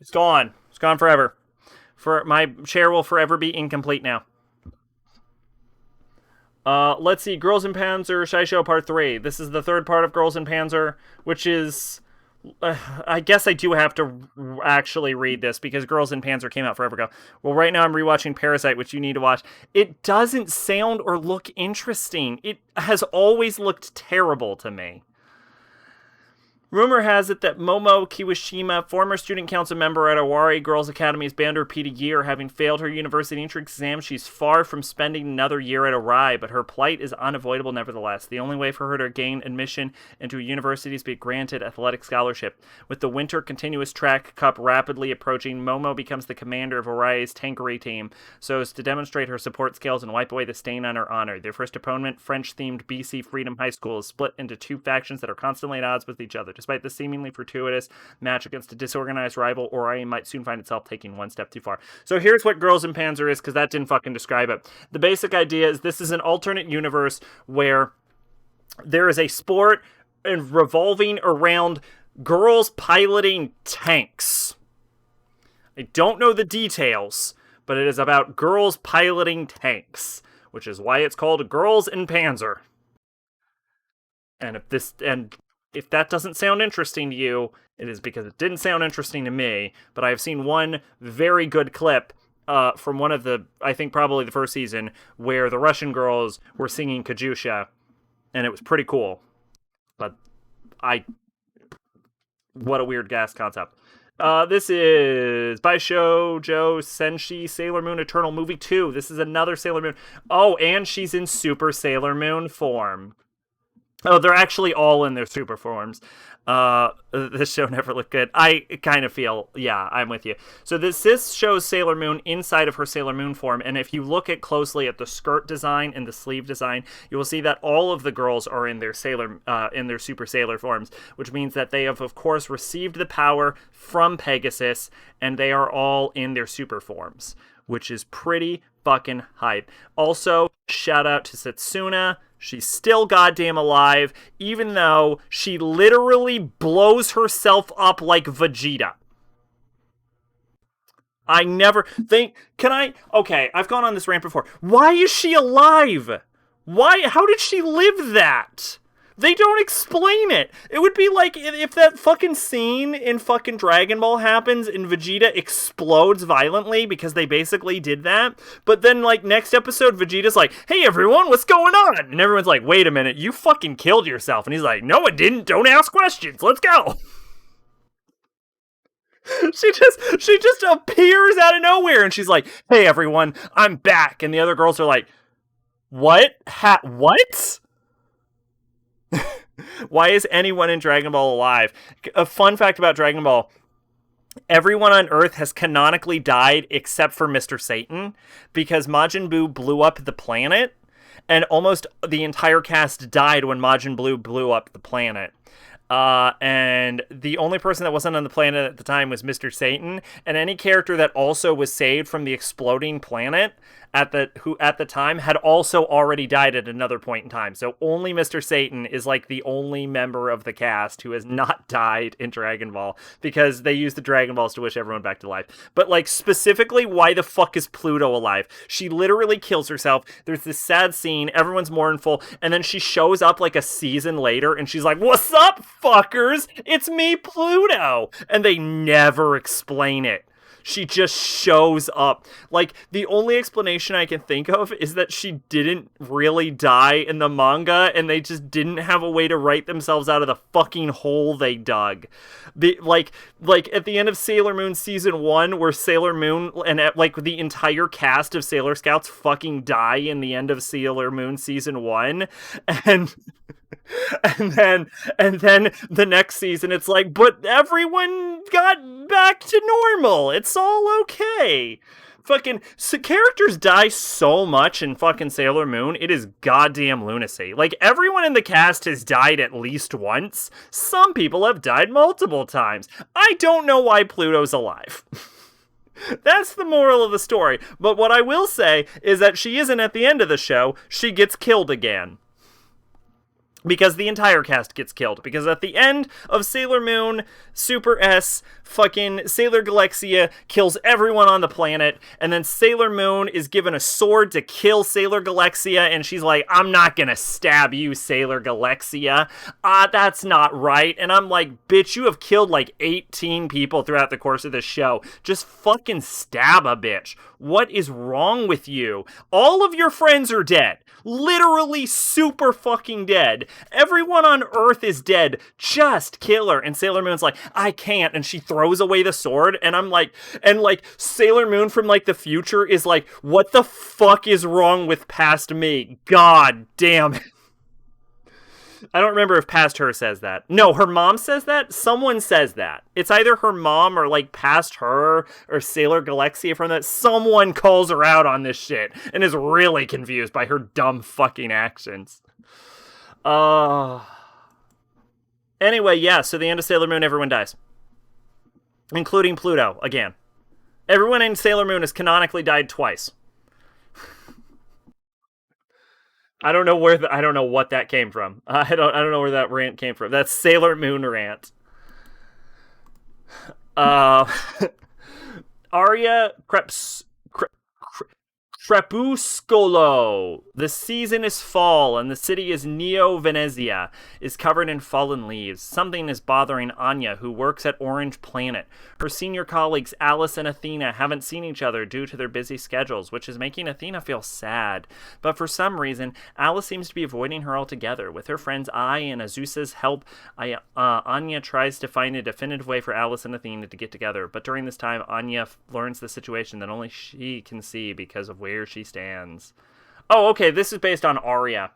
It's gone. It's gone forever. For my chair will forever be incomplete now. Let's see. Girls in Panzer Saisho Part 3. This is the third part of Girls in Panzer, which is I guess I do have to actually read this because Girls in Panzer came out forever ago. Well, right now I'm rewatching Parasite, which you need to watch. It doesn't sound or look interesting. It has always looked terrible to me. Rumor has it that Momo Kiwashima, former student council member at Awari Girls Academy, has banned her repeat a year. Having failed her university entrance exam, she's far from spending another year at Awari, but her plight is unavoidable nevertheless. The only way for her to gain admission into a university is to be granted athletic scholarship. With the Winter Continuous Track Cup rapidly approaching, Momo becomes the commander of Awari's Tankery team, so as to demonstrate her support skills and wipe away the stain on her honor. Their first opponent, French-themed BC Freedom High School, is split into two factions that are constantly at odds with each other. Despite the seemingly fortuitous match against a disorganized rival, Ori might soon find itself taking one step too far. So here's what Girls in Panzer is, because that didn't fucking describe it. The basic idea is this is an alternate universe where there is a sport revolving around girls piloting tanks. I don't know the details, but it is about girls piloting tanks, which is why it's called Girls in Panzer. And if that doesn't sound interesting to you, it is because it didn't sound interesting to me. But I have seen one very good clip from one of the, I think probably the first season, where the Russian girls were singing Katyusha, and it was pretty cool. But what a weird gas concept. This is Baishoujo Senshi Sailor Moon Eternal Movie 2. This is another Sailor Moon. Oh, and she's in Super Sailor Moon form. Oh, they're actually all in their super forms. This show never looked good. I kind of feel, yeah, I'm with you. So this shows Sailor Moon inside of her Sailor Moon form, and if you look at closely at the skirt design and the sleeve design, you will see that all of the girls are in their super sailor forms, which means that they have, of course, received the power from Pegasus, and they are all in their super forms, which is pretty fucking hype. Also, shout out to Setsuna. She's still goddamn alive, even though she literally blows herself up like Vegeta. I never think. Okay, I've gone on this rant before. Why is she alive? How did she live that? They don't explain it. It would be like if that fucking scene in fucking Dragon Ball happens and Vegeta explodes violently because they basically did that. But then, like, next episode, Vegeta's like, hey, everyone, what's going on? And everyone's like, wait a minute, you fucking killed yourself. And he's like, no, it didn't. Don't ask questions. Let's go. She just appears out of nowhere and she's like, hey, everyone, I'm back. And the other girls are like, what? What? Why is anyone in Dragon Ball alive? A fun fact about Dragon Ball: everyone on Earth has canonically died except for Mr. Satan, because Majin Buu blew up the planet, and almost the entire cast died when Majin Blue blew up the planet. And the only person that wasn't on the planet at the time was Mr. Satan, and any character that also was saved from the exploding planet at the time had also already died at another point in time. So only Mr. Satan is like the only member of the cast who has not died in Dragon Ball, because they use the Dragon Balls to wish everyone back to life. But like specifically, why the fuck is Pluto alive? She literally kills herself. There's this sad scene, everyone's mournful, and then she shows up like a season later and she's like, "What's up, fuckers? It's me, Pluto." And they never explain it. She just shows up. Like, the only explanation I can think of is that she didn't really die in the manga, and they just didn't have a way to write themselves out of the fucking hole they dug. Like at the end of Sailor Moon Season 1, where Sailor Moon and, like, the entire cast of Sailor Scouts fucking die in the end of Sailor Moon Season 1, and... and then the next season it's like, but everyone got back to normal, it's all okay. Fucking characters die so much in fucking Sailor Moon, it is goddamn lunacy. Like, everyone in the cast has died at least once. Some people have died multiple times. I don't know why Pluto's alive. That's the moral of the story. But what I will say is that she isn't at the end of the show. She gets killed again. Because the entire cast gets killed. Because at the end of Sailor Moon, Super S, fucking Sailor Galaxia kills everyone on the planet. And then Sailor Moon is given a sword to kill Sailor Galaxia. And she's like, "I'm not gonna stab you, Sailor Galaxia. That's not right." And I'm like, bitch, you have killed like 18 people throughout the course of this show. Just fucking stab a bitch. What is wrong with you? All of your friends are dead. Literally super fucking dead. Everyone on Earth is dead. Just kill her. And Sailor Moon's like, "I can't." And she throws away the sword. And I'm like, and like Sailor Moon from like the future is like, "What the fuck is wrong with past me? God damn it." I don't remember if past her says that. No, her mom says that. Someone says that. It's either her mom or like past her or Sailor Galaxia from that. Someone calls her out on this shit and is really confused by her dumb fucking actions. Anyway, yeah, so the end of Sailor Moon, everyone dies. Including Pluto, again. Everyone in Sailor Moon has canonically died twice. I don't know what that came from. I don't know where that rant came from. That's Sailor Moon rant. Aria Crepuscolo. The season is fall, and the city is Neo Venezia, is covered in fallen leaves. Something is bothering Anya, who works at Orange Planet. Her senior colleagues, Alice and Athena, haven't seen each other due to their busy schedules, which is making Athena feel sad. But for some reason, Alice seems to be avoiding her altogether. With her friends Ai and Azusa's help, Anya tries to find a definitive way for Alice and Athena to get together. But during this time, Anya learns the situation that only she can see because of where she stands. Oh, okay, this is based on Aria.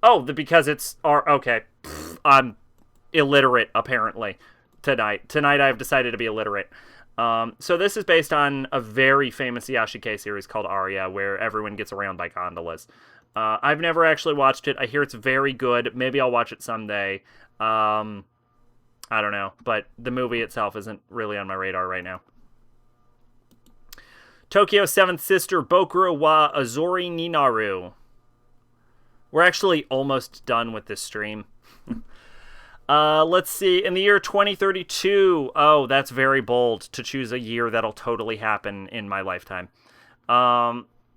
Oh, because it's... okay. I'm illiterate, apparently, tonight. Tonight I've decided to be illiterate. So this is based on a very famous Yashike series called Aria, where everyone gets around by gondolas. I've never actually watched it. I hear it's very good. Maybe I'll watch it someday. I don't know. But the movie itself isn't really on my radar right now. Tokyo's seventh sister, Bokuro wa Azori Ninaru. We're actually almost done with this stream. Let's see. In the year 2032. Oh, that's very bold to choose a year that'll totally happen in my lifetime.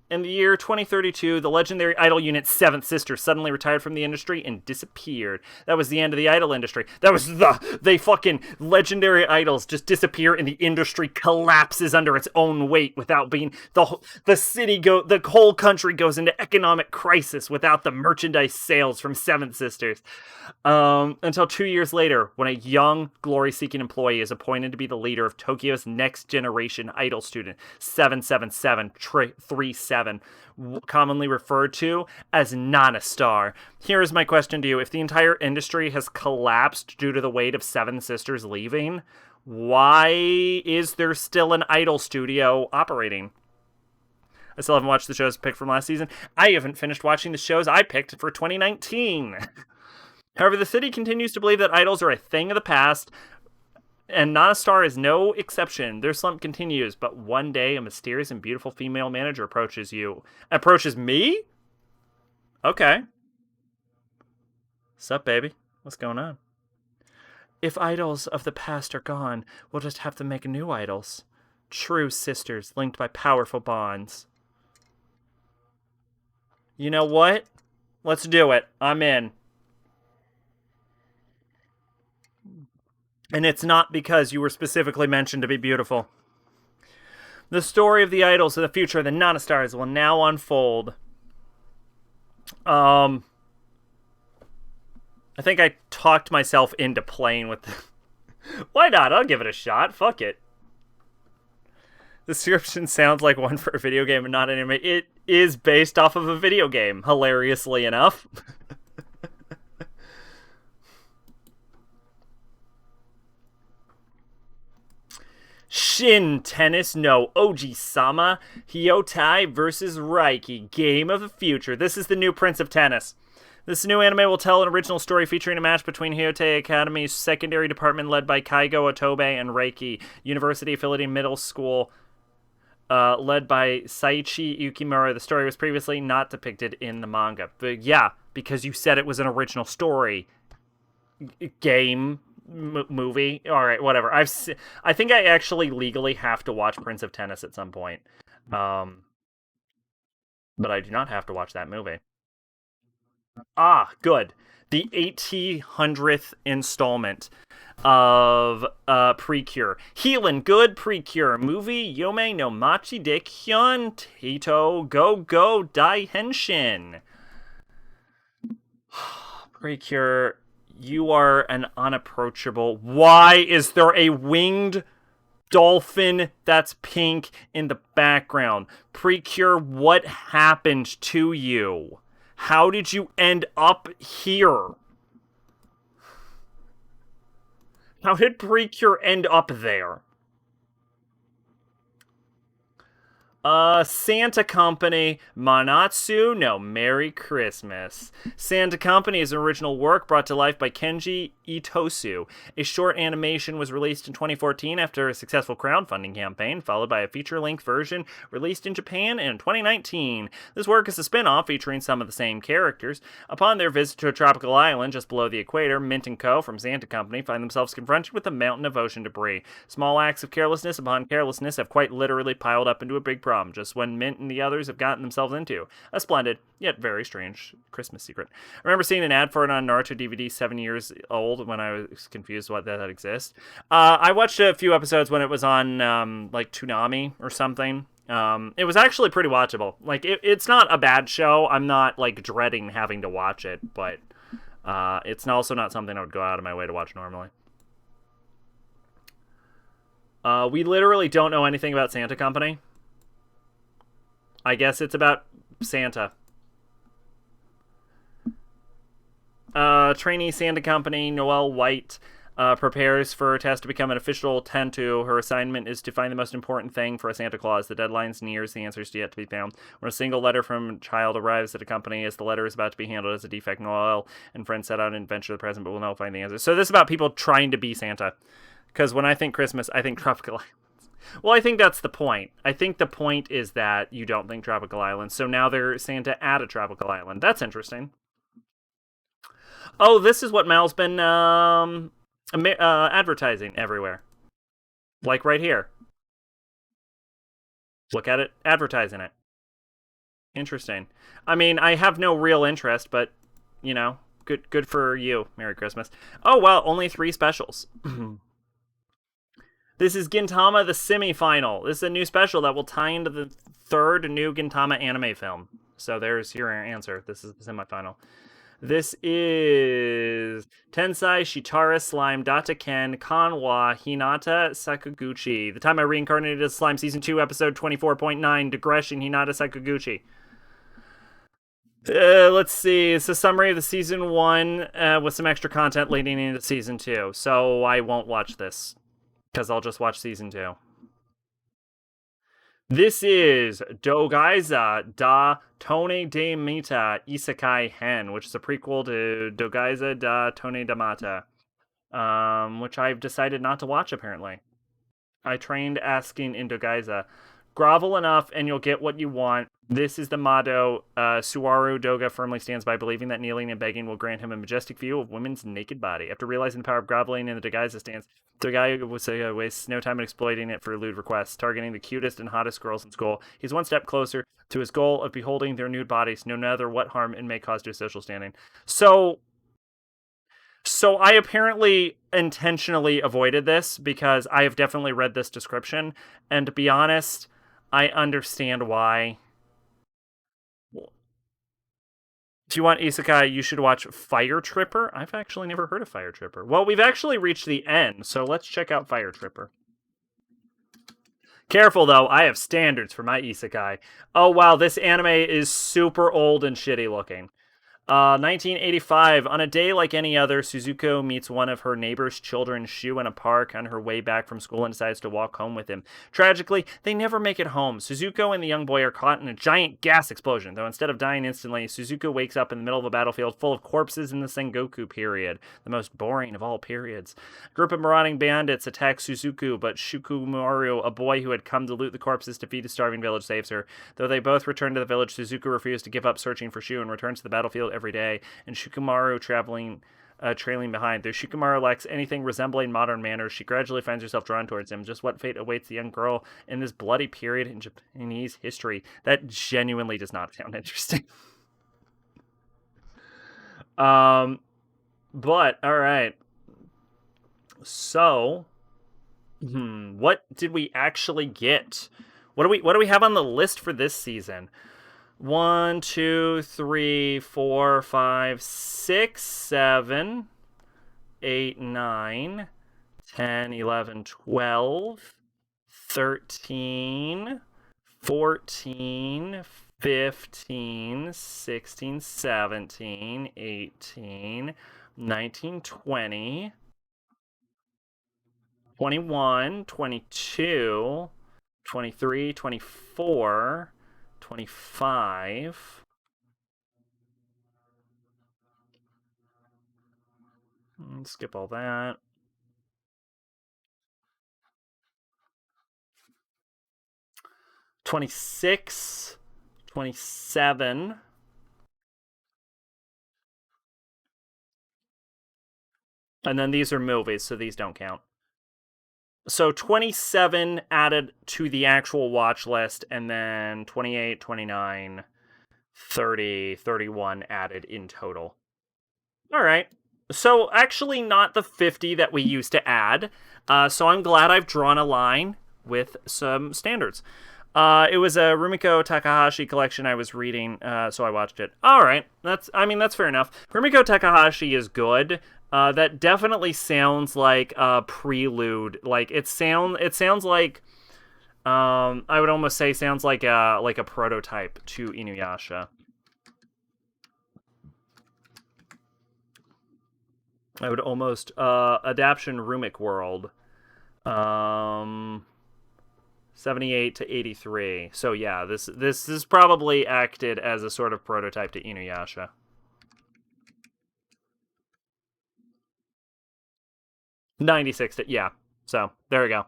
In the year 2032, the legendary idol unit's seventh sister suddenly retired from the industry and disappeared. That was the end of the idol industry. That was they fucking legendary idols just disappear and the industry collapses under its own weight without being the whole country goes into economic crisis without the merchandise sales from Seventh Sisters. Until 2 years later, when a young glory-seeking employee is appointed to be the leader of Tokyo's next generation idol student, 77737, commonly referred to as Nana Star. Here is my question to you. If the entire industry has collapsed due to the weight of Seven Sisters leaving, why is there still an idol studio operating? I still haven't watched the shows picked from last season. I haven't finished watching the shows I picked for 2019. However, the city continues to believe that idols are a thing of the past, and Not a Star is no exception. Their slump continues, but one day a mysterious and beautiful female manager approaches you. Approaches me? Okay. Sup, baby? What's going on? If idols of the past are gone, we'll just have to make new idols. True sisters linked by powerful bonds. You know what? Let's do it. I'm in. And it's not because you were specifically mentioned to be beautiful. The story of the idols of the future of the non-stars will now unfold. I think I talked myself into playing with them. Why not? I'll give it a shot. Fuck it. The description sounds like one for a video game and not an anime. It is based off of a video game, hilariously enough. Shin Tennis no Oji-sama Hyotai versus Reiki, Game of the Future. This is the new Prince of Tennis. This new anime will tell an original story featuring a match between Hyotai Academy's secondary department led by Kaigo Otobe and Reiki, university-affiliated middle school led by Saichi Yukimura. The story was previously not depicted in the manga. But yeah, because you said it was an original story. Game, movie. All right, whatever. I think I actually legally have to watch Prince of Tennis at some point. But I do not have to watch that movie. Ah, good. The 1800th installment of Precure. Healin' Good Precure. Movie Yome no Machi de Kyun Tito Go Go Dai Henshin. Precure, you are an unapproachable... Why is there a winged dolphin that's pink in the background? Precure, what happened to you? How did you end up here? How did Precure end up there? Santa Company, Manatsu no Merry Christmas. Santa Company is an original work brought to life by Kenji Itosu. A short animation was released in 2014 after a successful crowdfunding campaign, followed by a feature-length version released in Japan in 2019. This work is a spin-off featuring some of the same characters. Upon their visit to a tropical island just below the equator, Mint and Co. from Santa Company find themselves confronted with a mountain of ocean debris. Small acts of carelessness upon carelessness have quite literally piled up into a big problem, just when Mint and the others have gotten themselves into a splendid, yet very strange, Christmas secret. I remember seeing an ad for it on Naruto DVD 7 years old when I was confused why that exists. I watched a few episodes when it was on, like, Toonami or something. It was actually pretty watchable. Like, it's not a bad show. I'm not, like, dreading having to watch it, but it's also not something I would go out of my way to watch normally. We literally don't know anything about Santa Company. I guess it's about Santa. Trainee Santa Company, Noelle White, prepares for a test to become an official Tentu. Her assignment is to find the most important thing for a Santa Claus. The deadline's nears, the answer's yet to be found. When a single letter from a child arrives at a company, as the letter is about to be handled as a defect, Noelle and friends set out an adventure of the present, but will not find the answer. So this is about people trying to be Santa. Because when I think Christmas, I think tropical islands. Well, I think that's the point. I think the point is that you don't think tropical islands, so now they're Santa at a tropical island. That's interesting. Oh, this is what Mal's been advertising everywhere. Like right here. Look at it, advertising it. Interesting. I mean, I have no real interest, but, you know, good for you. Merry Christmas. Oh, well, only 3 specials. This is Gintama, the semi-final. This is a new special that will tie into the 3rd new Gintama anime film. So there's your answer. This is the semi-final. This is Tensai Shitara Slime Data Ken Kanwa Hinata Sakaguchi. The time I reincarnated as Slime Season 2, Episode 24.9, Digression Hinata Sakaguchi. Let's see. It's a summary of the Season 1 with some extra content leading into Season 2. So I won't watch this. Because I'll just watch Season 2. This is Dogaiza da Tone de Mita Isekai Hen, which is a prequel to Dogaiza da Tone de Mata, which I've decided not to watch, apparently. I trained asking in Dogaiza. Grovel enough and you'll get what you want. This is the motto Suwaru Doga firmly stands by, believing that kneeling and begging will grant him a majestic view of women's naked body. After realizing the power of groveling in the Dogaiza stance, Doga wastes no time in exploiting it for lewd requests, targeting the cutest and hottest girls in school. He's one step closer to his goal of beholding their nude bodies, no matter what harm it may cause to his social standing. So I apparently intentionally avoided this because I have definitely read this description, and to be honest, I understand why. If you want isekai, you should watch Fire Tripper. I've actually never heard of Fire Tripper. Well, we've actually reached the end, so let's check out Fire Tripper. Careful, though. I have standards for my isekai. Oh, wow. This anime is super old and shitty looking. 1985. On a day like any other, Suzuko meets one of her neighbor's children, Shu, in a park on her way back from school and decides to walk home with him. Tragically, they never make it home. Suzuko and the young boy are caught in a giant gas explosion, though instead of dying instantly, Suzuko wakes up in the middle of a battlefield full of corpses in the Sengoku period, the most boring of all periods. A group of marauding bandits attack Suzuku, but Shukumaru, a boy who had come to loot the corpses to feed a starving village, saves her. Though they both return to the village, Suzuku refuses to give up searching for Shu and returns to the battlefield every day, and Shikamaru trailing behind. Though Shikamaru lacks anything resembling modern manners, she gradually finds herself drawn towards him. Just what fate awaits the young girl in this bloody period in Japanese history? That genuinely does not sound interesting. But all right. So, what did we actually get? What do we have on the list for this season? 1, 2, 3, 4, 5, 6, 7, 8, 9, 10, 11, 12, 13, 14, 15, 16, 17, 18, 19, 20, 21, 22, 23, 24, 25. Skip all that. 26, 27. And then these are movies, so these don't count. So 27 added to the actual watch list, and then 28, 29, 30, 31 added in total. All right. So actually not the 50 that we used to add. So I'm glad I've drawn a line with some standards. It was a Rumiko Takahashi collection I was reading, so I watched it. All right. That's fair enough. Rumiko Takahashi is good. That definitely sounds like a prelude. Like it sounds like I would almost say sounds like a prototype to Inuyasha. I would almost adaptation Rumik World. 78 to 83. So yeah, this is probably acted as a sort of prototype to Inuyasha. '96 to, yeah. So there we go.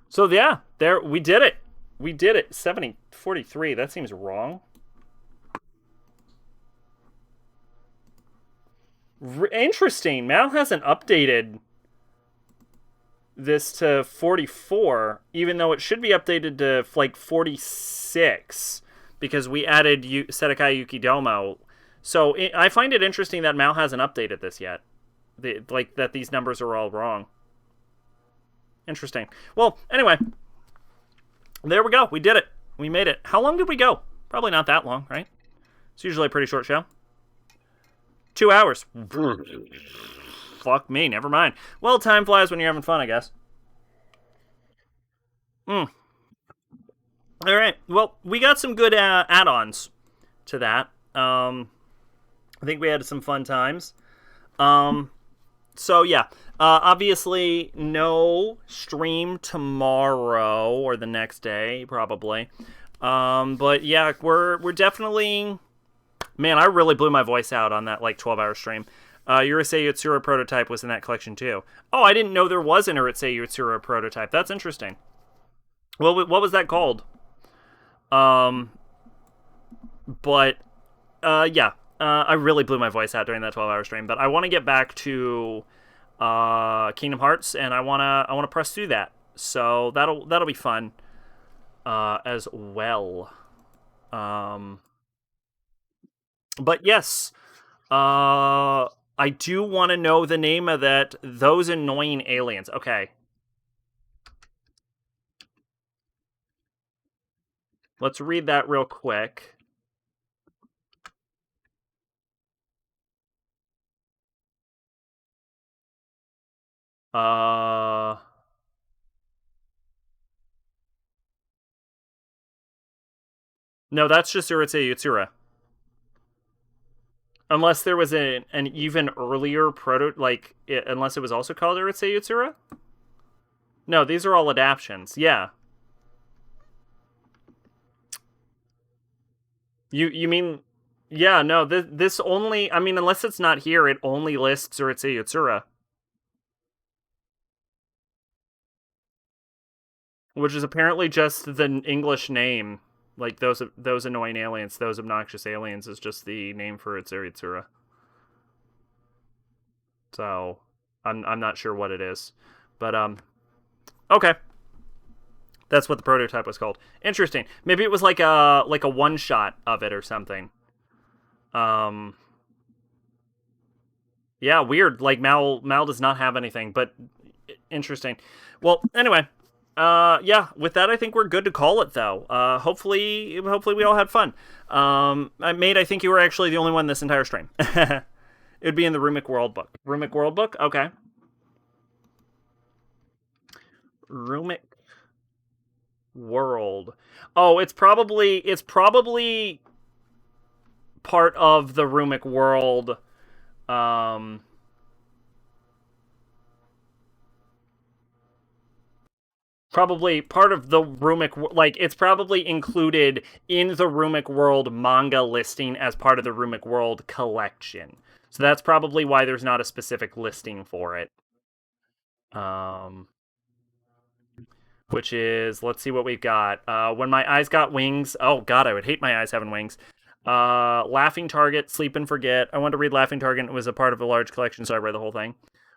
So yeah, there we did it. We did it. 43. That seems wrong. Interesting. Mal hasn't updated this to 44, even though it should be updated to like 46 because we added Sedakai Yukidomo. So I find it interesting that Mal hasn't updated this yet. That these numbers are all wrong. Interesting. Well, anyway, there we go. We did it. We made it. How long did we go? Probably not that long, right? It's usually a pretty short show. 2 hours. Fuck me, never mind. Well, time flies when you're having fun, I guess. All right. Well, we got some good add-ons to that. I think we had some fun times. So yeah, Obviously, no stream tomorrow or the next day, probably. But yeah, we're definitely. Man, I really blew my voice out on that like 12-hour stream. Urusei Yatsura prototype was in that collection too. Oh, I didn't know there was an Urusei Yatsura prototype. That's interesting. Well, what was that called? Um, but yeah, I really blew my voice out during that 12-hour stream. But I want to get back to Kingdom Hearts, and I wanna press through that. So that'll be fun as well. Um, but yes, I do want to know the name of that. Those annoying aliens. Okay, let's read that real quick. Uh, no, that's just Urusei Yatsura. Unless there was an even earlier unless it was also called Urusei Yatsura. No, these are all adaptions. Yeah, you mean? Yeah, no. This only. I mean, unless it's not here, it only lists Urusei Yatsura, which is apparently just the English name. Like those annoying aliens, those obnoxious aliens, is just the name for Urusei Yatsura. So I'm not sure what it is, but okay. That's what the prototype was called. Interesting. Maybe it was like a one shot of it or something. Um, yeah, weird. Like Mal does not have anything, but interesting. Well, anyway, yeah. With that, I think we're good to call it though. Hopefully we all had fun. I think you were actually the only one this entire stream. It would be in the Rumic World book. Rumic World book. Okay. Rumic World. Oh, it's probably part of the Rumic World. Um, Probably part of the Rumic, like it's probably included in the Rumic World manga listing as part of the Rumic World collection. So that's probably why there's not a specific listing for it. Um, which is, let's see what we've got. When My Eyes Got Wings. Oh God, I would hate my eyes having wings. Laughing Target, Sleep and Forget. I wanted to read Laughing Target. It was a part of a large collection, so I read the whole thing.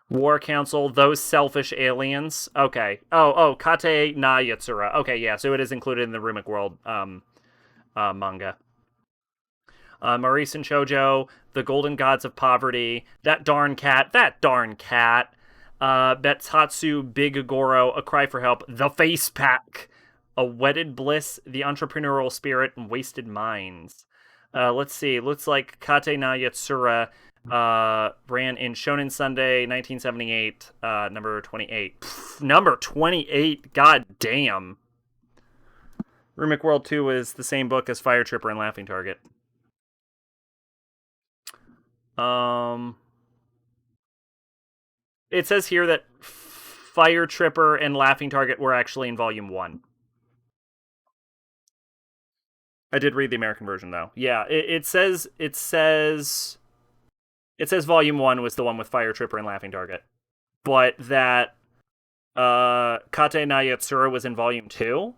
War Council, Those Selfish Aliens. Okay. Kate na Yatsura. Okay, yeah, so it is included in the Rumic World manga. Maurice and Chojo, The Golden Gods of Poverty, That Darn Cat, Betsatsu, Big Goro, A Cry for Help, The Face Pack, A Wedded Bliss, The Entrepreneurial Spirit, and Wasted Minds. Let's see. Looks like Kate na Yatsura ran in Shonen Sunday 1978, number 28. Pff, number 28. God damn. Rumic World 2 is the same book as Fire Tripper and Laughing Target. Um, it says here that Fire Tripper and Laughing Target were actually in Volume 1. I did read the American version though. Yeah, it says Volume 1 was the one with Fire Tripper and Laughing Target. But that Kate na Yatsura was in Volume 2,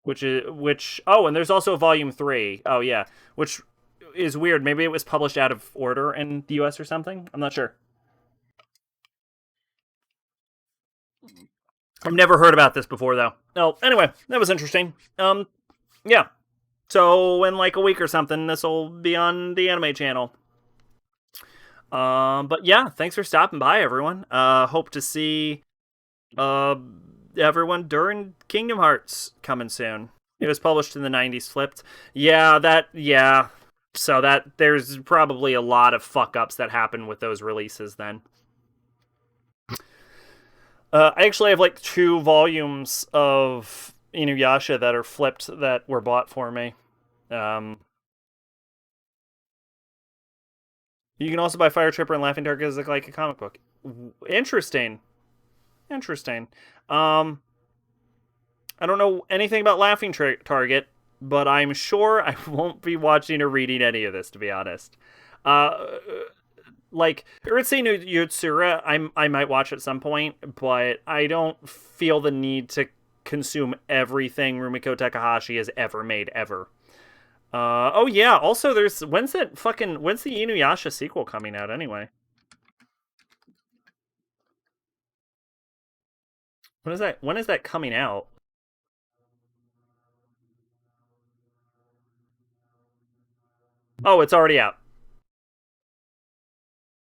which and there's also Volume 3. Oh yeah, which is weird. Maybe it was published out of order in the US or something. I'm not sure. I've never heard about this before though. Oh, anyway, that was interesting. Yeah. So in like a week or something, this will be on the anime channel. But yeah, thanks for stopping by, everyone. Hope to see uh everyone during Kingdom Hearts coming soon. It was published in the 90s, flipped. Yeah. So that there's probably a lot of fuck ups that happen with those releases then. I actually have like 2 volumes of Inuyasha that are flipped that were bought for me. Um, You can also buy Fire Tripper and Laughing Target as like a comic book. Interesting. Interesting. Um, I don't know anything about Laughing Target, but I'm sure I won't be watching or reading any of this, to be honest. Uh, like Urusei no Yatsura, I might watch at some point, but I don't feel the need to consume everything Rumiko Takahashi has ever made ever. Oh yeah. Also, when's the Inuyasha sequel coming out anyway? When is that? When is that coming out? Oh, it's already out.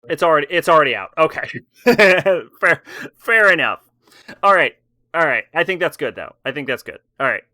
It's already out. Okay. fair fair enough. All right. All right. I think that's good though. I think that's good. All right.